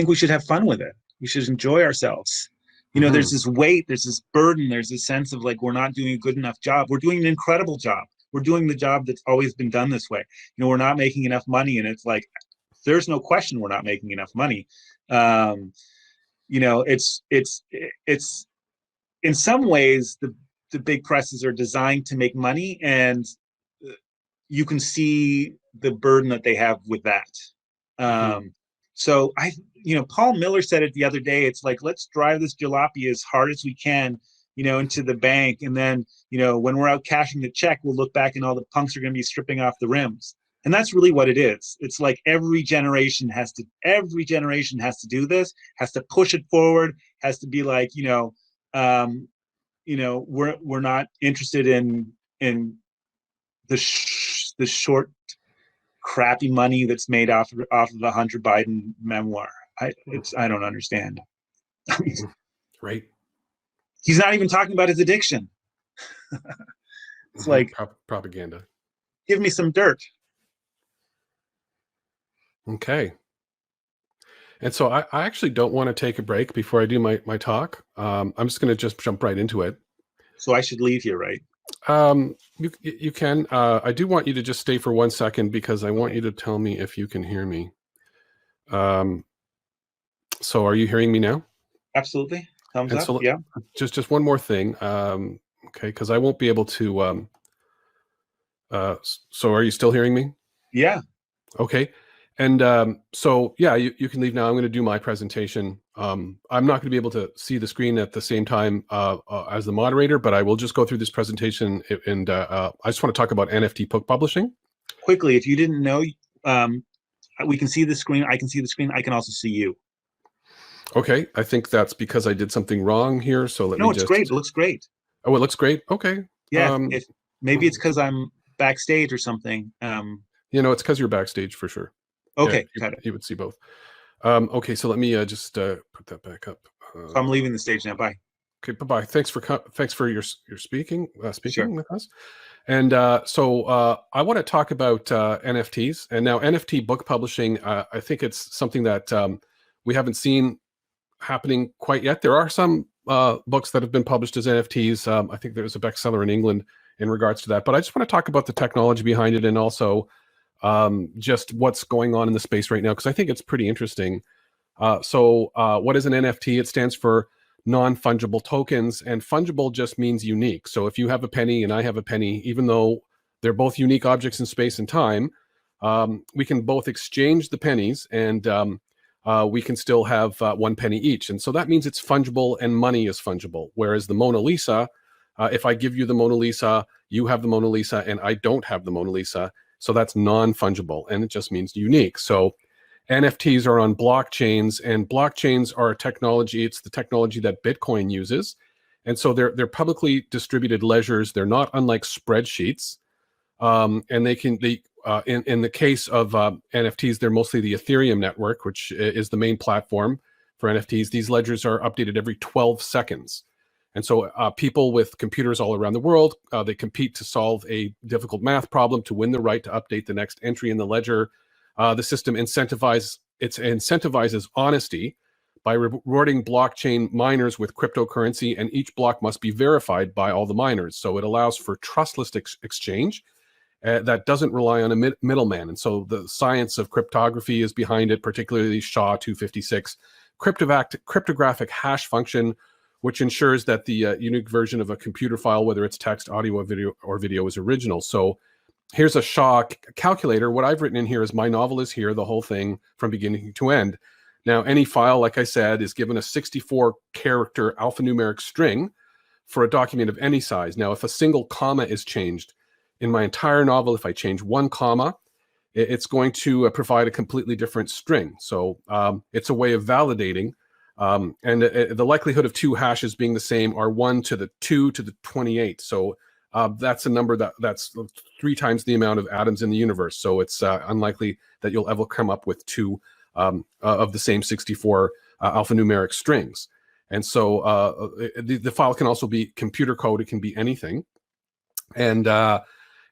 we should have fun with it. We should enjoy ourselves. There's this weight, there's this burden, there's this sense of like, we're not doing a good enough job. We're doing an incredible job. We're doing the job that's always been done this way. We're not making enough money, and it's like, there's no question we're not making enough money. It's in some ways the big presses are designed to make money, and you can see the burden that they have with that. So Paul Miller said it the other day. It's like, let's drive this jalopy as hard as we can, into the bank. And then, when we're out cashing the check, we'll look back and all the punks are going to be stripping off the rims. And that's really what it is. It's like every generation has to do this, has to push it forward, has to be like, we're not interested in the short, crappy money that's made off of the Hunter Biden memoir. I don't understand. Right. He's not even talking about his addiction. It's like propaganda. Give me some dirt. Okay. And so I actually don't want to take a break before I do my talk. I'm just going to just jump right into it. So I should leave here, right? You can. I do want you to just stay for 1 second, because I want you to tell me if you can hear me. So are you hearing me now? Absolutely. Thumbs and up. So yeah. Just one more thing. Okay, because I won't be able to. So are you still hearing me? Yeah. Okay. And so, yeah, you can leave now. I'm going to do my presentation. I'm not going to be able to see the screen at the same time as the moderator, but I will just go through this presentation. And I just want to talk about NFT book publishing. Quickly, if you didn't know, we can see the screen. I can see the screen. I can also see you. Okay. I think that's because I did something wrong here. So let me just... No, it's great. It looks great. Oh, it looks great. Okay. Yeah. Maybe it's because I'm backstage or something. It's because you're backstage for sure. Okay, yeah, got it. You would see both. Okay, so let me just put that back up. So I'm leaving the stage now. Bye. Okay, bye-bye. Thanks for your speaking Sure. with us. And so I want to talk about NFTs, and now NFT book publishing. I think it's something that we haven't seen happening quite yet. There are some books that have been published as NFTs. I think there's a bestseller in England in regards to that. But I just want to talk about the technology behind it, and also just what's going on in the space right now, because I think it's pretty interesting. So what is an NFT? It stands for non-fungible tokens, and fungible just means unique. So if you have a penny and I have a penny, even though they're both unique objects in space and time, we can both exchange the pennies, and we can still have 1 penny each. And so that means it's fungible, and money is fungible. Whereas the Mona Lisa, if I give you the Mona Lisa, you have the Mona Lisa, and I don't have the Mona Lisa. So that's non-fungible, and it just means unique. So NFTs are on blockchains, and blockchains are a technology. It's the technology that Bitcoin uses. And so they're publicly distributed ledgers. They're not unlike spreadsheets. And in the case of NFTs, they're mostly the Ethereum network, which is the main platform for NFTs. These ledgers are updated every 12 seconds. And so people with computers all around the world, they compete to solve a difficult math problem to win the right to update the next entry in the ledger. The system incentivizes honesty by rewarding blockchain miners with cryptocurrency, and each block must be verified by all the miners. So it allows for trustless exchange that doesn't rely on a middleman. And so the science of cryptography is behind it, particularly SHA-256 cryptographic hash function, which ensures that the unique version of a computer file, whether it's text, audio, or video, is original. So here's a SHA calculator. What I've written in here is my novel is here, the whole thing from beginning to end. Now, any file, like I said, is given a 64-character alphanumeric string for a document of any size. Now, if a single comma is changed in my entire novel, if I change one comma, it's going to provide a completely different string. So it's a way of validating. And the likelihood of two hashes being the same are 1 to the 2 to the 28. So that's a number that's 3 times the amount of atoms in the universe. So it's unlikely that you'll ever come up with two of the same 64 alphanumeric strings. And so the file can also be computer code. It can be anything.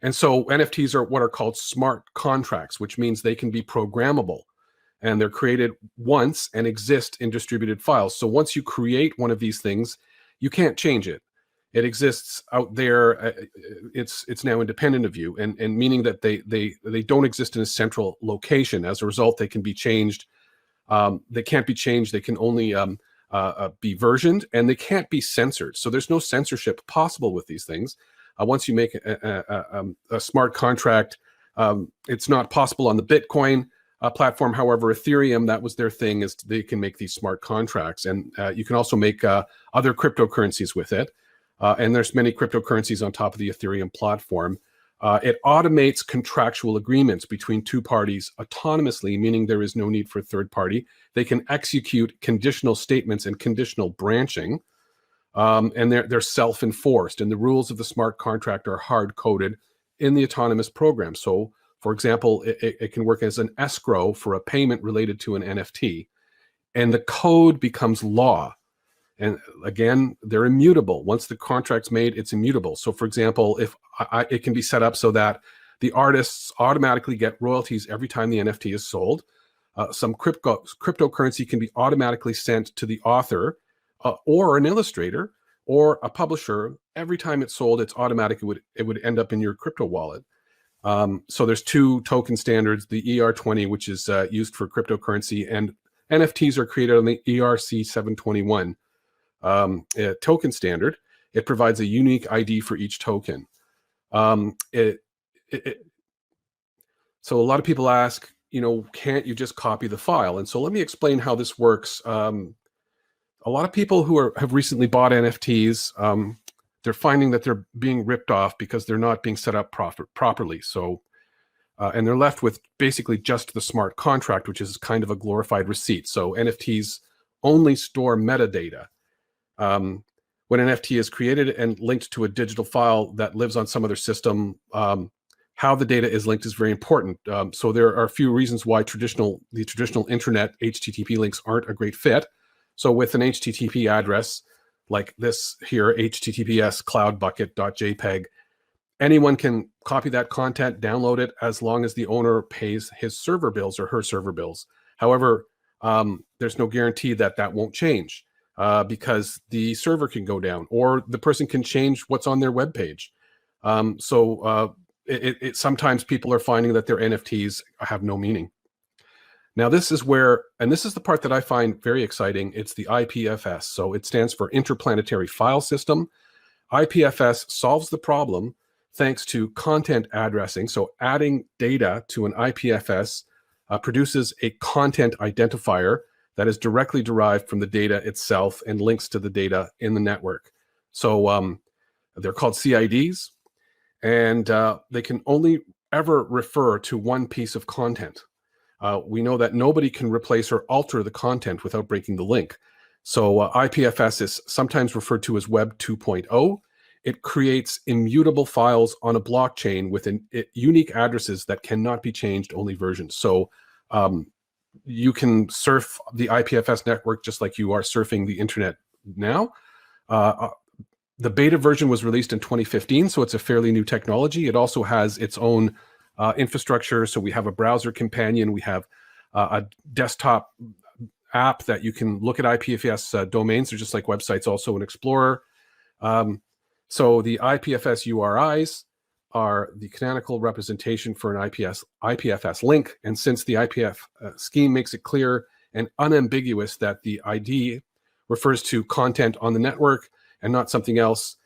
And so NFTs are what are called smart contracts, which means they can be programmable. And they're created once and exist in distributed files. So once you create one of these things, you can't change it. It exists out there. It's now independent of you, and meaning that they don't exist in a central location. As a result, they can be changed. They can't be changed. They can only be versioned, and they can't be censored. So there's no censorship possible with these things. Once you make a smart contract, it's not possible on the Bitcoin platform. However, Ethereum, that was their thing, is they can make these smart contracts, and you can also make other cryptocurrencies with it. And there's many cryptocurrencies on top of the Ethereum platform. It automates contractual agreements between two parties autonomously, meaning there is no need for a third party. They can execute conditional statements and conditional branching, and they're self-enforced. And the rules of the smart contract are hard-coded in the autonomous program. So, for example, it can work as an escrow for a payment related to an NFT, and the code becomes law. And again, they're immutable. Once the contract's made, it's immutable. So, for example, if it can be set up so that the artists automatically get royalties every time the NFT is sold. Some cryptocurrency can be automatically sent to the author or an illustrator or a publisher. Every time it's sold, it's automatic. It would end up in your crypto wallet. So there's 2 token standards: the ER20, which is used for cryptocurrency, and NFTs are created on the ERC 721. Token standard. It provides a unique ID for each token. So a lot of people ask, can't you just copy the file? And so let me explain how this works. A lot of people who have recently bought NFTs, they're finding that they're being ripped off because they're not being set up properly. So, and they're left with basically just the smart contract, which is kind of a glorified receipt. So NFTs only store metadata. When an NFT is created and linked to a digital file that lives on some other system, how the data is linked is very important. So there are a few reasons why the traditional internet HTTP links aren't a great fit. So with an HTTP address like this here, https cloudbucket.jpg, anyone can copy that content, download it, as long as the owner pays his server bills or her server bills. However, there's no guarantee that won't change. Because the server can go down, or the person can change what's on their web page. Sometimes people are finding that their NFTs have no meaning. Now, this is the part that I find very exciting. It's the IPFS. So it stands for Interplanetary File System. IPFS solves the problem thanks to content addressing. So adding data to an IPFS produces a content identifier that is directly derived from the data itself and links to the data in the network. So they're called CIDs, and they can only ever refer to one piece of content. We know that nobody can replace or alter the content without breaking the link. So IPFS is sometimes referred to as Web 2.0. It creates immutable files on a blockchain with unique addresses that cannot be changed, only versions. So you can surf the IPFS network just like you are surfing the internet now. The beta version was released in 2015, so it's a fairly new technology. It also has its own infrastructure. So we have a browser companion. We have a desktop app that you can look at IPFS domains. They're just like websites, also an Explorer. So the IPFS URIs are the canonical representation for an IPFS link. And since the IPF scheme makes it clear and unambiguous that the ID refers to content on the network and not something else,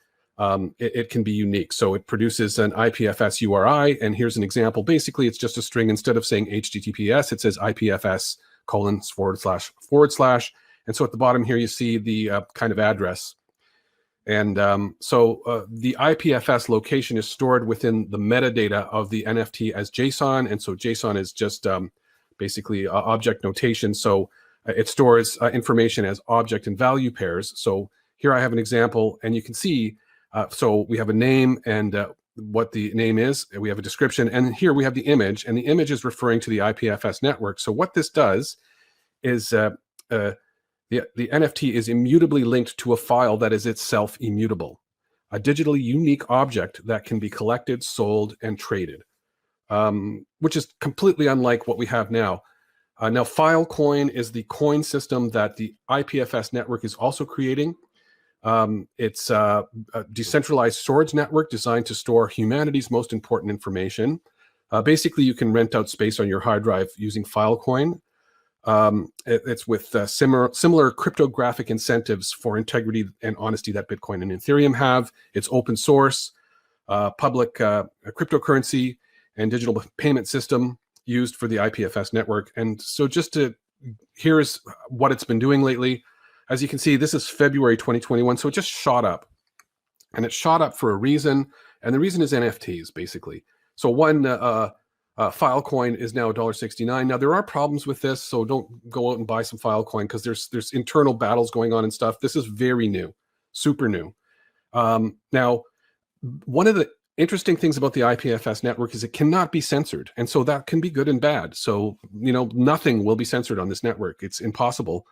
it can be unique. So it produces an IPFS URI. And here's an example. Basically, it's just a string. Instead of saying HTTPS, it says IPFS : // And so at the bottom here, you see the kind of address. And so the IPFS location is stored within the metadata of the NFT as JSON. And so JSON is just basically object notation. So it stores information as object and value pairs. So here I have an example, and you can see, so we have a name and what the name is. We have a description, and here we have the image, and the image is referring to the IPFS network. So what this does is the NFT is immutably linked to a file that is itself immutable, a digitally unique object that can be collected, sold, and traded, which is completely unlike what we have now. Now, Filecoin is the coin system that the IPFS network is also creating. It's a decentralized storage network designed to store humanity's most important information. Basically, you can rent out space on your hard drive using Filecoin. It's with similar cryptographic incentives for integrity and honesty that Bitcoin and Ethereum have. It's open source, public cryptocurrency, and digital payment system used for the IPFS network. And so here's what it's been doing lately. As you can see, this is February 2021, so it just shot up. And it shot up for a reason, and the reason is NFTs, basically. So one Filecoin is now $1.69. Now, there are problems with this, so don't go out and buy some Filecoin because there's internal battles going on and stuff. This is very new, super new. Now, one of the interesting things about the IPFS network is it cannot be censored, and so that can be good and bad. So, nothing will be censored on this network. It's impossible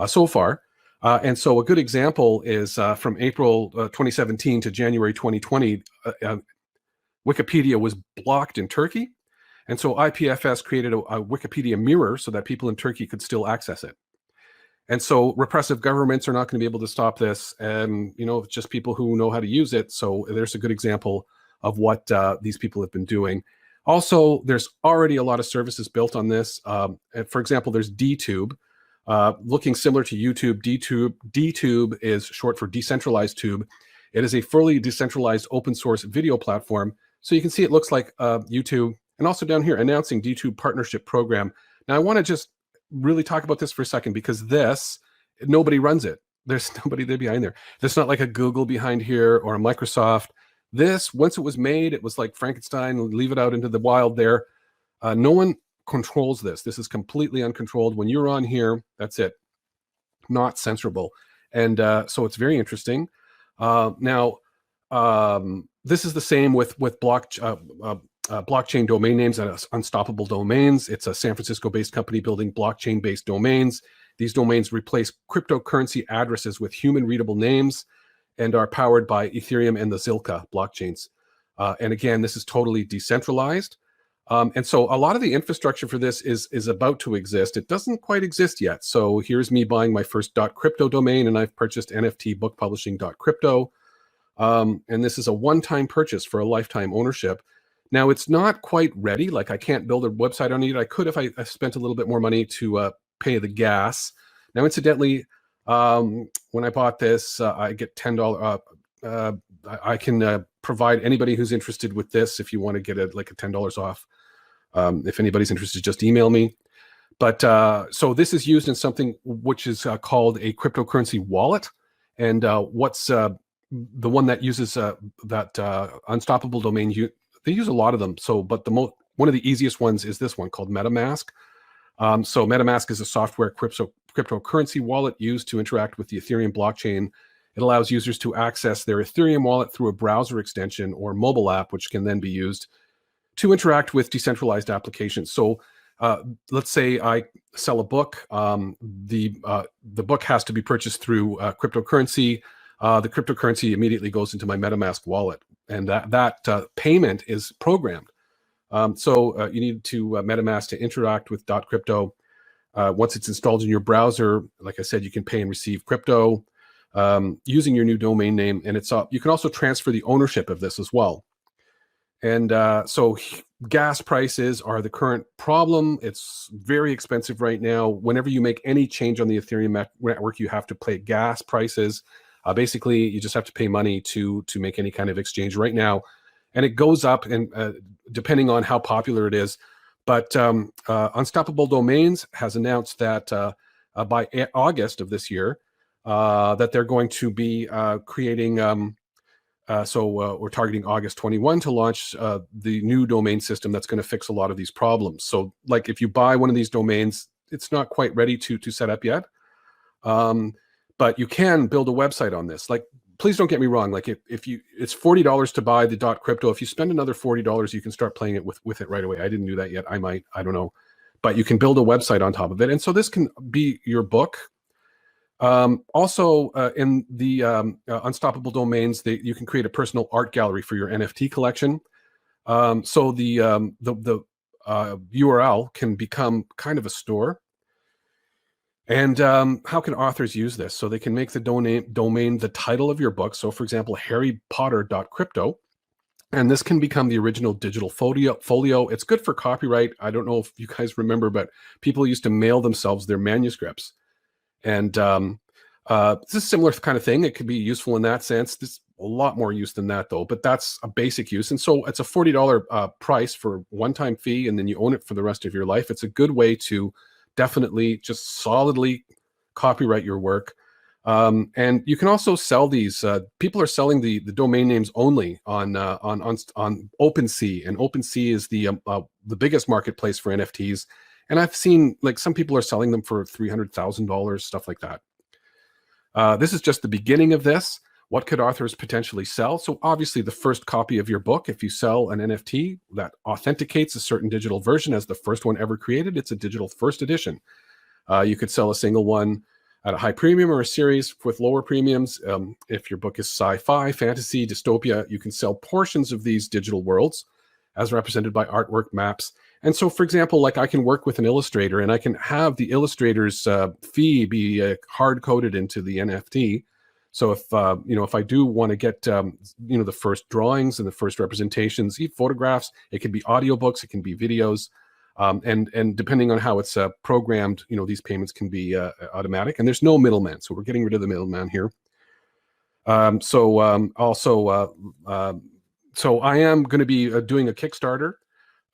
so far. And so a good example is from April 2017 to January 2020, Wikipedia was blocked in Turkey. And so IPFS created a Wikipedia mirror so that people in Turkey could still access it. And so repressive governments are not going to be able to stop this. And, it's just people who know how to use it. So there's a good example of what these people have been doing. Also, there's already a lot of services built on this. For example, there's DTube. Looking similar to YouTube, DTube is short for decentralized tube. It is a fully decentralized open source video platform. So you can see it looks like YouTube. And also down here, announcing DTube partnership program. Now, I want to just really talk about this for a second because nobody runs it. There's nobody there behind there. There's not like a Google behind here or a Microsoft. This, once it was made, it was like Frankenstein, leave it out into the wild there. No one controls this. This is completely uncontrolled. When you're on here, that's it. Not censorable. And so it's very interesting. Now, this is the same with blockchain domain names and Unstoppable Domains. It's a San Francisco-based company building blockchain-based domains. These domains replace cryptocurrency addresses with human-readable names and are powered by Ethereum and the Zilliqa blockchains. And again, this is totally decentralized. And so a lot of the infrastructure for this is about to exist. It doesn't quite exist yet. So here's me buying my first .crypto domain, and I've purchased NFT Book Publishing .crypto. And this is a one-time purchase for a lifetime ownership. Now, it's not quite ready. Like, I can't build a website on it. I could if I spent a little bit more money to pay the gas. Now, incidentally, when I bought this, I get $10. I can provide anybody who's interested with this if you want to get it like a $10 off. If anybody's interested, just email me. But so this is used in something which is called a cryptocurrency wallet. And what's the one that uses that Unstoppable Domain? They use a lot of them. So, but one of the easiest ones is this one called MetaMask. So MetaMask is a software cryptocurrency wallet used to interact with the Ethereum blockchain. It allows users to access their Ethereum wallet through a browser extension or mobile app, which can then be used to interact with decentralized applications. So let's say I sell a book. The book has to be purchased through cryptocurrency. The cryptocurrency immediately goes into my MetaMask wallet, and that payment is programmed. So you need to MetaMask to interact with .crypto. Once it's installed in your browser, like I said, you can pay and receive crypto using your new domain name, and you can also transfer the ownership of this as well. And so gas prices are the current problem. It's very expensive right now. Whenever you make any change on the Ethereum network, you have to pay gas prices. Basically, you just have to pay money to make any kind of exchange right now. And it goes up, and depending on how popular it is. But Unstoppable Domains has announced that by August of this year, that they're going to be creating... So we're targeting August 21 to launch the new domain system that's going to fix a lot of these problems. So like if you buy one of these domains, it's not quite ready to set up yet. But you can build a website on this. Like, please don't get me wrong. Like it's $40 to buy the .crypto. If you spend another $40, you can start playing it with it right away. I didn't do that yet. I might, I don't know. But you can build a website on top of it. And so this can be your book. Also, in the Unstoppable Domains, you can create a personal art gallery for your NFT collection. So the URL can become kind of a store. And how can authors use this? So they can make the domain the title of your book. So, for example, harrypotter.crypto. And this can become the original digital folio. It's good for copyright. I don't know if you guys remember, but people used to mail themselves their manuscripts. And this is a similar kind of thing. It could be useful in that sense. There's a lot more use than that, though, but that's a basic use. And so it's a $40 price for one-time fee, and then you own it for the rest of your life. It's a good way to definitely just solidly copyright your work. And you can also sell these. People are selling the domain names only on OpenSea, and OpenSea is the biggest marketplace for NFTs. And I've seen like some people are selling them for $300,000, stuff like that. This is just the beginning of this. What could authors potentially sell? So obviously the first copy of your book, if you sell an NFT that authenticates a certain digital version as the first one ever created, it's a digital first edition. You could sell a single one at a high premium or a series with lower premiums. If your book is sci-fi, fantasy, dystopia, you can sell portions of these digital worlds as represented by artwork, maps. And so, for example, like I can work with an illustrator and I can have the illustrator's fee be hard-coded into the NFT. So if, if I do want to get, the first drawings and the first representations, photographs, it can be audiobooks, it can be videos. And depending on how it's programmed, these payments can be automatic, and there's no middleman. So we're getting rid of the middleman here. So I am going to be doing a Kickstarter.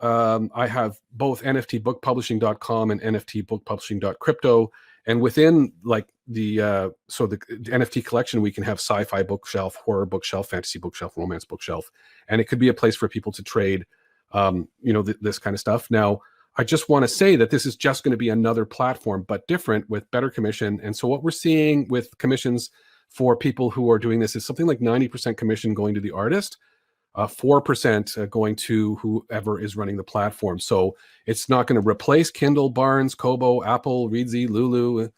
I have both NFTBookPublishing.com and NFTBookPublishing.crypto. And within like the NFT collection, we can have sci-fi bookshelf, horror bookshelf, fantasy bookshelf, romance bookshelf. And it could be a place for people to trade, this kind of stuff. Now, I just want to say that this is just going to be another platform, but different with better commission. And so what we're seeing with commissions for people who are doing this is something like 90% commission going to the artist, 4% going to whoever is running the platform. So it's not going to replace Kindle, Barnes, Kobo, Apple, Readsy, Lulu,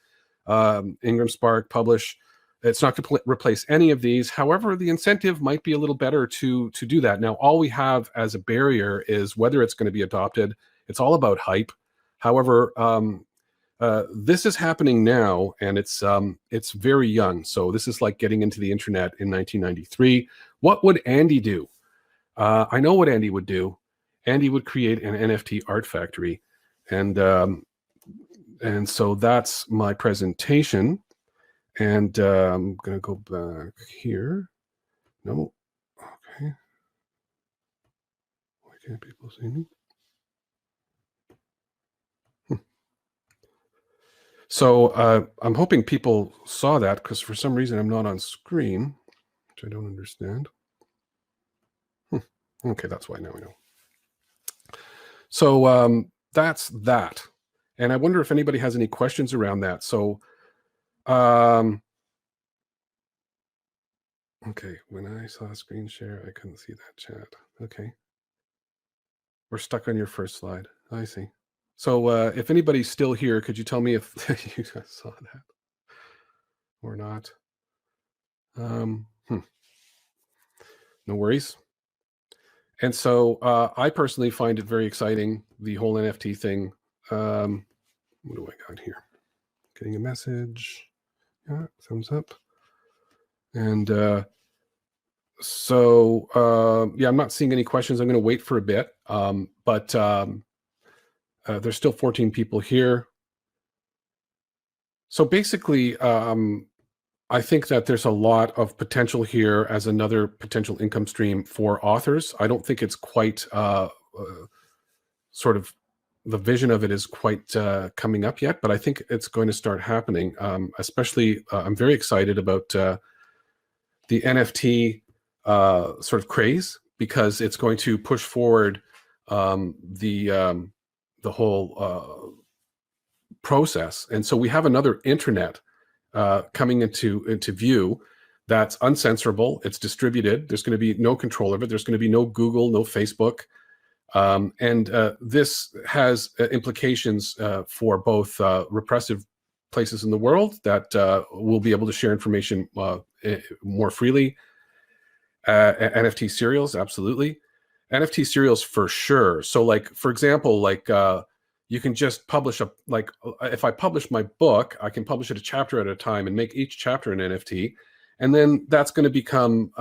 Ingram Spark, Publish. It's not going to replace any of these. However, the incentive might be a little better to do that. Now, all we have as a barrier is whether it's going to be adopted. It's all about hype. However, this is happening now, and it's very young. So this is like getting into the internet in 1993. What would Andy do? I know what Andy would do. Andy would create an NFT art factory, and so that's my presentation. And I'm gonna go back here. No, okay. Why can't people see me? So I'm hoping people saw that, because for some reason I'm not on screen, which I don't understand. Okay, that's why. Now I know. So that's that. And I wonder if anybody has any questions around that. So, okay, when I saw screen share, I couldn't see that chat. Okay. We're stuck on your first slide. I see. So if anybody's still here, could you tell me if you guys saw that or not? No worries. And so I personally find it very exciting, the whole NFT thing. What do I got here? Getting a message. Yeah, thumbs up. And so, yeah, I'm not seeing any questions. I'm going to wait for a bit. But there's still 14 people here. So basically, I think that there's a lot of potential here as another potential income stream for authors. I don't think it's quite sort of the vision of it is quite coming up yet, but I think it's going to start happening. Especially, I'm very excited about the NFT sort of craze, because it's going to push forward the whole process. And so we have another internet coming into view that's uncensorable. It's distributed. There's going to be no control of it. There's going to be no Google, no Facebook. And this has implications for both repressive places in the world that will be able to share information more freely. NFT serials, absolutely. NFT serials for sure. So like, for example, like you can just publish if I publish my book, I can publish it a chapter at a time and make each chapter an NFT. And then that's going to become,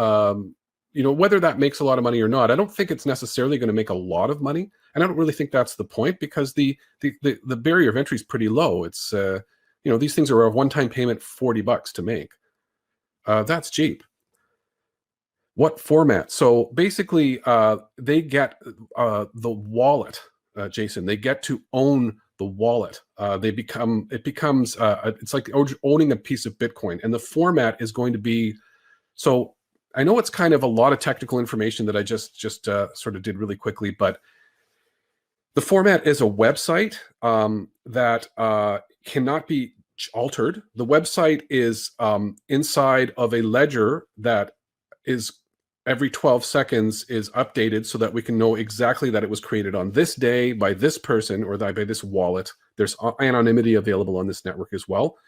whether that makes a lot of money or not, I don't think it's necessarily going to make a lot of money. And I don't really think that's the point, because the barrier of entry is pretty low. It's, these things are a one-time payment, $40 to make. That's cheap. What format? So basically, they get the wallet, Jason. They get to own the wallet. It becomes it's like owning a piece of Bitcoin, and the format is going to be. So I know it's kind of a lot of technical information that I just sort of did really quickly, but the format is a website that cannot be altered. The website is inside of a ledger that is every 12 seconds is updated, so that we can know exactly that it was created on this day by this person or by this wallet. There's anonymity available on this network as well.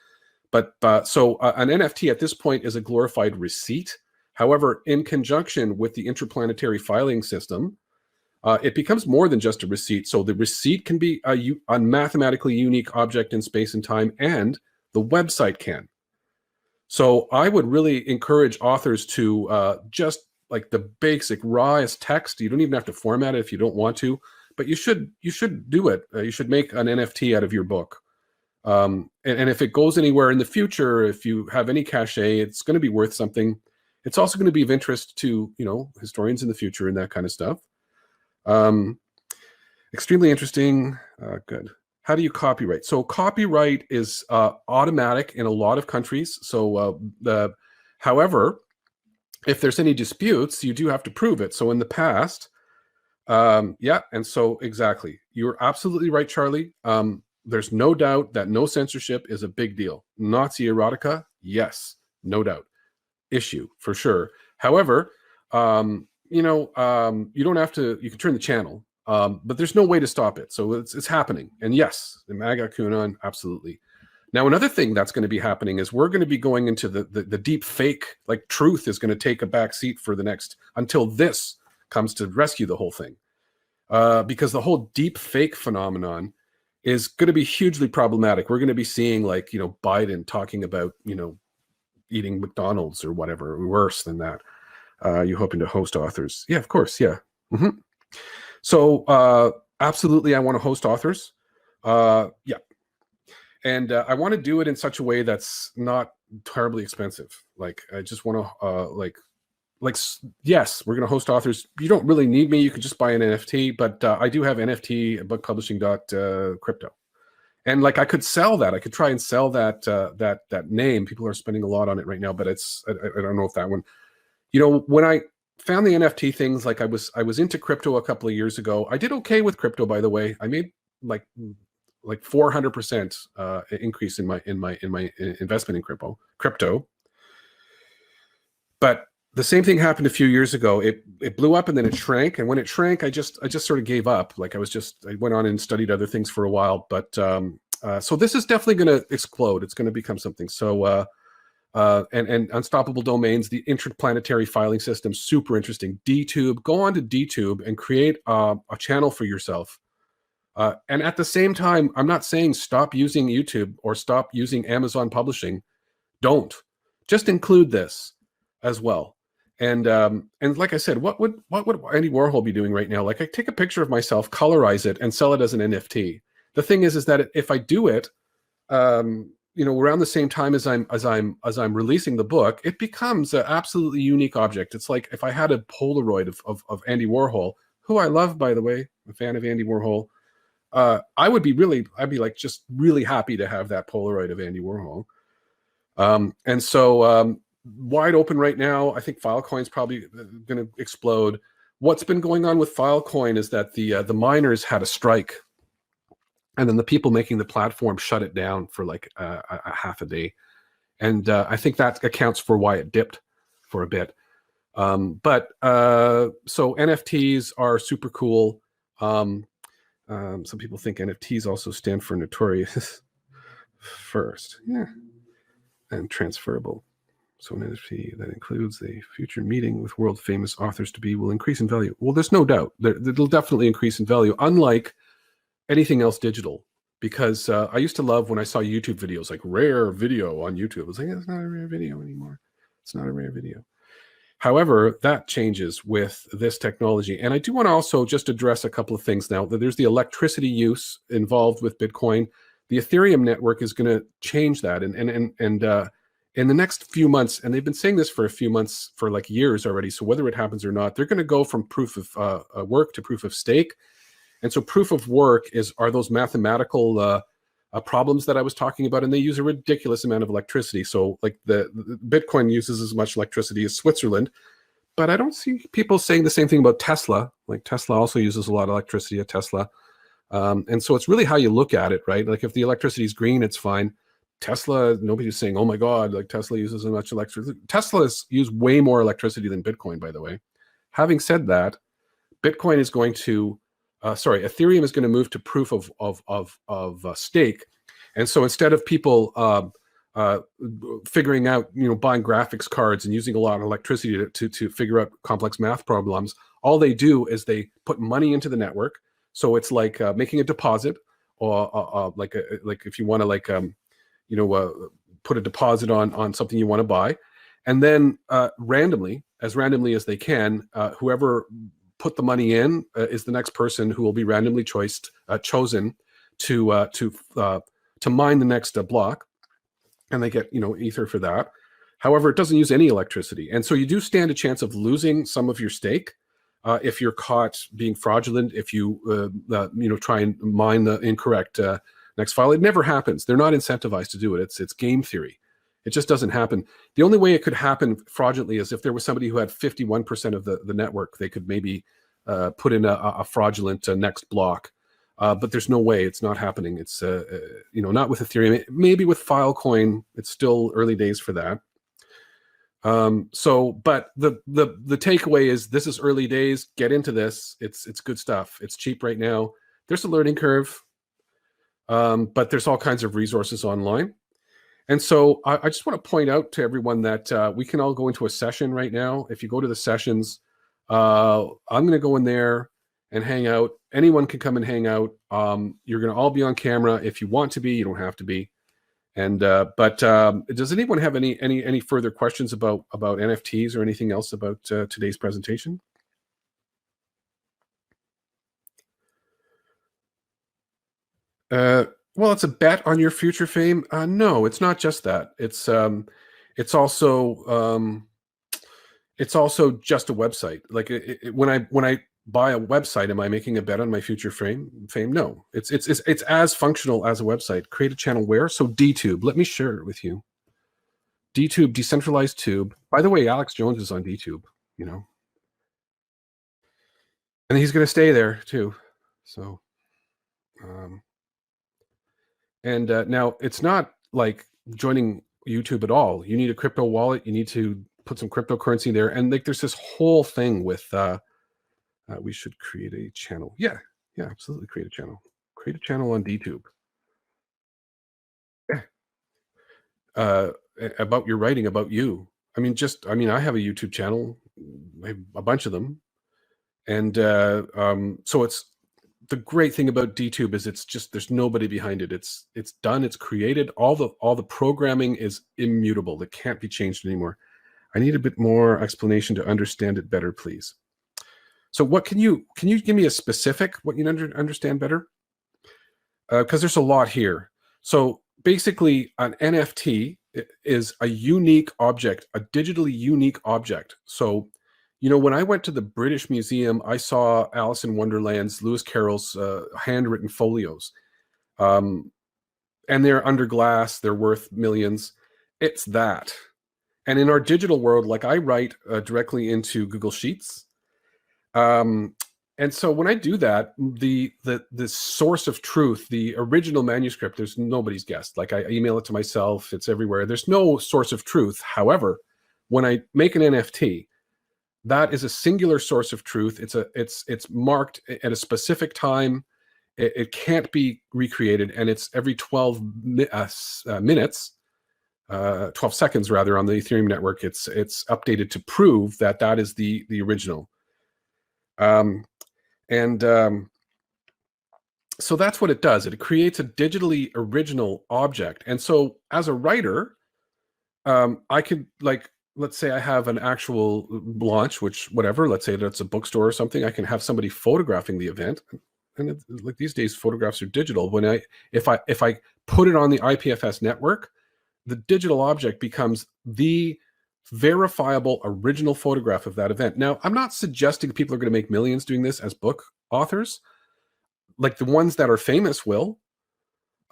But so an NFT at this point is a glorified receipt. However, in conjunction with the interplanetary filing system, it becomes more than just a receipt. So the receipt can be a mathematically unique object in space and time, and the website can. So I would really encourage authors to just like the basic rawest text. You don't even have to format it if you don't want to, but you should do it. You should make an NFT out of your book. And if it goes anywhere in the future, if you have any cachet, it's going to be worth something. It's also going to be of interest to, historians in the future and that kind of stuff. Extremely interesting. Good. How do you copyright? So copyright is automatic in a lot of countries. So however, if there's any disputes, you do have to prove it. So in the past, yeah, and so exactly. You're absolutely right, Charlie. There's no doubt that no censorship is a big deal. Nazi erotica, yes, no doubt. Issue, for sure. However, you don't have to, you can turn the channel, but there's no way to stop it. So it's happening. And yes, the MAGA QAnon, absolutely. Now, another thing that's going to be happening is we're going to be going into the deep fake, like truth is going to take a back seat for the next, until this comes to rescue the whole thing. Because the whole deep fake phenomenon is going to be hugely problematic. We're going to be seeing like, Biden talking about, eating McDonald's or whatever, worse than that. You hoping to host authors? Yeah, of course. Yeah. Mm-hmm. So absolutely, I want to host authors. Yeah. And I want to do it in such a way that's not terribly expensive. Like, I just want to, yes, we're going to host authors. You don't really need me. You could just buy an NFT, but I do have NFT Book Publishing crypto. And like, I could sell that. I could try and sell that that name. People are spending a lot on it right now, but I don't know if that one, when I found the NFT things, like I was into crypto a couple of years ago. I did okay with crypto, by the way. I made like 400% increase in my investment in crypto. But the same thing happened a few years ago. It blew up and then it shrank. And when it shrank, I just sort of gave up. Like I went on and studied other things for a while. But so this is definitely going to explode. It's going to become something. So and unstoppable domains, the interplanetary filing system, super interesting. DTube, go on to DTube and create a channel for yourself. And at the same time, I'm not saying stop using YouTube or stop using Amazon Publishing. Don't. Just include this as well. And like I said, what would Andy Warhol be doing right now? Like, I take a picture of myself, colorize it, and sell it as an NFT. The thing is that if I do it, around the same time as I'm releasing the book, it becomes an absolutely unique object. It's like if I had a Polaroid of Andy Warhol, who I love, by the way, a fan of Andy Warhol. I'd be like just really happy to have that Polaroid of Andy Warhol. And so wide open right now. I think Filecoin's probably going to explode. What's been going on with Filecoin is that the miners had a strike, and then the people making the platform shut it down for like a half a day. And I think that accounts for why it dipped for a bit. So NFTs are super cool. Some people think NFTs also stand for notorious first. Yeah. And transferable. So an NFT that includes a future meeting with world famous authors to be will increase in value. Well, there's no doubt. It'll definitely increase in value, unlike anything else digital. Because I used to love when I saw YouTube videos, like rare video on YouTube. I was like, it's not a rare video anymore. It's not a rare video. However, that changes with this technology. And I do want to also just address a couple of things now. There's the electricity use involved with Bitcoin. The Ethereum network is going to change that. And in the next few months, and they've been saying this for a few months, for like years already, so whether it happens or not, they're going to go from proof of work to proof of stake. And so proof of work are those mathematical problems that I was talking about, and they use a ridiculous amount of electricity. So like the Bitcoin uses as much electricity as Switzerland, but I don't see people saying the same thing about Tesla. Like Tesla also uses a lot of electricity at Tesla. And so it's really how you look at it, right? Like if the electricity is green, it's fine. Tesla, nobody's saying, oh my God, like Tesla uses as much electricity. Tesla's use way more electricity than Bitcoin, by the way. Having said that, Bitcoin is going to, Ethereum is going to move to proof of stake. And so instead of people figuring out, buying graphics cards and using a lot of electricity to figure out complex math problems, all they do is they put money into the network. So it's like making a deposit, or like if you want to put a deposit on something you want to buy, and then randomly as they can, whoever put the money in is the next person who will be randomly chosen to mine the next block, and they get ether for that. However, it doesn't use any electricity, and so you do stand a chance of losing some of your stake. If you're caught being fraudulent, if you try and mine the incorrect next file, it never happens. They're not incentivized to do it. It's game theory. It just doesn't happen. The only way it could happen fraudulently is if there was somebody who had 51% of the network. They could maybe put in a fraudulent next block, but there's no way. It's not happening. It's not with Ethereum. Maybe with Filecoin. It's still early days for that. But the takeaway is this is early days. Get into this. It's good stuff. It's cheap right now. There's a learning curve, but there's all kinds of resources online. And so I just want to point out to everyone that we can all go into a session right now. If you go to the sessions, I'm going to go in there and hang out. Anyone can come and hang out. You're going to all be on camera. If you want to be, you don't have to be. And but does anyone have any further questions about NFTs or anything else about today's presentation? Well, it's a bet on your future fame. No, it's not just that. It's also just a website. Like when I buy a website, am I making a bet on my future fame? No, it's as functional as a website. Create a channel where? So DTube. Let me share it with you. DTube, decentralized tube. By the way, Alex Jones is on DTube. And he's going to stay there too. So. Now it's not like joining YouTube at all. You need a crypto wallet. You need to put some cryptocurrency there. And like, there's this whole thing with, we should create a channel. Yeah, absolutely. Create a channel. Create a channel on DTube. Yeah. About your writing, about you. I mean, I have a YouTube channel, I have a bunch of them. And so it's, the great thing about DTube is it's just, there's nobody behind it. It's done, it's created. All the programming is immutable. It can't be changed anymore. I need a bit more explanation to understand it better, please. So what can you give me a specific, what you understand better? Because there's a lot here. So basically an NFT is a unique object, a digitally unique object. So, you know, when I went to the British Museum, I saw Alice in Wonderland's, Lewis Carroll's handwritten folios. And they're under glass, they're worth millions. It's that. And in our digital world, like I write directly into Google Sheets. And so when I do that, the source of truth, the original manuscript, there's nobody's guessed. Like I email it to myself, it's everywhere. There's no source of truth. However, when I make an NFT, that is a singular source of truth. It's marked at a specific time. It can't be recreated, and it's every 12 minutes, 12 seconds rather, on the Ethereum network. It's updated to prove that that is the original. So that's what it does. It creates a digitally original object. And so as a writer, I could, like, let's say I have an actual launch, which whatever, let's say that's a bookstore or something, I can have somebody photographing the event. And like these days, photographs are digital. If I put it on the IPFS network, the digital object becomes the verifiable original photograph of that event. Now, I'm not suggesting people are going to make millions doing this as book authors. Like the ones that are famous will.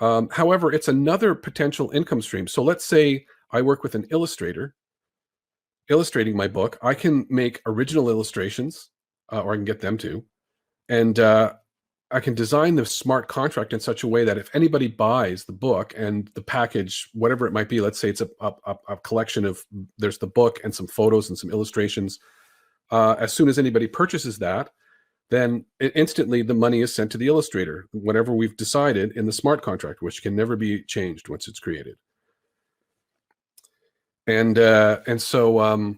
However, it's another potential income stream. So let's say I work with an illustrator illustrating my book. I can make original illustrations, or I can get them to, and I can design the smart contract in such a way that if anybody buys the book and the package, whatever it might be, let's say it's a collection of, there's the book and some photos and some illustrations. As soon as anybody purchases that, then instantly the money is sent to the illustrator, whatever we've decided in the smart contract, which can never be changed once it's created. And so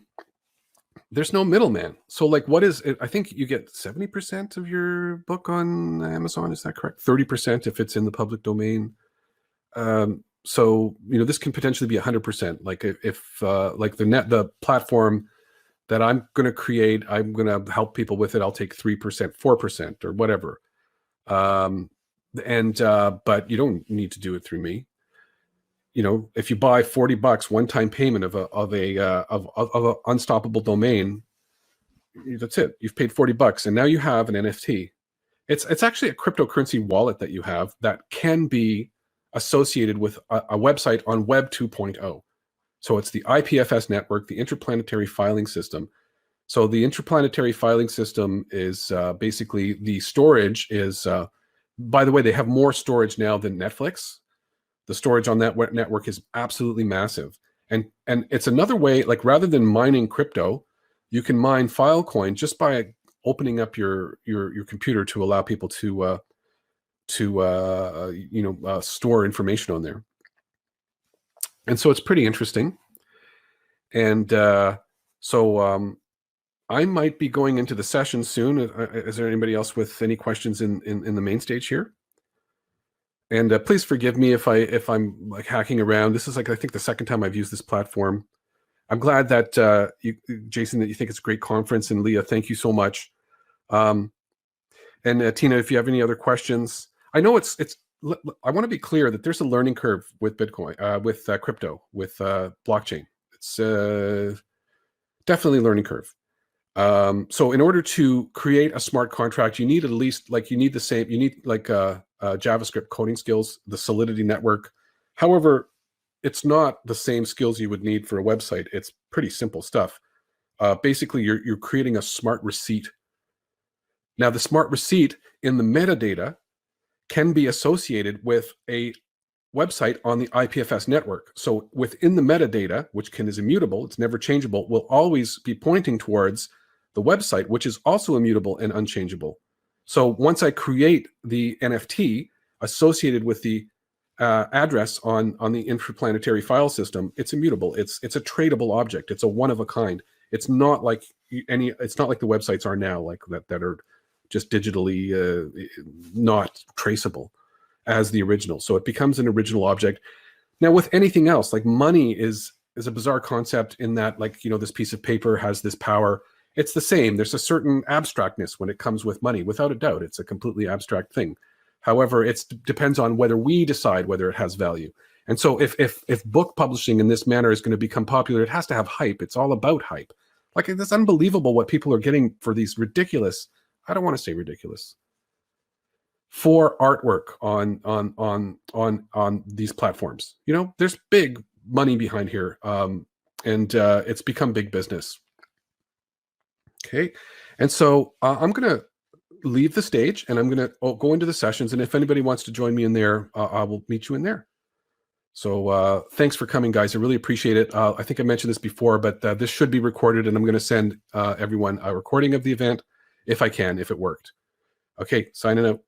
there's no middleman. So like, what is it? I think you get 70% of your book on Amazon. Is that correct? 30% if it's in the public domain. So, you know, this can potentially be 100%. Like if like the platform that I'm going to create, I'm going to help people with it, I'll take 3%, 4% or whatever. But you don't need to do it through me. You know, if you buy $40 one-time payment of a unstoppable domain, that's it. You've paid $40, and now you have an NFT. It's actually a cryptocurrency wallet that you have that can be associated with a website on Web 2.0. So it's the IPFS network, the Interplanetary Filing System. So the Interplanetary Filing System is basically, the storage is, by the way, they have more storage now than Netflix. The storage on that network is absolutely massive. And it's another way, like rather than mining crypto, you can mine Filecoin just by opening up your computer to allow people to store information on there. And so it's pretty interesting. And so I might be going into the session soon. Is there anybody else with any questions in the main stage here? And please forgive me if I'm like hacking around. This is like, I think, the second time I've used this platform. I'm glad that Jason, that you think it's a great conference, and Leah, thank you so much. And Tina, if you have any other questions, I know it's. I want to be clear that there's a learning curve with Bitcoin, with crypto, with blockchain. It's definitely a learning curve. So in order to create a smart contract, you need at least JavaScript coding skills, the Solidity network. However, it's not the same skills you would need for a website. It's pretty simple stuff. Basically, you're creating a smart receipt. Now, the smart receipt in the metadata can be associated with a website on the IPFS network. So within the metadata, which is immutable, it's never changeable, will always be pointing towards the website, which is also immutable and unchangeable. So once I create the NFT associated with the address on the interplanetary file system, it's immutable. It's a tradable object. It's a one of a kind. It's not like it's not like the websites are now, like that are just digitally not traceable as the original. So it becomes an original object. Now with anything else, like money is a bizarre concept in that, like, you know, this piece of paper has this power. It's the same. There's a certain abstractness when it comes with money. Without a doubt, it's a completely abstract thing. However, it depends on whether we decide whether it has value. And so if book publishing in this manner is going to become popular, it has to have hype. It's all about hype. Like, it's unbelievable what people are getting for these ridiculous, I don't want to say ridiculous, for artwork on these platforms. You know, there's big money behind here, and it's become big business. Okay, and so I'm going to leave the stage and I'm going to go into the sessions. And if anybody wants to join me in there, I will meet you in there. So thanks for coming, guys. I really appreciate it. I think I mentioned this before, but this should be recorded, and I'm going to send everyone a recording of the event if I can, if it worked. Okay, signing out.